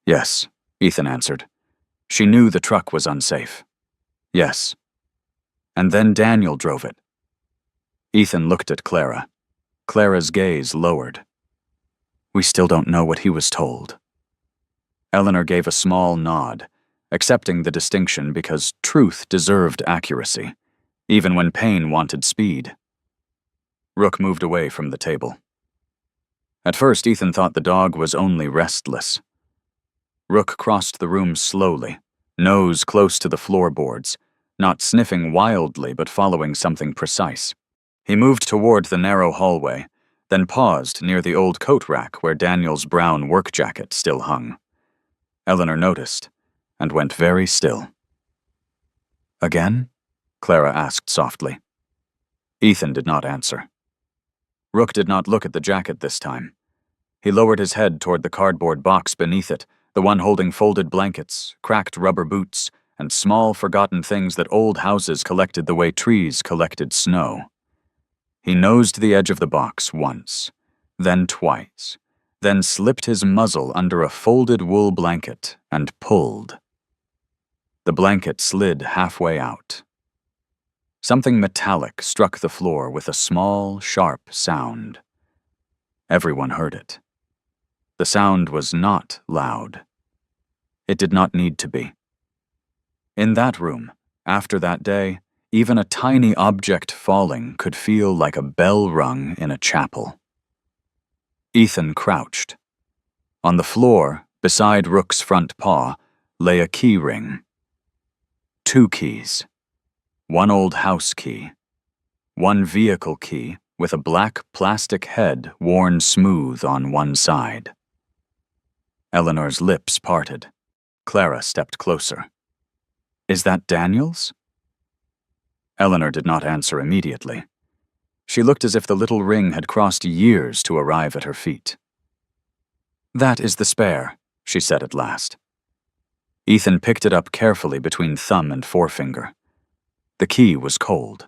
A: "Yes," Ethan answered. "She knew the truck was unsafe." "Yes." "And then Daniel drove it." Ethan looked at Clara. Clara's gaze lowered. "We still don't know what he was told." Eleanor gave a small nod, accepting the distinction because truth deserved accuracy, even when pain wanted speed. Rook moved away from the table. At first, Ethan thought the dog was only restless. Rook crossed the room slowly, nose close to the floorboards, not sniffing wildly but following something precise. He moved toward the narrow hallway, then paused near the old coat rack where Daniel's brown work jacket still hung. Eleanor noticed, and went very still. "Again?" Clara asked softly. Ethan did not answer. Rook did not look at the jacket this time. He lowered his head toward the cardboard box beneath it, the one holding folded blankets, cracked rubber boots, and small forgotten things that old houses collected the way trees collected snow. He nosed the edge of the box once, then twice, then slipped his muzzle under a folded wool blanket and pulled. The blanket slid halfway out. Something metallic struck the floor with a small, sharp sound. Everyone heard it. The sound was not loud. It did not need to be. In that room, after that day, even a tiny object falling could feel like a bell rung in a chapel. Ethan crouched. On the floor, beside Rook's front paw, lay a key ring. 2 keys. 1 old house key. 1 vehicle key with a black plastic head worn smooth on one side. Eleanor's lips parted. Clara stepped closer. "Is that Daniel's?" Eleanor did not answer immediately. She looked as if the little ring had crossed years to arrive at her feet. "That is the spare," she said at last. Ethan picked it up carefully between thumb and forefinger. The key was cold.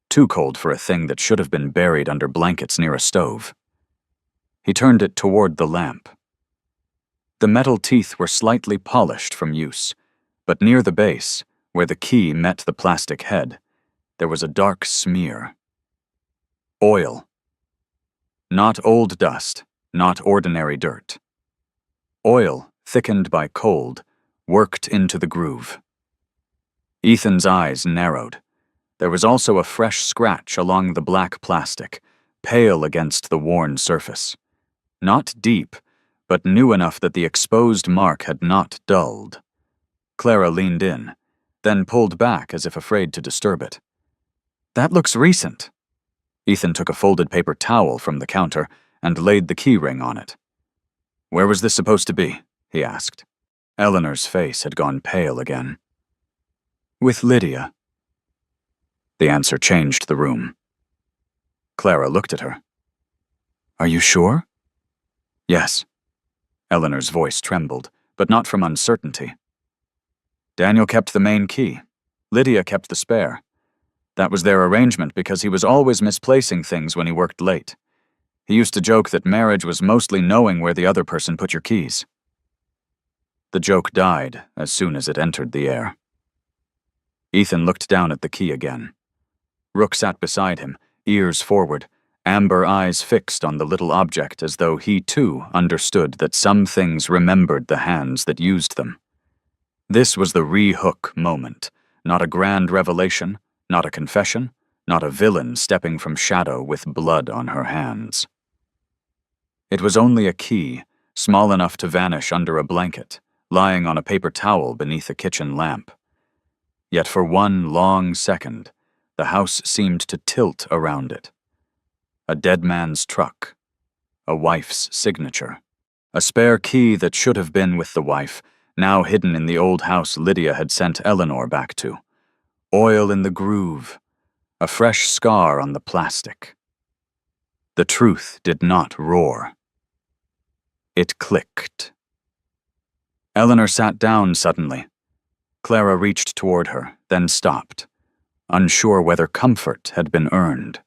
A: Too cold for a thing that should have been buried under blankets near a stove. He turned it toward the lamp. The metal teeth were slightly polished from use, but near the base, where the key met the plastic head, there was a dark smear. Oil. Not old dust, not ordinary dirt. Oil, thickened by cold, worked into the groove. Ethan's eyes narrowed. There was also a fresh scratch along the black plastic, pale against the worn surface. Not deep, but new enough that the exposed mark had not dulled. Clara leaned in, then pulled back as if afraid to disturb it. "That looks recent." Ethan took a folded paper towel from the counter and laid the key ring on it. "Where was this supposed to be?" he asked. Eleanor's face had gone pale again. "With Lydia." The answer changed the room. Clara looked at her. "Are you sure?" "Yes." Eleanor's voice trembled, but not from uncertainty. "Daniel kept the main key. Lydia kept the spare. That was their arrangement because he was always misplacing things when he worked late. He used to joke that marriage was mostly knowing where the other person put your keys." The joke died as soon as it entered the air. Ethan looked down at the key again. Rook sat beside him, ears forward, amber eyes fixed on the little object as though he too understood that some things remembered the hands that used them. This was the re-hook moment, not a grand revelation, not a confession, not a villain stepping from shadow with blood on her hands. It was only a key, small enough to vanish under a blanket, lying on a paper towel beneath a kitchen lamp. Yet for one long second, the house seemed to tilt around it. A dead man's truck, a wife's signature, a spare key that should have been with the wife, now hidden in the old house Lydia had sent Eleanor back to. Oil in the groove, a fresh scar on the plastic. The truth did not roar. It clicked. Eleanor sat down suddenly. Clara reached toward her, then stopped, unsure whether comfort had been earned.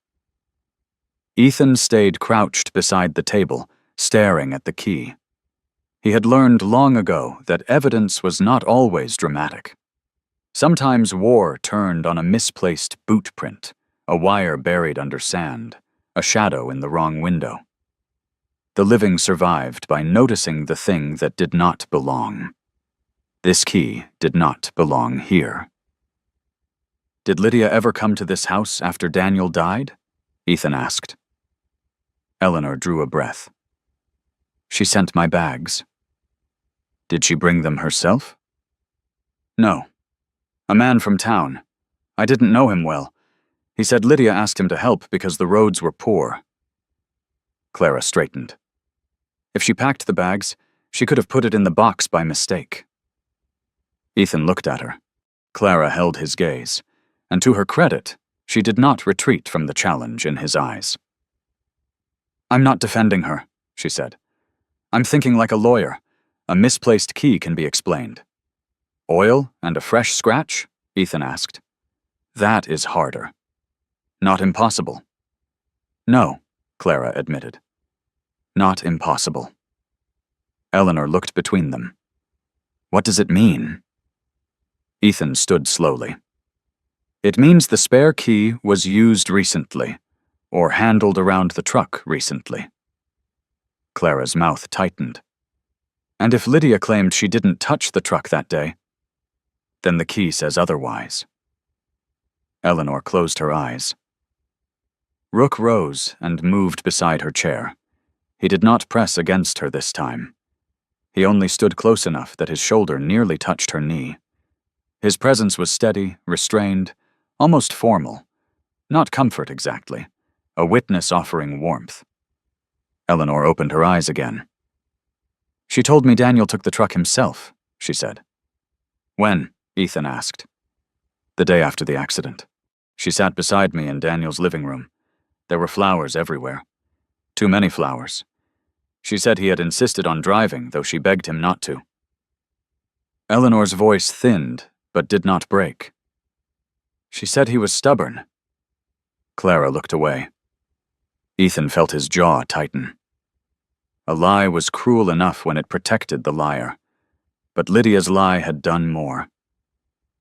A: Ethan stayed crouched beside the table, staring at the key. He had learned long ago that evidence was not always dramatic. Sometimes war turned on a misplaced boot print, a wire buried under sand, a shadow in the wrong window. The living survived by noticing the thing that did not belong. This key did not belong here. "Did Lydia ever come to this house after Daniel died?" Ethan asked. Eleanor drew a breath. "She sent my bags." "Did she bring them herself?" "No. A man from town. I didn't know him well. He said Lydia asked him to help because the roads were poor." Clara straightened. If she packed the bags, she could have put it in the box by mistake. Ethan looked at her. Clara held his gaze, and to her credit, she did not retreat from the challenge in his eyes. "I'm not defending her," she said. "I'm thinking like a lawyer. A misplaced key can be explained." "Oil and a fresh scratch?" Ethan asked. "That is harder." "Not impossible." "No," Clara admitted. "Not impossible." Eleanor looked between them. "What does it mean?" Ethan stood slowly. "It means the spare key was used recently, or handled around the truck recently." Clara's mouth tightened. "And if Lydia claimed she didn't touch the truck that day, then the key says otherwise." Eleanor closed her eyes. Rook rose and moved beside her chair. He did not press against her this time. He only stood close enough that his shoulder nearly touched her knee. His presence was steady, restrained, almost formal. Not comfort exactly, a witness offering warmth. Eleanor opened her eyes again. "She told me Daniel took the truck himself," she said. "When?" Ethan asked. "The day after the accident. She sat beside me in Daniel's living room. There were flowers everywhere. Too many flowers. She said he had insisted on driving, though she begged him not to." Eleanor's voice thinned, but did not break. "She said he was stubborn." Clara looked away. Ethan felt his jaw tighten. A lie was cruel enough when it protected the liar, but Lydia's lie had done more.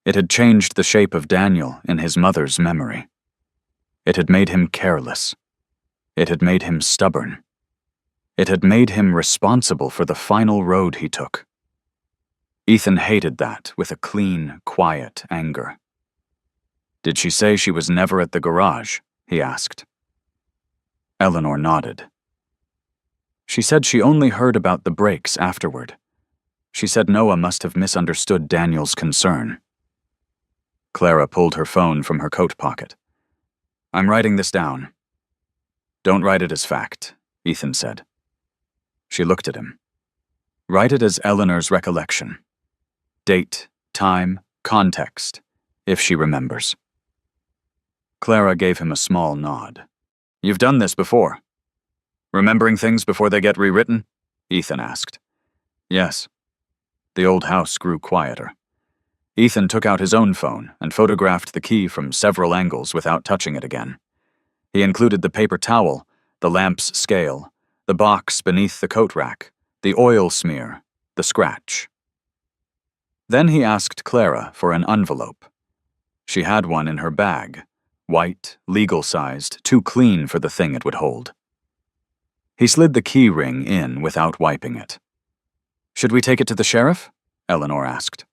A: It had changed the shape of Daniel in his mother's memory. It had made him careless. It had made him stubborn. It had made him responsible for the final road he took. Ethan hated that with a clean, quiet anger. "Did she say she was never at the garage?" he asked. Eleanor nodded. "She said she only heard about the breaks afterward. She said Noah must have misunderstood Daniel's concern." Clara pulled her phone from her coat pocket. "I'm writing this down. Don't write it as fact, Ethan said. She looked at him. Write it as Eleanor's recollection. Date, time, context, if she remembers. Clara gave him a small nod. You've done this before. Remembering things before they get rewritten? Ethan asked. Yes. The old house grew quieter. Ethan took out his own phone and photographed the key from several angles without touching it again. He included the paper towel, the lamp's scale, the box beneath the coat rack, the oil smear, the scratch. Then he asked Clara for an envelope. She had one in her bag, white, legal-sized, too clean for the thing it would hold. He slid the key ring in without wiping it. Should we take it to the sheriff? Eleanor asked.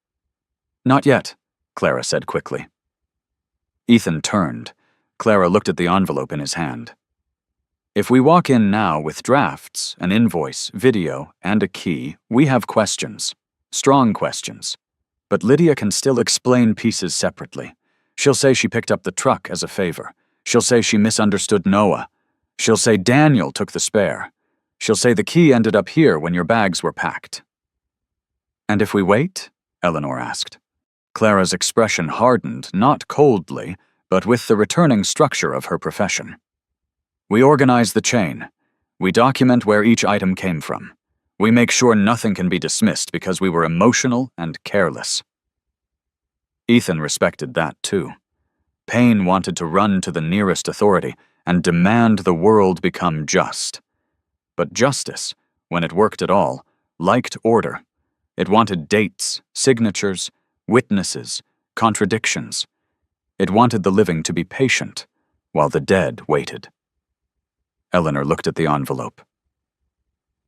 A: Not yet, Clara said quickly. Ethan turned. Clara looked at the envelope in his hand. If we walk in now with drafts, an invoice, video, and a key, we have questions. Strong questions. But Lydia can still explain pieces separately. She'll say she picked up the truck as a favor. She'll say she misunderstood Noah. She'll say Daniel took the spare. She'll say the key ended up here when your bags were packed. And if we wait? Eleanor asked. Clara's expression hardened, not coldly, but with the returning structure of her profession. We organize the chain. We document where each item came from. We make sure nothing can be dismissed because we were emotional and careless. Ethan respected that too. Payne wanted to run to the nearest authority and demand the world become just. But justice, when it worked at all, liked order. It wanted dates, signatures, witnesses, contradictions. It wanted the living to be patient, while the dead waited. Eleanor looked at the envelope.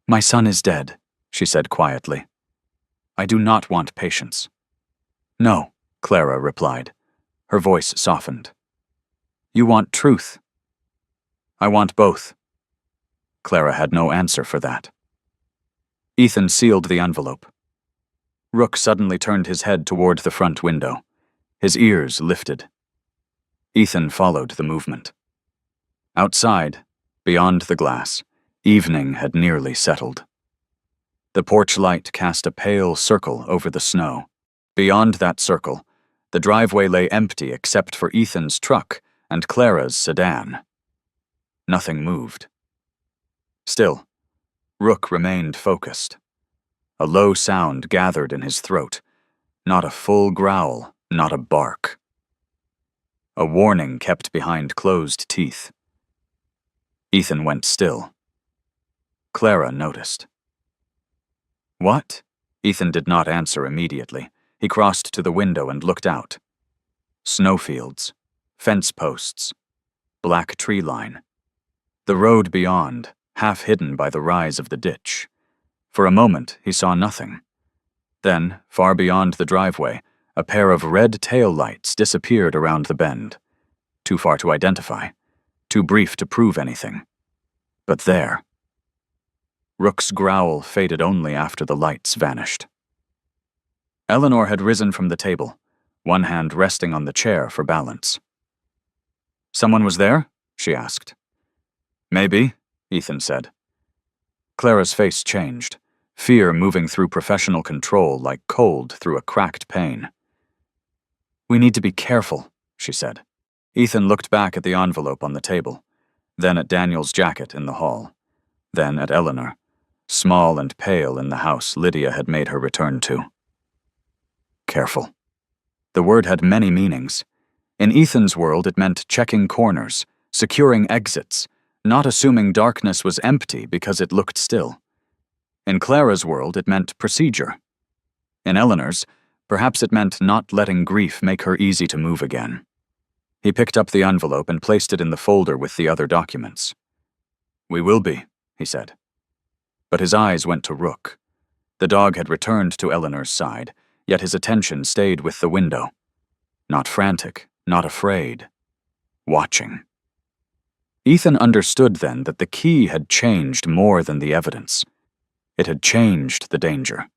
A: My son is dead, she said quietly. I do not want patience. No, Clara replied. Her voice softened. You want truth. I want both. Clara had no answer for that. Ethan sealed the envelope. Rook suddenly turned his head toward the front window. His ears lifted. Ethan followed the movement. Outside, beyond the glass, evening had nearly settled. The porch light cast a pale circle over the snow. Beyond that circle, the driveway lay empty except for Ethan's truck and Clara's sedan. Nothing moved. Still, Rook remained focused. A low sound gathered in his throat. Not a full growl, not a bark. A warning kept behind closed teeth. Ethan went still. Clara noticed. What? Ethan did not answer immediately. He crossed to the window and looked out. Snowfields, fence posts, black tree line. The road beyond, half hidden by the rise of the ditch. For a moment, he saw nothing. Then, far beyond the driveway, a pair of red tail lights disappeared around the bend. Too far to identify. Too brief to prove anything. But there. Rook's growl faded only after the lights vanished. Eleanor had risen from the table, one hand resting on the chair for balance. Someone was there? She asked. Maybe, Ethan said. Clara's face changed, fear moving through professional control like cold through a cracked pane. We need to be careful, she said. Ethan looked back at the envelope on the table, then at Daniel's jacket in the hall, then at Eleanor, small and pale in the house Lydia had made her return to. Careful. The word had many meanings. In Ethan's world, it meant checking corners, securing exits, not assuming darkness was empty because it looked still. In Clara's world, it meant procedure. In Eleanor's, perhaps it meant not letting grief make her easy to move again. He picked up the envelope and placed it in the folder with the other documents. We will be, he said. But his eyes went to Rook. The dog had returned to Eleanor's side, yet his attention stayed with the window. Not frantic, not afraid. Watching. Ethan understood then that the key had changed more than the evidence. It had changed the danger.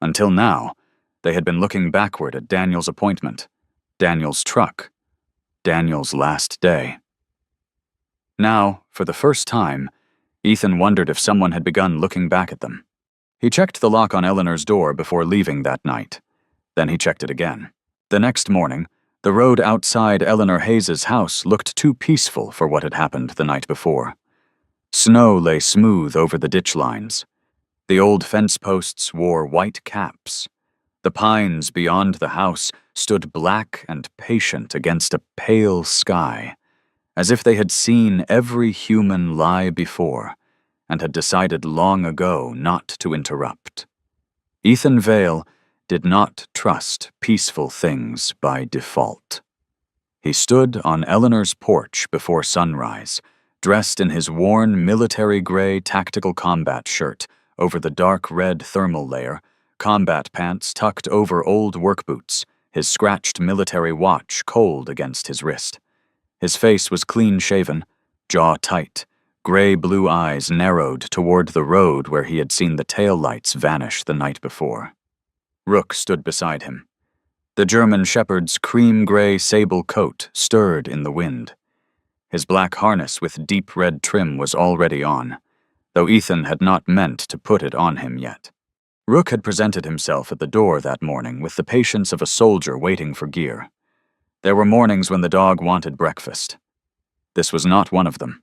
A: Until now, they had been looking backward at Daniel's appointment, Daniel's truck, Daniel's last day. Now, for the first time, Ethan wondered if someone had begun looking back at them. He checked the lock on Eleanor's door before leaving that night. Then he checked it again. The next morning, the road outside Eleanor Hayes's house looked too peaceful for what had happened the night before. Snow lay smooth over the ditch lines. The old fence posts wore white caps. The pines beyond the house stood black and patient against a pale sky, as if they had seen every human lie before and had decided long ago not to interrupt. Ethan Vale did not trust peaceful things by default. He stood on Eleanor's porch before sunrise, dressed in his worn military gray tactical combat shirt over the dark red thermal layer, combat pants tucked over old work boots, his scratched military watch cold against his wrist. His face was clean-shaven, jaw tight, gray-blue eyes narrowed toward the road where he had seen the taillights vanish the night before. Rook stood beside him. The German shepherd's cream-gray sable coat stirred in the wind. His black harness with deep red trim was already on, though Ethan had not meant to put it on him yet. Rook had presented himself at the door that morning with the patience of a soldier waiting for gear. There were mornings when the dog wanted breakfast. This was not one of them.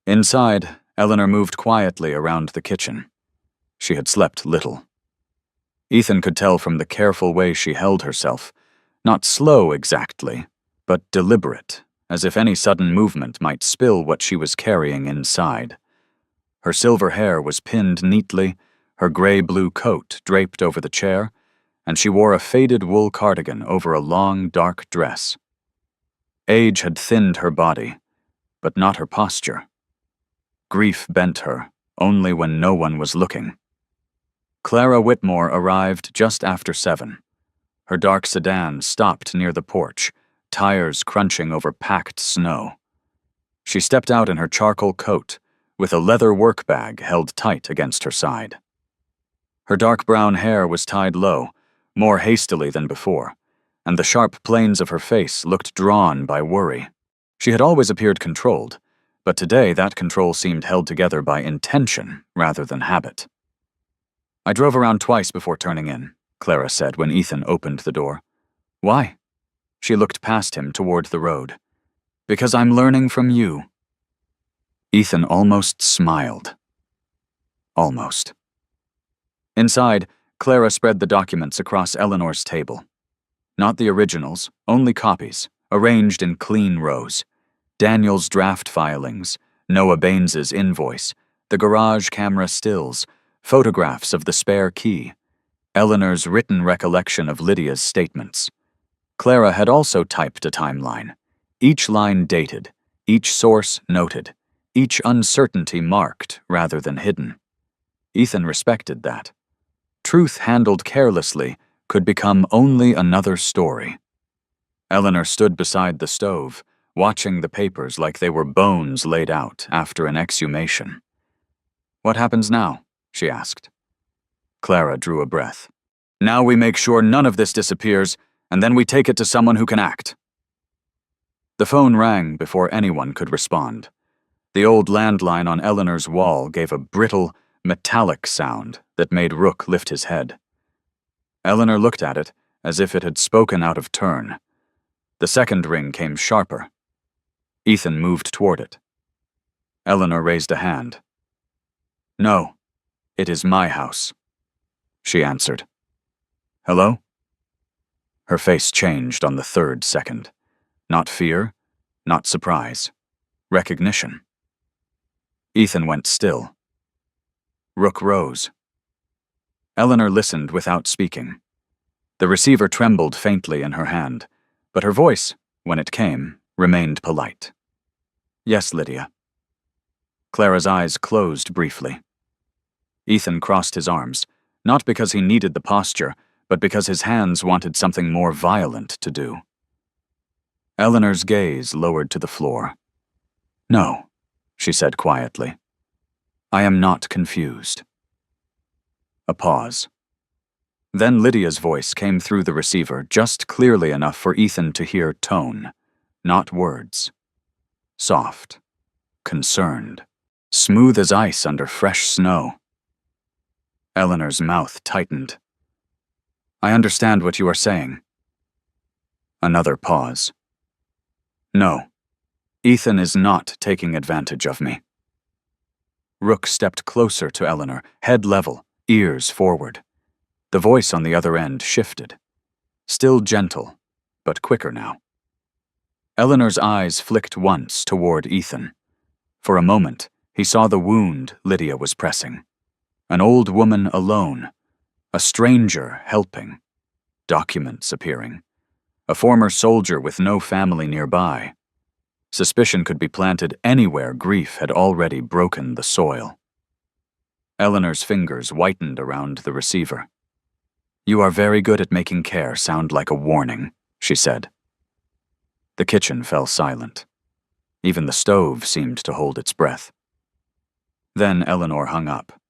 A: Inside, Eleanor moved quietly around the kitchen. She had slept little. Ethan could tell from the careful way she held herself, not slow exactly, but deliberate, as if any sudden movement might spill what she was carrying inside. Her silver hair was pinned neatly, her gray-blue coat draped over the chair, and she wore a faded wool cardigan over a long, dark dress. Age had thinned her body, but not her posture. Grief bent her, only when no one was looking. Clara Whitmore arrived just after 7. Her dark sedan stopped near the porch, tires crunching over packed snow. She stepped out in her charcoal coat, with a leather work bag held tight against her side. Her dark brown hair was tied low, more hastily than before, and the sharp planes of her face looked drawn by worry. She had always appeared controlled, but today that control seemed held together by intention rather than habit. "I drove around twice before turning in," Clara said when Ethan opened the door. "Why?" She looked past him toward the road. "Because I'm learning from you." Ethan almost smiled. Almost. Inside, Clara spread the documents across Eleanor's table. Not the originals, only copies, arranged in clean rows. Daniel's draft filings, Noah Baines's invoice, the garage camera stills, photographs of the spare key, Eleanor's written recollection of Lydia's statements. Clara had also typed a timeline, each line dated, each source noted, each uncertainty marked rather than hidden. Ethan respected that. Truth handled carelessly could become only another story. Eleanor stood beside the stove, watching the papers like they were bones laid out after an exhumation. "What happens now?" she asked. Clara drew a breath. "Now we make sure none of this disappears, and then we take it to someone who can act." The phone rang before anyone could respond. The old landline on Eleanor's wall gave a brittle, metallic sound that made Rook lift his head. Eleanor looked at it as if it had spoken out of turn. The second ring came sharper. Ethan moved toward it. Eleanor raised a hand. "No, it is my house," she answered. "Hello?" Her face changed on the 3rd second. Not fear, not surprise. Recognition. Ethan went still. Rook rose. Eleanor listened without speaking. The receiver trembled faintly in her hand, but her voice, when it came, remained polite. "Yes, Lydia." Clara's eyes closed briefly. Ethan crossed his arms, not because he needed the posture, but because his hands wanted something more violent to do. Eleanor's gaze lowered to the floor. "No," she said quietly. "I am not confused." A pause. Then Lydia's voice came through the receiver just clearly enough for Ethan to hear tone, not words. Soft, concerned, smooth as ice under fresh snow. Eleanor's mouth tightened. "I understand what you are saying." Another pause. "No, Ethan is not taking advantage of me." Rook stepped closer to Eleanor, head level, ears forward. The voice on the other end shifted. Still gentle, but quicker now. Eleanor's eyes flicked once toward Ethan. For a moment, he saw the wound Lydia was pressing. An old woman alone. A stranger helping. Documents appearing. A former soldier with no family nearby. Suspicion could be planted anywhere grief had already broken the soil. Eleanor's fingers whitened around the receiver. "You are very good at making care sound like a warning," she said. The kitchen fell silent. Even the stove seemed to hold its breath. Then Eleanor hung up.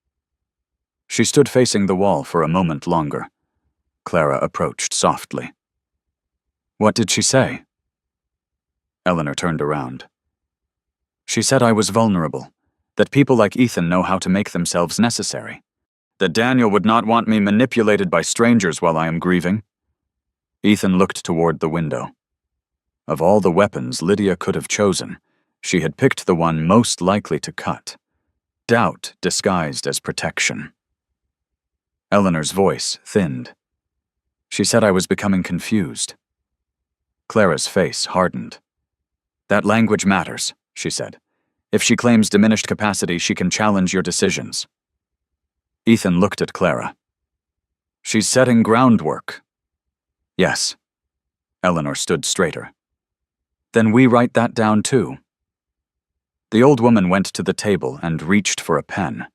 A: She stood facing the wall for a moment longer. Clara approached softly. "What did she say?" Eleanor turned around. "She said I was vulnerable, that people like Ethan know how to make themselves necessary, that Daniel would not want me manipulated by strangers while I am grieving." Ethan looked toward the window. Of all the weapons Lydia could have chosen, she had picked the one most likely to cut. Doubt disguised as protection. Eleanor's voice thinned. "She said I was becoming confused." Clara's face hardened. "That language matters," she said. "If she claims diminished capacity, she can challenge your decisions." Ethan looked at Clara. "She's setting groundwork." "Yes." Eleanor stood straighter. "Then we write that down too." The old woman went to the table and reached for a pen.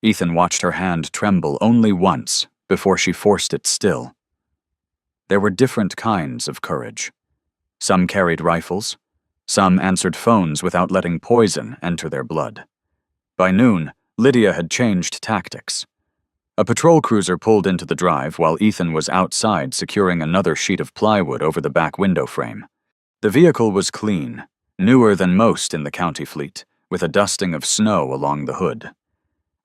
A: Ethan watched her hand tremble only once before she forced it still. There were different kinds of courage. Some carried rifles. Some answered phones without letting poison enter their blood. By noon, Lydia had changed tactics. A patrol cruiser pulled into the drive while Ethan was outside securing another sheet of plywood over the back window frame. The vehicle was clean, newer than most in the county fleet, with a dusting of snow along the hood.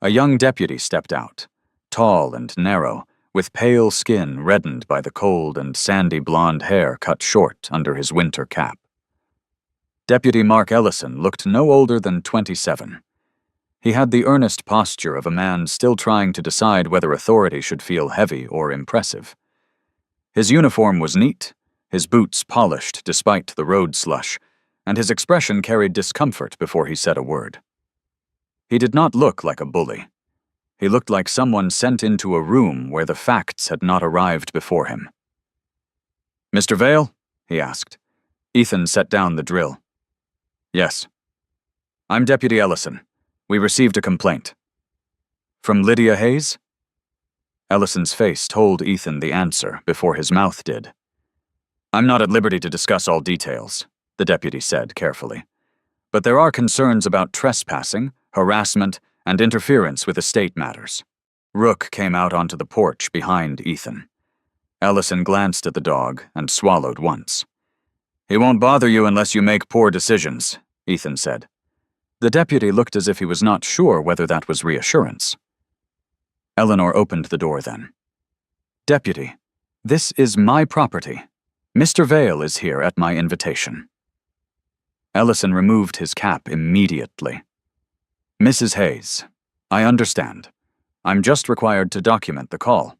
A: A young deputy stepped out, tall and narrow, with pale skin reddened by the cold and sandy blonde hair cut short under his winter cap. Deputy Mark Ellison looked no older than 27. He had the earnest posture of a man still trying to decide whether authority should feel heavy or impressive. His uniform was neat, his boots polished despite the road slush, and his expression carried discomfort before he said a word. He did not look like a bully. He looked like someone sent into a room where the facts had not arrived before him. "Mr. Vale?" he asked. Ethan set down the drill. "Yes." "I'm Deputy Ellison. We received a complaint." "From Lydia Hayes?" Ellison's face told Ethan the answer before his mouth did. "I'm not at liberty to discuss all details," the deputy said carefully. "But there are concerns about trespassing, harassment, and interference with estate matters." Rook came out onto the porch behind Ethan. Ellison glanced at the dog and swallowed once. "He won't bother you unless you make poor decisions," Ethan said. The deputy looked as if he was not sure whether that was reassurance. Eleanor opened the door then. "Deputy, this is my property. Mr. Vale is here at my invitation." Ellison removed his cap immediately. "Mrs. Hayes, I understand. I'm just required to document the call."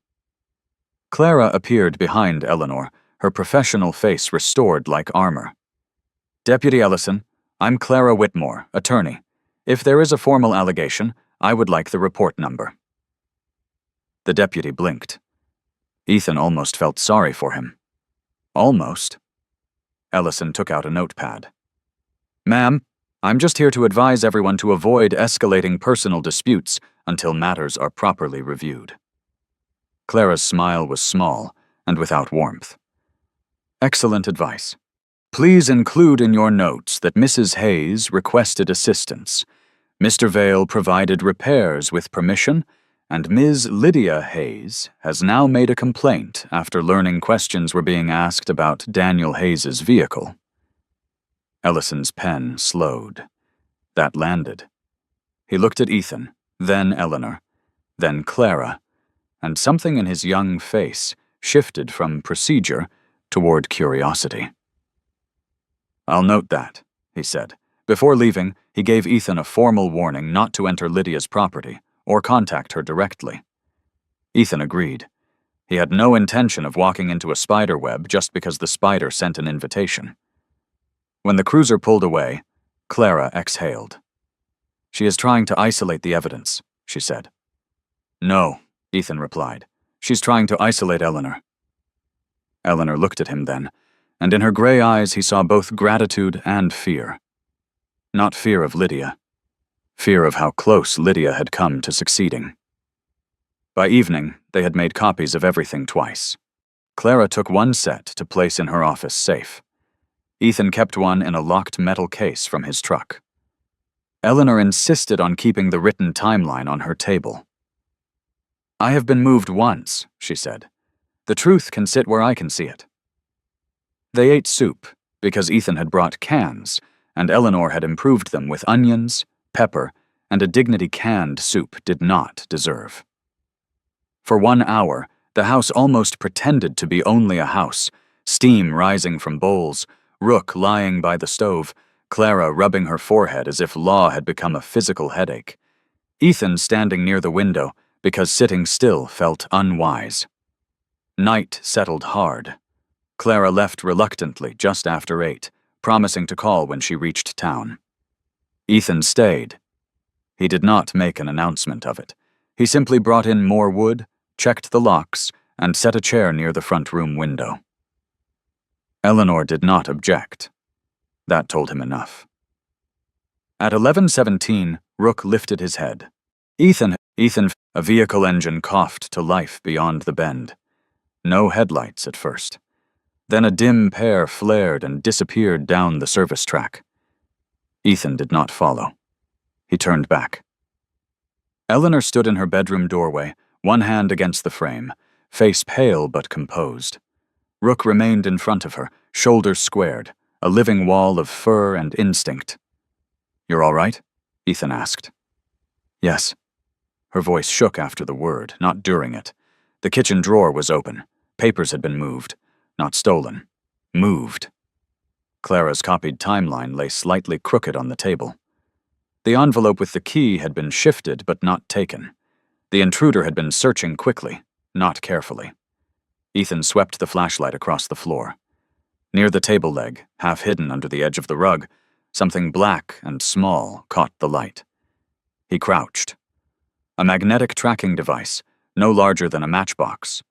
A: Clara appeared behind Eleanor, her professional face restored like armor. "Deputy Ellison, I'm Clara Whitmore, attorney. If there is a formal allegation, I would like the report number." The deputy blinked. Ethan almost felt sorry for him. Almost. Ellison took out a notepad. "Ma'am, I'm just here to advise everyone to avoid escalating personal disputes until matters are properly reviewed." Clara's smile was small and without warmth. "Excellent advice. Please include in your notes that Mrs. Hayes requested assistance. Mr. Vale provided repairs with permission, and Ms. Lydia Hayes has now made a complaint after learning questions were being asked about Daniel Hayes's vehicle." Ellison's pen slowed. That landed. He looked at Ethan, then Eleanor, then Clara, and something in his young face shifted from procedure toward curiosity. "I'll note that," he said. Before leaving, he gave Ethan a formal warning not to enter Lydia's property or contact her directly. Ethan agreed. He had no intention of walking into a spider web just because the spider sent an invitation. When the cruiser pulled away, Clara exhaled. "She is trying to isolate the evidence," she said. "No," Ethan replied. "She's trying to isolate Eleanor." Eleanor looked at him then, and in her gray eyes he saw both gratitude and fear. Not fear of Lydia. Fear of how close Lydia had come to succeeding. By evening, they had made copies of everything twice. Clara took one set to place in her office safe. Ethan kept one in a locked metal case from his truck. Eleanor insisted on keeping the written timeline on her table. "I have been moved once," she said. "The truth can sit where I can see it." They ate soup, because Ethan had brought cans, and Eleanor had improved them with onions, pepper, and a dignity canned soup did not deserve. For 1 hour, the house almost pretended to be only a house, steam rising from bowls, Rook lying by the stove, Clara rubbing her forehead as if Law had become a physical headache, Ethan standing near the window because sitting still felt unwise. Night settled hard. Clara left reluctantly just after 8, promising to call when she reached town. Ethan stayed. He did not make an announcement of it. He simply brought in more wood, checked the locks, and set a chair near the front room window. Eleanor did not object. That told him enough. At 11:17, Rook lifted his head. Ethan, a vehicle engine coughed to life beyond the bend. No headlights at first. Then a dim pair flared and disappeared down the service track. Ethan did not follow. He turned back. Eleanor stood in her bedroom doorway, one hand against the frame, face pale but composed. Rook remained in front of her, shoulders squared, a living wall of fur and instinct. "You're all right?" Ethan asked. "Yes." Her voice shook after the word, not during it. The kitchen drawer was open. Papers had been moved. Not stolen. Moved. Clara's copied timeline lay slightly crooked on the table. The envelope with the key had been shifted but not taken. The intruder had been searching quickly, not carefully. Ethan swept the flashlight across the floor. Near the table leg, half hidden under the edge of the rug, something black and small caught the light. He crouched. A magnetic tracking device, no larger than a matchbox.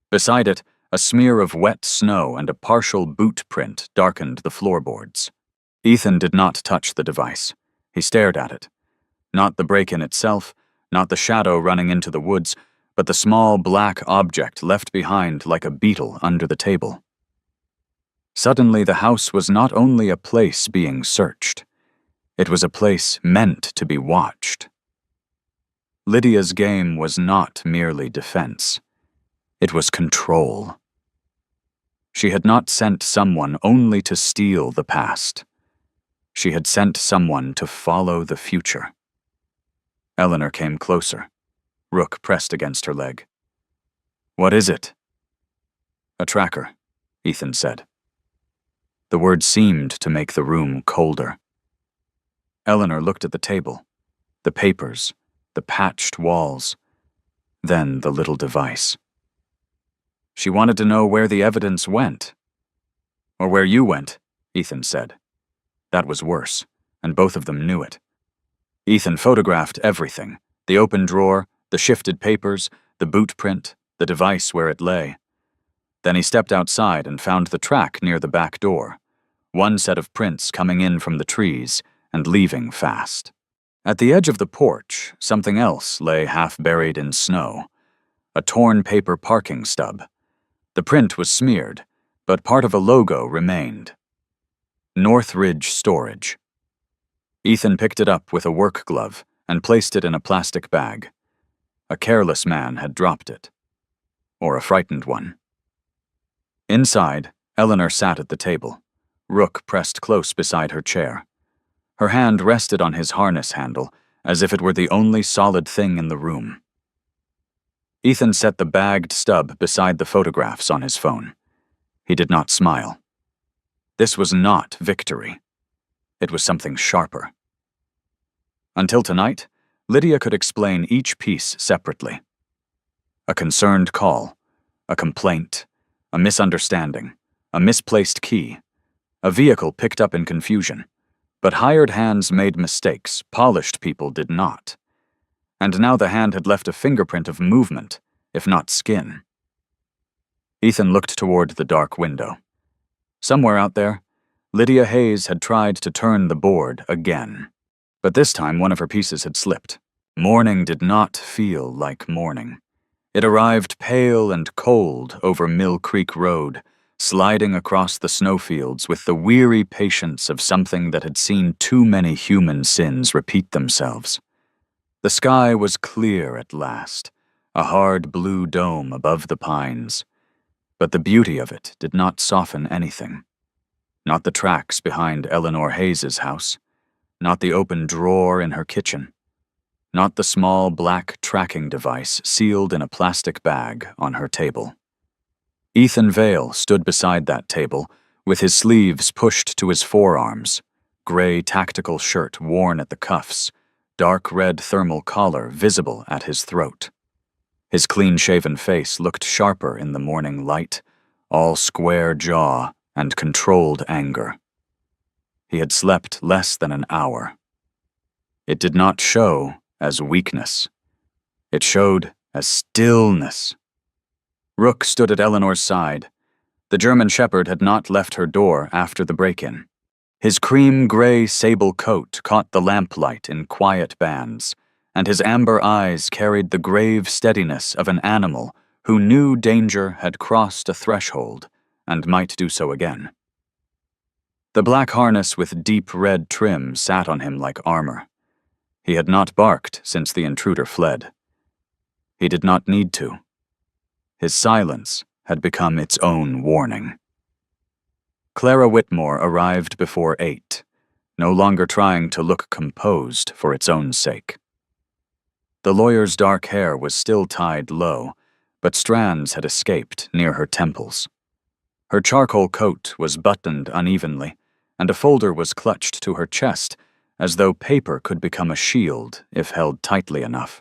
A: Beside it, a smear of wet snow and a partial boot print darkened the floorboards. Ethan did not touch the device. He stared at it. Not the break-in itself, not the shadow running into the woods, but the small black object left behind like a beetle under the table. Suddenly, the house was not only a place being searched. It was a place meant to be watched. Lydia's game was not merely defense. It was control. She had not sent someone only to steal the past. She had sent someone to follow the future. Eleanor came closer. Rook pressed against her leg. "What is it?" "A tracker," Ethan said. The word seemed to make the room colder. Eleanor looked at the table, the papers, the patched walls, then the little device. She wanted to know where the evidence went. "Or where you went," Ethan said. That was worse, and both of them knew it. Ethan photographed everything, the open drawer, the shifted papers, the boot print, the device where it lay. Then he stepped outside and found the track near the back door, one set of prints coming in from the trees and leaving fast. At the edge of the porch, something else lay half buried in snow, a torn paper parking stub. The print was smeared, but part of a logo remained. Northridge Storage. Ethan picked it up with a work glove and placed it in a plastic bag. A careless man had dropped it. Or a frightened one. Inside, Eleanor sat at the table. Rook pressed close beside her chair. Her hand rested on his harness handle, as if it were the only solid thing in the room. Ethan set the bagged stub beside the photographs on his phone. He did not smile. This was not victory. It was something sharper. Until tonight, Lydia could explain each piece separately. A concerned call, a complaint, a misunderstanding, a misplaced key, a vehicle picked up in confusion. But hired hands made mistakes, polished people did not. And now the hand had left a fingerprint of movement, if not skin. Ethan looked toward the dark window. Somewhere out there, Lydia Hayes had tried to turn the board again. But this time one of her pieces had slipped. Morning did not feel like morning. It arrived pale and cold over Mill Creek Road, sliding across the snowfields with the weary patience of something that had seen too many human sins repeat themselves. The sky was clear at last, a hard blue dome above the pines. But the beauty of it did not soften anything. Not the tracks behind Eleanor Hayes's house, not the open drawer in her kitchen, not the small black tracking device sealed in a plastic bag on her table. Ethan Vale stood beside that table, with his sleeves pushed to his forearms, gray tactical shirt worn at the cuffs, dark red thermal collar visible at his throat. His clean-shaven face looked sharper in the morning light, all square jaw and controlled anger. He had slept less than an hour. It did not show as weakness. It showed as stillness. Rook stood at Eleanor's side. The German Shepherd had not left her door after the break-in. His cream-gray sable coat caught the lamplight in quiet bands, and his amber eyes carried the grave steadiness of an animal who knew danger had crossed a threshold and might do so again. The black harness with deep red trim sat on him like armor. He had not barked since the intruder fled. He did not need to. His silence had become its own warning. Clara Whitmore arrived before 8, no longer trying to look composed for its own sake. The lawyer's dark hair was still tied low, but strands had escaped near her temples. Her charcoal coat was buttoned unevenly, and a folder was clutched to her chest, as though paper could become a shield if held tightly enough.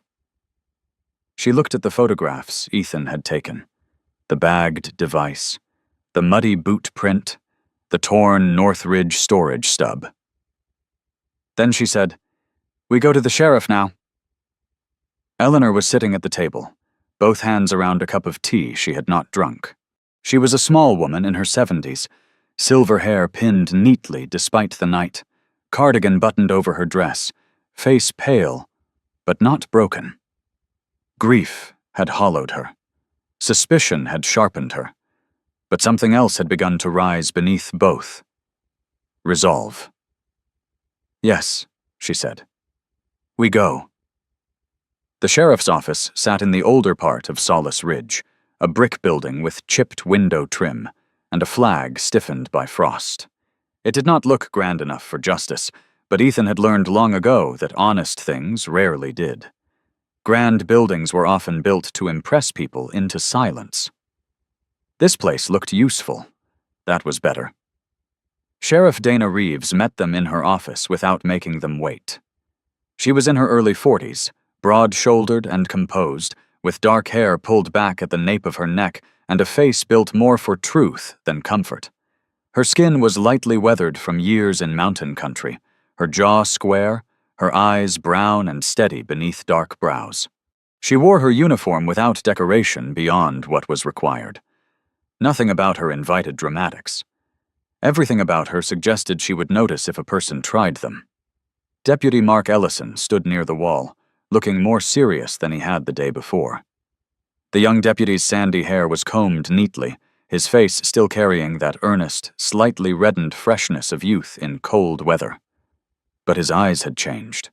A: She looked at the photographs Ethan had taken, the bagged device, the muddy boot print, the torn Northridge storage stub. Then she said, "We go to the sheriff now." Eleanor was sitting at the table, both hands around a cup of tea she had not drunk. She was a small woman in her 70s, silver hair pinned neatly despite the night, cardigan buttoned over her dress, face pale, but not broken. Grief had hollowed her. Suspicion had sharpened her. But something else had begun to rise beneath both. Resolve. "Yes," she said. "We go." The sheriff's office sat in the older part of Solace Ridge, a brick building with chipped window trim, and a flag stiffened by frost. It did not look grand enough for justice, but Ethan had learned long ago that honest things rarely did. Grand buildings were often built to impress people into silence. This place looked useful. That was better. Sheriff Dana Reeves met them in her office without making them wait. She was in her early 40s, broad-shouldered and composed, with dark hair pulled back at the nape of her neck and a face built more for truth than comfort. Her skin was lightly weathered from years in mountain country, her jaw square, her eyes brown and steady beneath dark brows. She wore her uniform without decoration beyond what was required. Nothing about her invited dramatics. Everything about her suggested she would notice if a person tried them. Deputy Mark Ellison stood near the wall, looking more serious than he had the day before. The young deputy's sandy hair was combed neatly, his face still carrying that earnest, slightly reddened freshness of youth in cold weather. But his eyes had changed.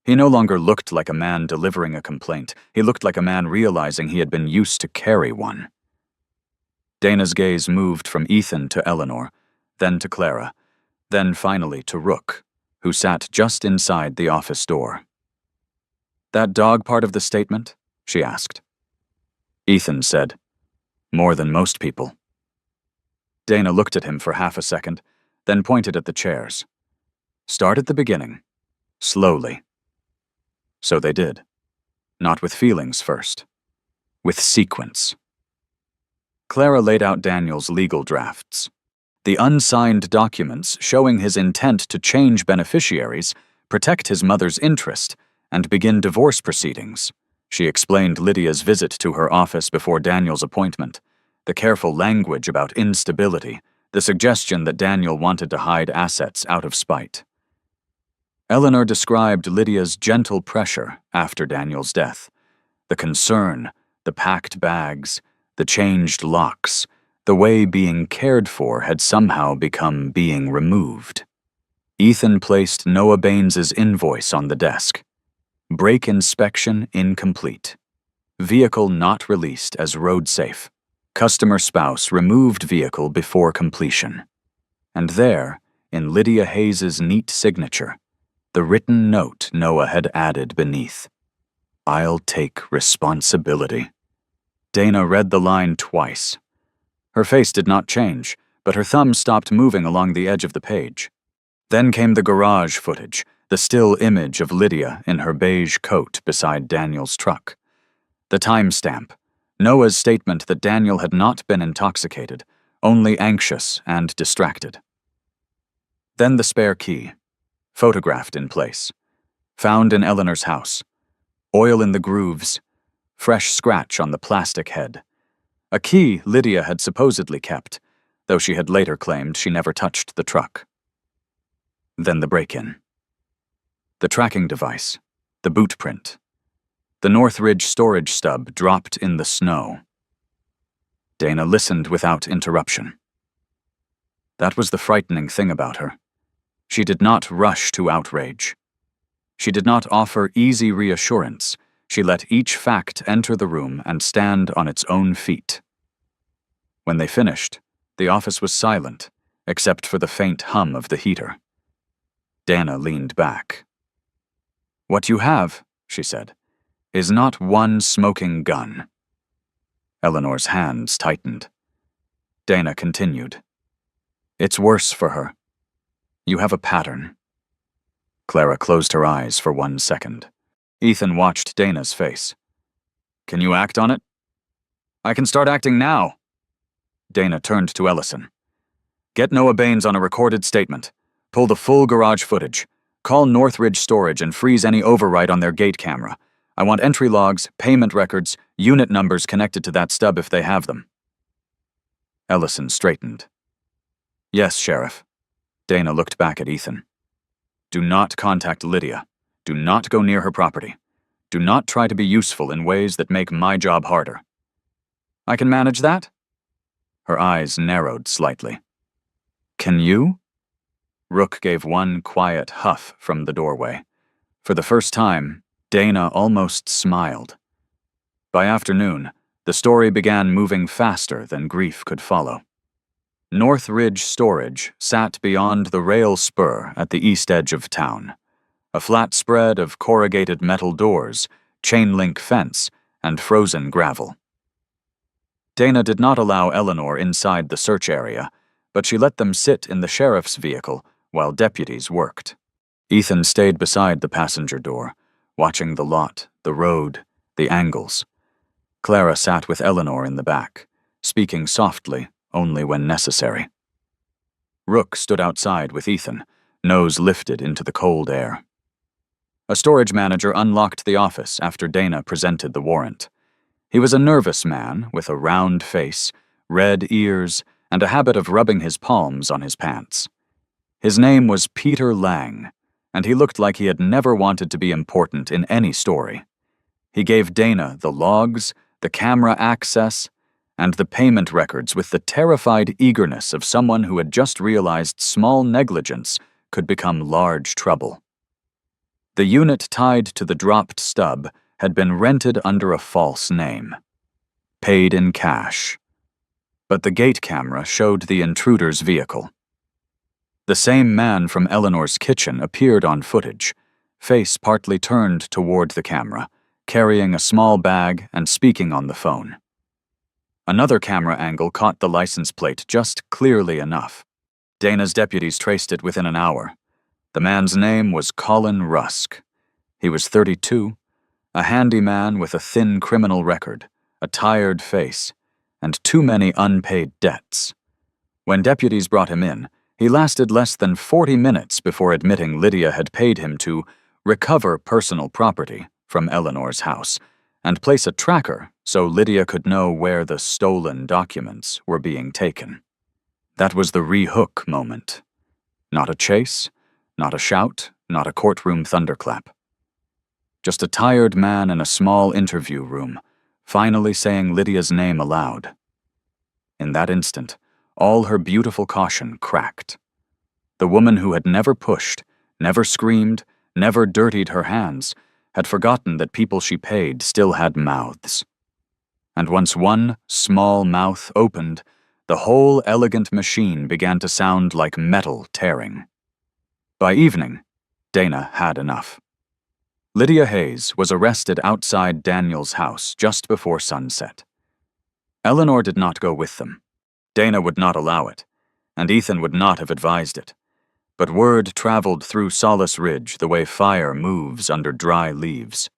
A: He no longer looked like a man delivering a complaint. He looked like a man realizing he had been used to carry one. Dana's gaze moved from Ethan to Eleanor, then to Clara, then finally to Rook, who sat just inside the office door. "That dog part of the statement?" she asked. Ethan said, "More than most people." Dana looked at him for half a second, then pointed at the chairs. "Start at the beginning. Slowly." So they did. Not with feelings first. With sequence. Clara laid out Daniel's legal drafts. The unsigned documents showing his intent to change beneficiaries, protect his mother's interest, and begin divorce proceedings. She explained Lydia's visit to her office before Daniel's appointment, the careful language about instability, the suggestion that Daniel wanted to hide assets out of spite. Eleanor described Lydia's gentle pressure after Daniel's death, the concern, the packed bags, the changed locks, the way being cared for had somehow become being removed. Ethan placed Noah Baines's invoice on the desk. Brake inspection incomplete. Vehicle not released as road safe. Customer spouse removed vehicle before completion. And there, in Lydia Hayes's neat signature, the written note Noah had added beneath. "I'll take responsibility." Dana read the line twice. Her face did not change, but her thumb stopped moving along the edge of the page. Then came the garage footage, the still image of Lydia in her beige coat beside Daniel's truck. The timestamp, Noah's statement that Daniel had not been intoxicated, only anxious and distracted. Then the spare key, photographed in place, found in Eleanor's house, oil in the grooves, fresh scratch on the plastic head. A key Lydia had supposedly kept, though she had later claimed she never touched the truck. Then the break-in. The tracking device, the boot print, the Northridge storage stub dropped in the snow. Dana listened without interruption. That was the frightening thing about her. She did not rush to outrage. She did not offer easy reassurance. She let each fact enter the room and stand on its own feet. When they finished, the office was silent, except for the faint hum of the heater. Dana leaned back. "What you have," she said, "is not one smoking gun." Eleanor's hands tightened. Dana continued. "It's worse for her. You have a pattern." Clara closed her eyes for 1 second. Ethan watched Dana's face. "Can you act on it?" "I can start acting now." Dana turned to Ellison. "Get Noah Baines on a recorded statement. Pull the full garage footage. Call Northridge Storage and freeze any override on their gate camera. I want entry logs, payment records, unit numbers connected to that stub if they have them." Ellison straightened. "Yes, Sheriff." Dana looked back at Ethan. "Do not contact Lydia. Do not go near her property. Do not try to be useful in ways that make my job harder." "I can manage that?" Her eyes narrowed slightly. "Can you?" Rook gave one quiet huff from the doorway. For the first time, Dana almost smiled. By afternoon, the story began moving faster than grief could follow. Northridge Storage sat beyond the rail spur at the east edge of town. A flat spread of corrugated metal doors, chain-link fence, and frozen gravel. Dana did not allow Eleanor inside the search area, but she let them sit in the sheriff's vehicle while deputies worked. Ethan stayed beside the passenger door, watching the lot, the road, the angles. Clara sat with Eleanor in the back, speaking softly only when necessary. Rook stood outside with Ethan, nose lifted into the cold air. A storage manager unlocked the office after Dana presented the warrant. He was a nervous man with a round face, red ears, and a habit of rubbing his palms on his pants. His name was Peter Lang, and he looked like he had never wanted to be important in any story. He gave Dana the logs, the camera access, and the payment records with the terrified eagerness of someone who had just realized small negligence could become large trouble. The unit tied to the dropped stub had been rented under a false name. Paid in cash. But the gate camera showed the intruder's vehicle. The same man from Eleanor's kitchen appeared on footage, face partly turned toward the camera, carrying a small bag and speaking on the phone. Another camera angle caught the license plate just clearly enough. Dana's deputies traced it within an hour. The man's name was Colin Rusk. He was 32, a handyman with a thin criminal record, a tired face, and too many unpaid debts. When deputies brought him in, he lasted less than 40 minutes before admitting Lydia had paid him to recover personal property from Eleanor's house and place a tracker so Lydia could know where the stolen documents were being taken. That was the re-hook moment. Not a chase, not a shout, not a courtroom thunderclap. Just a tired man in a small interview room, finally saying Lydia's name aloud. In that instant, all her beautiful caution cracked. The woman who had never pushed, never screamed, never dirtied her hands, had forgotten that people she paid still had mouths. And once one small mouth opened, the whole elegant machine began to sound like metal tearing. By evening, Dana had enough. Lydia Hayes was arrested outside Daniel's house just before sunset. Eleanor did not go with them. Dana would not allow it, and Ethan would not have advised it. But word traveled through Solace Ridge the way fire moves under dry leaves.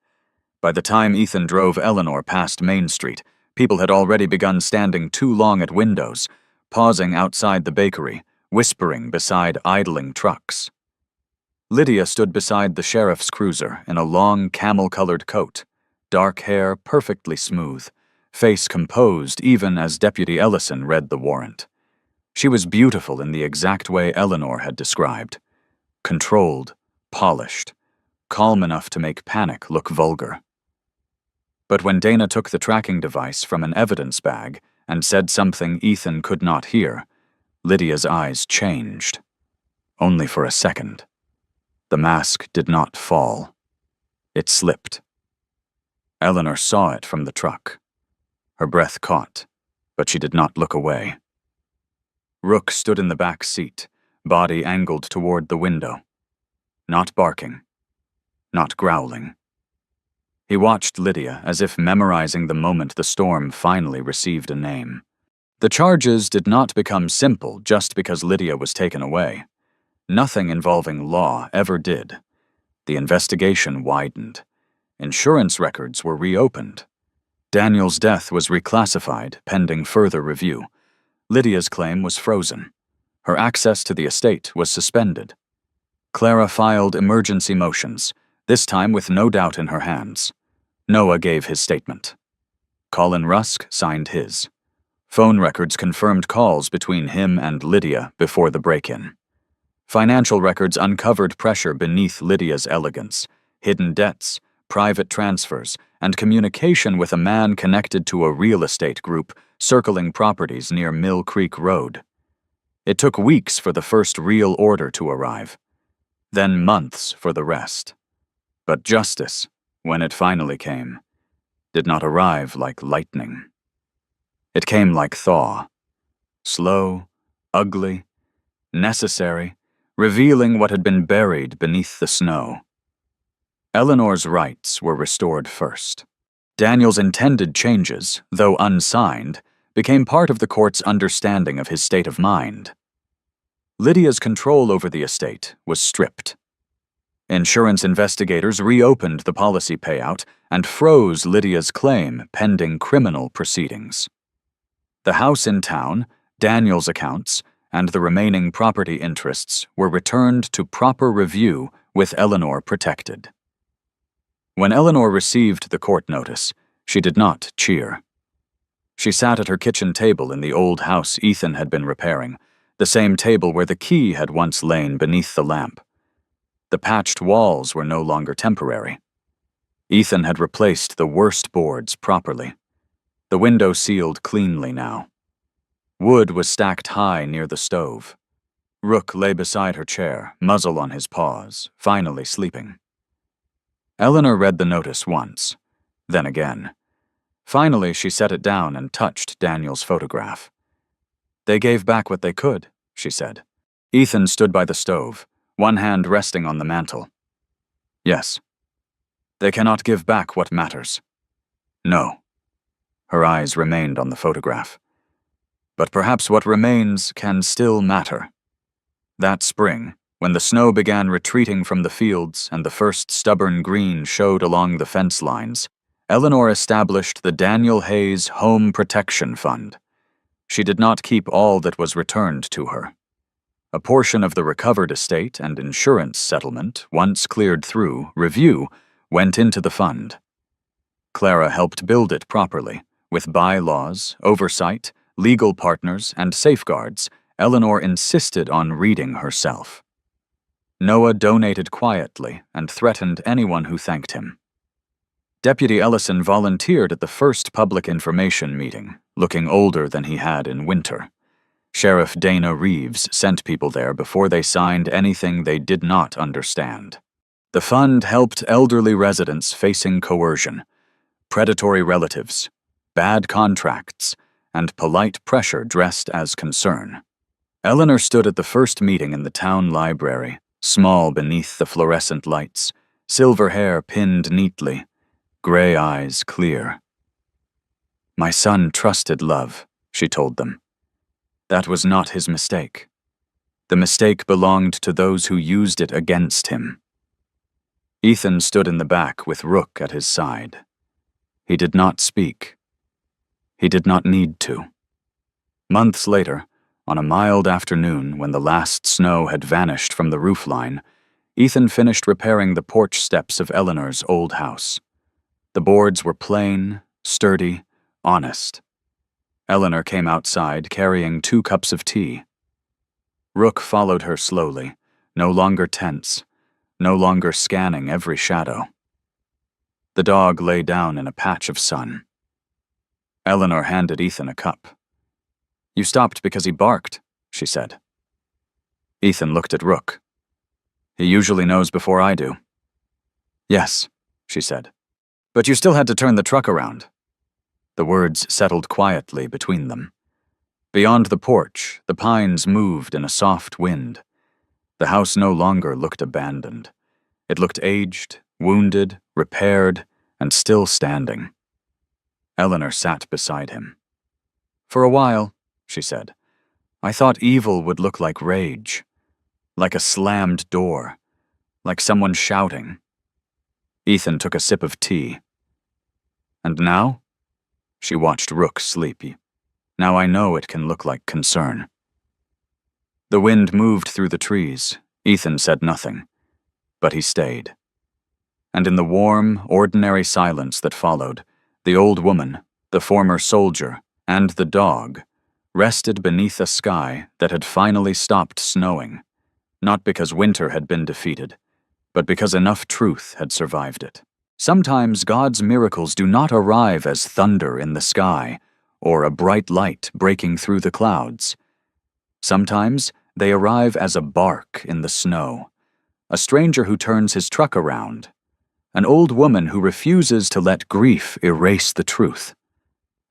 A: By the time Ethan drove Eleanor past Main Street, people had already begun standing too long at windows, pausing outside the bakery, whispering beside idling trucks. Lydia stood beside the sheriff's cruiser in a long camel-colored coat, dark hair perfectly smooth, face composed even as Deputy Ellison read the warrant. She was beautiful in the exact way Eleanor had described. Controlled, polished, calm enough to make panic look vulgar. But when Dana took the tracking device from an evidence bag and said something Ethan could not hear, Lydia's eyes changed. Only for a second. The mask did not fall. It slipped. Eleanor saw it from the truck. Her breath caught, but she did not look away. Rook stood in the back seat, body angled toward the window. Not barking. Not growling. He watched Lydia as if memorizing the moment the storm finally received a name. The charges did not become simple just because Lydia was taken away. Nothing involving law ever did. The investigation widened. Insurance records were reopened. Daniel's death was reclassified pending further review. Lydia's claim was frozen. Her access to the estate was suspended. Clara filed emergency motions, this time with no doubt in her hands. Noah gave his statement. Colin Rusk signed his. Phone records confirmed calls between him and Lydia before the break-in. Financial records uncovered pressure beneath Lydia's elegance, hidden debts, private transfers, and communication with a man connected to a real estate group circling properties near Mill Creek Road. It took weeks for the first real order to arrive, then months for the rest. But justice, when it finally came, did not arrive like lightning. It came like thaw, slow, ugly, necessary, revealing what had been buried beneath the snow. Eleanor's rights were restored first. Daniel's intended changes, though unsigned, became part of the court's understanding of his state of mind. Lydia's control over the estate was stripped. Insurance investigators reopened the policy payout and froze Lydia's claim pending criminal proceedings. The house in town, Daniel's accounts, and the remaining property interests were returned to proper review with Eleanor protected. When Eleanor received the court notice, she did not cheer. She sat at her kitchen table in the old house Ethan had been repairing, the same table where the key had once lain beneath the lamp. The patched walls were no longer temporary. Ethan had replaced the worst boards properly. The window sealed cleanly now. Wood was stacked high near the stove. Rook lay beside her chair, muzzle on his paws, finally sleeping. Eleanor read the notice once, then again. Finally, she set it down and touched Daniel's photograph. "They gave back what they could," she said. Ethan stood by the stove, one hand resting on the mantel. Yes. They cannot give back what matters. No. Her eyes remained on the photograph. But perhaps what remains can still matter. That spring, when the snow began retreating from the fields and the first stubborn green showed along the fence lines, Eleanor established the Daniel Hayes Home Protection Fund. She did not keep all that was returned to her. A portion of the recovered estate and insurance settlement, once cleared through review, went into the fund. Clara helped build it properly, with bylaws, oversight, legal partners, and safeguards. Eleanor insisted on reading herself. Noah donated quietly and threatened anyone who thanked him. Deputy Ellison volunteered at the first public information meeting, looking older than he had in winter. Sheriff Dana Reeves sent people there before they signed anything they did not understand. The fund helped elderly residents facing coercion, predatory relatives, bad contracts, and polite pressure dressed as concern. Eleanor stood at the first meeting in the town library, small beneath the fluorescent lights, silver hair pinned neatly, gray eyes clear. My son trusted love, she told them. That was not his mistake. The mistake belonged to those who used it against him. Ethan stood in the back with Rook at his side. He did not speak. He did not need to. Months later, on a mild afternoon when the last snow had vanished from the roofline, Ethan finished repairing the porch steps of Eleanor's old house. The boards were plain, sturdy, honest. Eleanor came outside carrying 2 cups of tea. Rook followed her slowly, no longer tense, no longer scanning every shadow. The dog lay down in a patch of sun. Eleanor handed Ethan a cup. You stopped because he barked, she said. Ethan looked at Rook. He usually knows before I do. Yes, she said. But you still had to turn the truck around. The words settled quietly between them. Beyond the porch, the pines moved in a soft wind. The house no longer looked abandoned. It looked aged, wounded, repaired, and still standing. Eleanor sat beside him. For a while, she said, I thought evil would look like rage, like a slammed door, like someone shouting. Ethan took a sip of tea. And now? She watched Rook sleepy. Now I know it can look like concern. The wind moved through the trees. Ethan said nothing, but he stayed. And in the warm, ordinary silence that followed, the old woman, the former soldier, and the dog rested beneath a sky that had finally stopped snowing, not because winter had been defeated, but because enough truth had survived it. Sometimes God's miracles do not arrive as thunder in the sky or a bright light breaking through the clouds. Sometimes they arrive as a bark in the snow, a stranger who turns his truck around, an old woman who refuses to let grief erase the truth,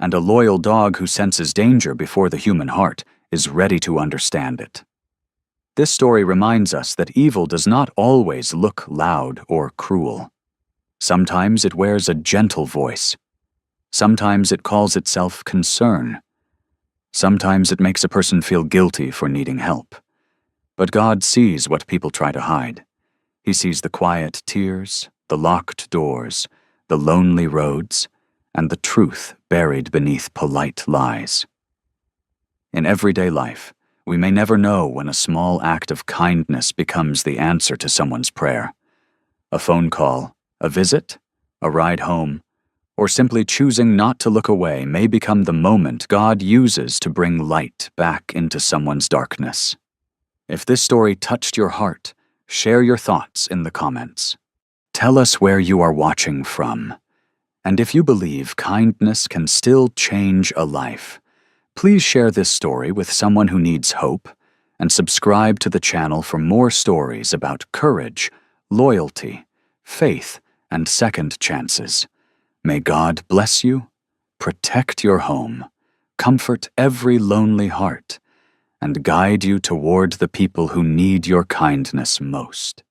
A: and a loyal dog who senses danger before the human heart is ready to understand it. This story reminds us that evil does not always look loud or cruel. Sometimes it wears a gentle voice. Sometimes it calls itself concern. Sometimes it makes a person feel guilty for needing help. But God sees what people try to hide. He sees the quiet tears, the locked doors, the lonely roads, and the truth buried beneath polite lies. In everyday life, we may never know when a small act of kindness becomes the answer to someone's prayer. A phone call, a visit, a ride home, or simply choosing not to look away may become the moment God uses to bring light back into someone's darkness. If this story touched your heart, share your thoughts in the comments. Tell us where you are watching from. And if you believe kindness can still change a life, please share this story with someone who needs hope and subscribe to the channel for more stories about courage, loyalty, faith, and second chances. May God bless you, protect your home, comfort every lonely heart, and guide you toward the people who need your kindness most.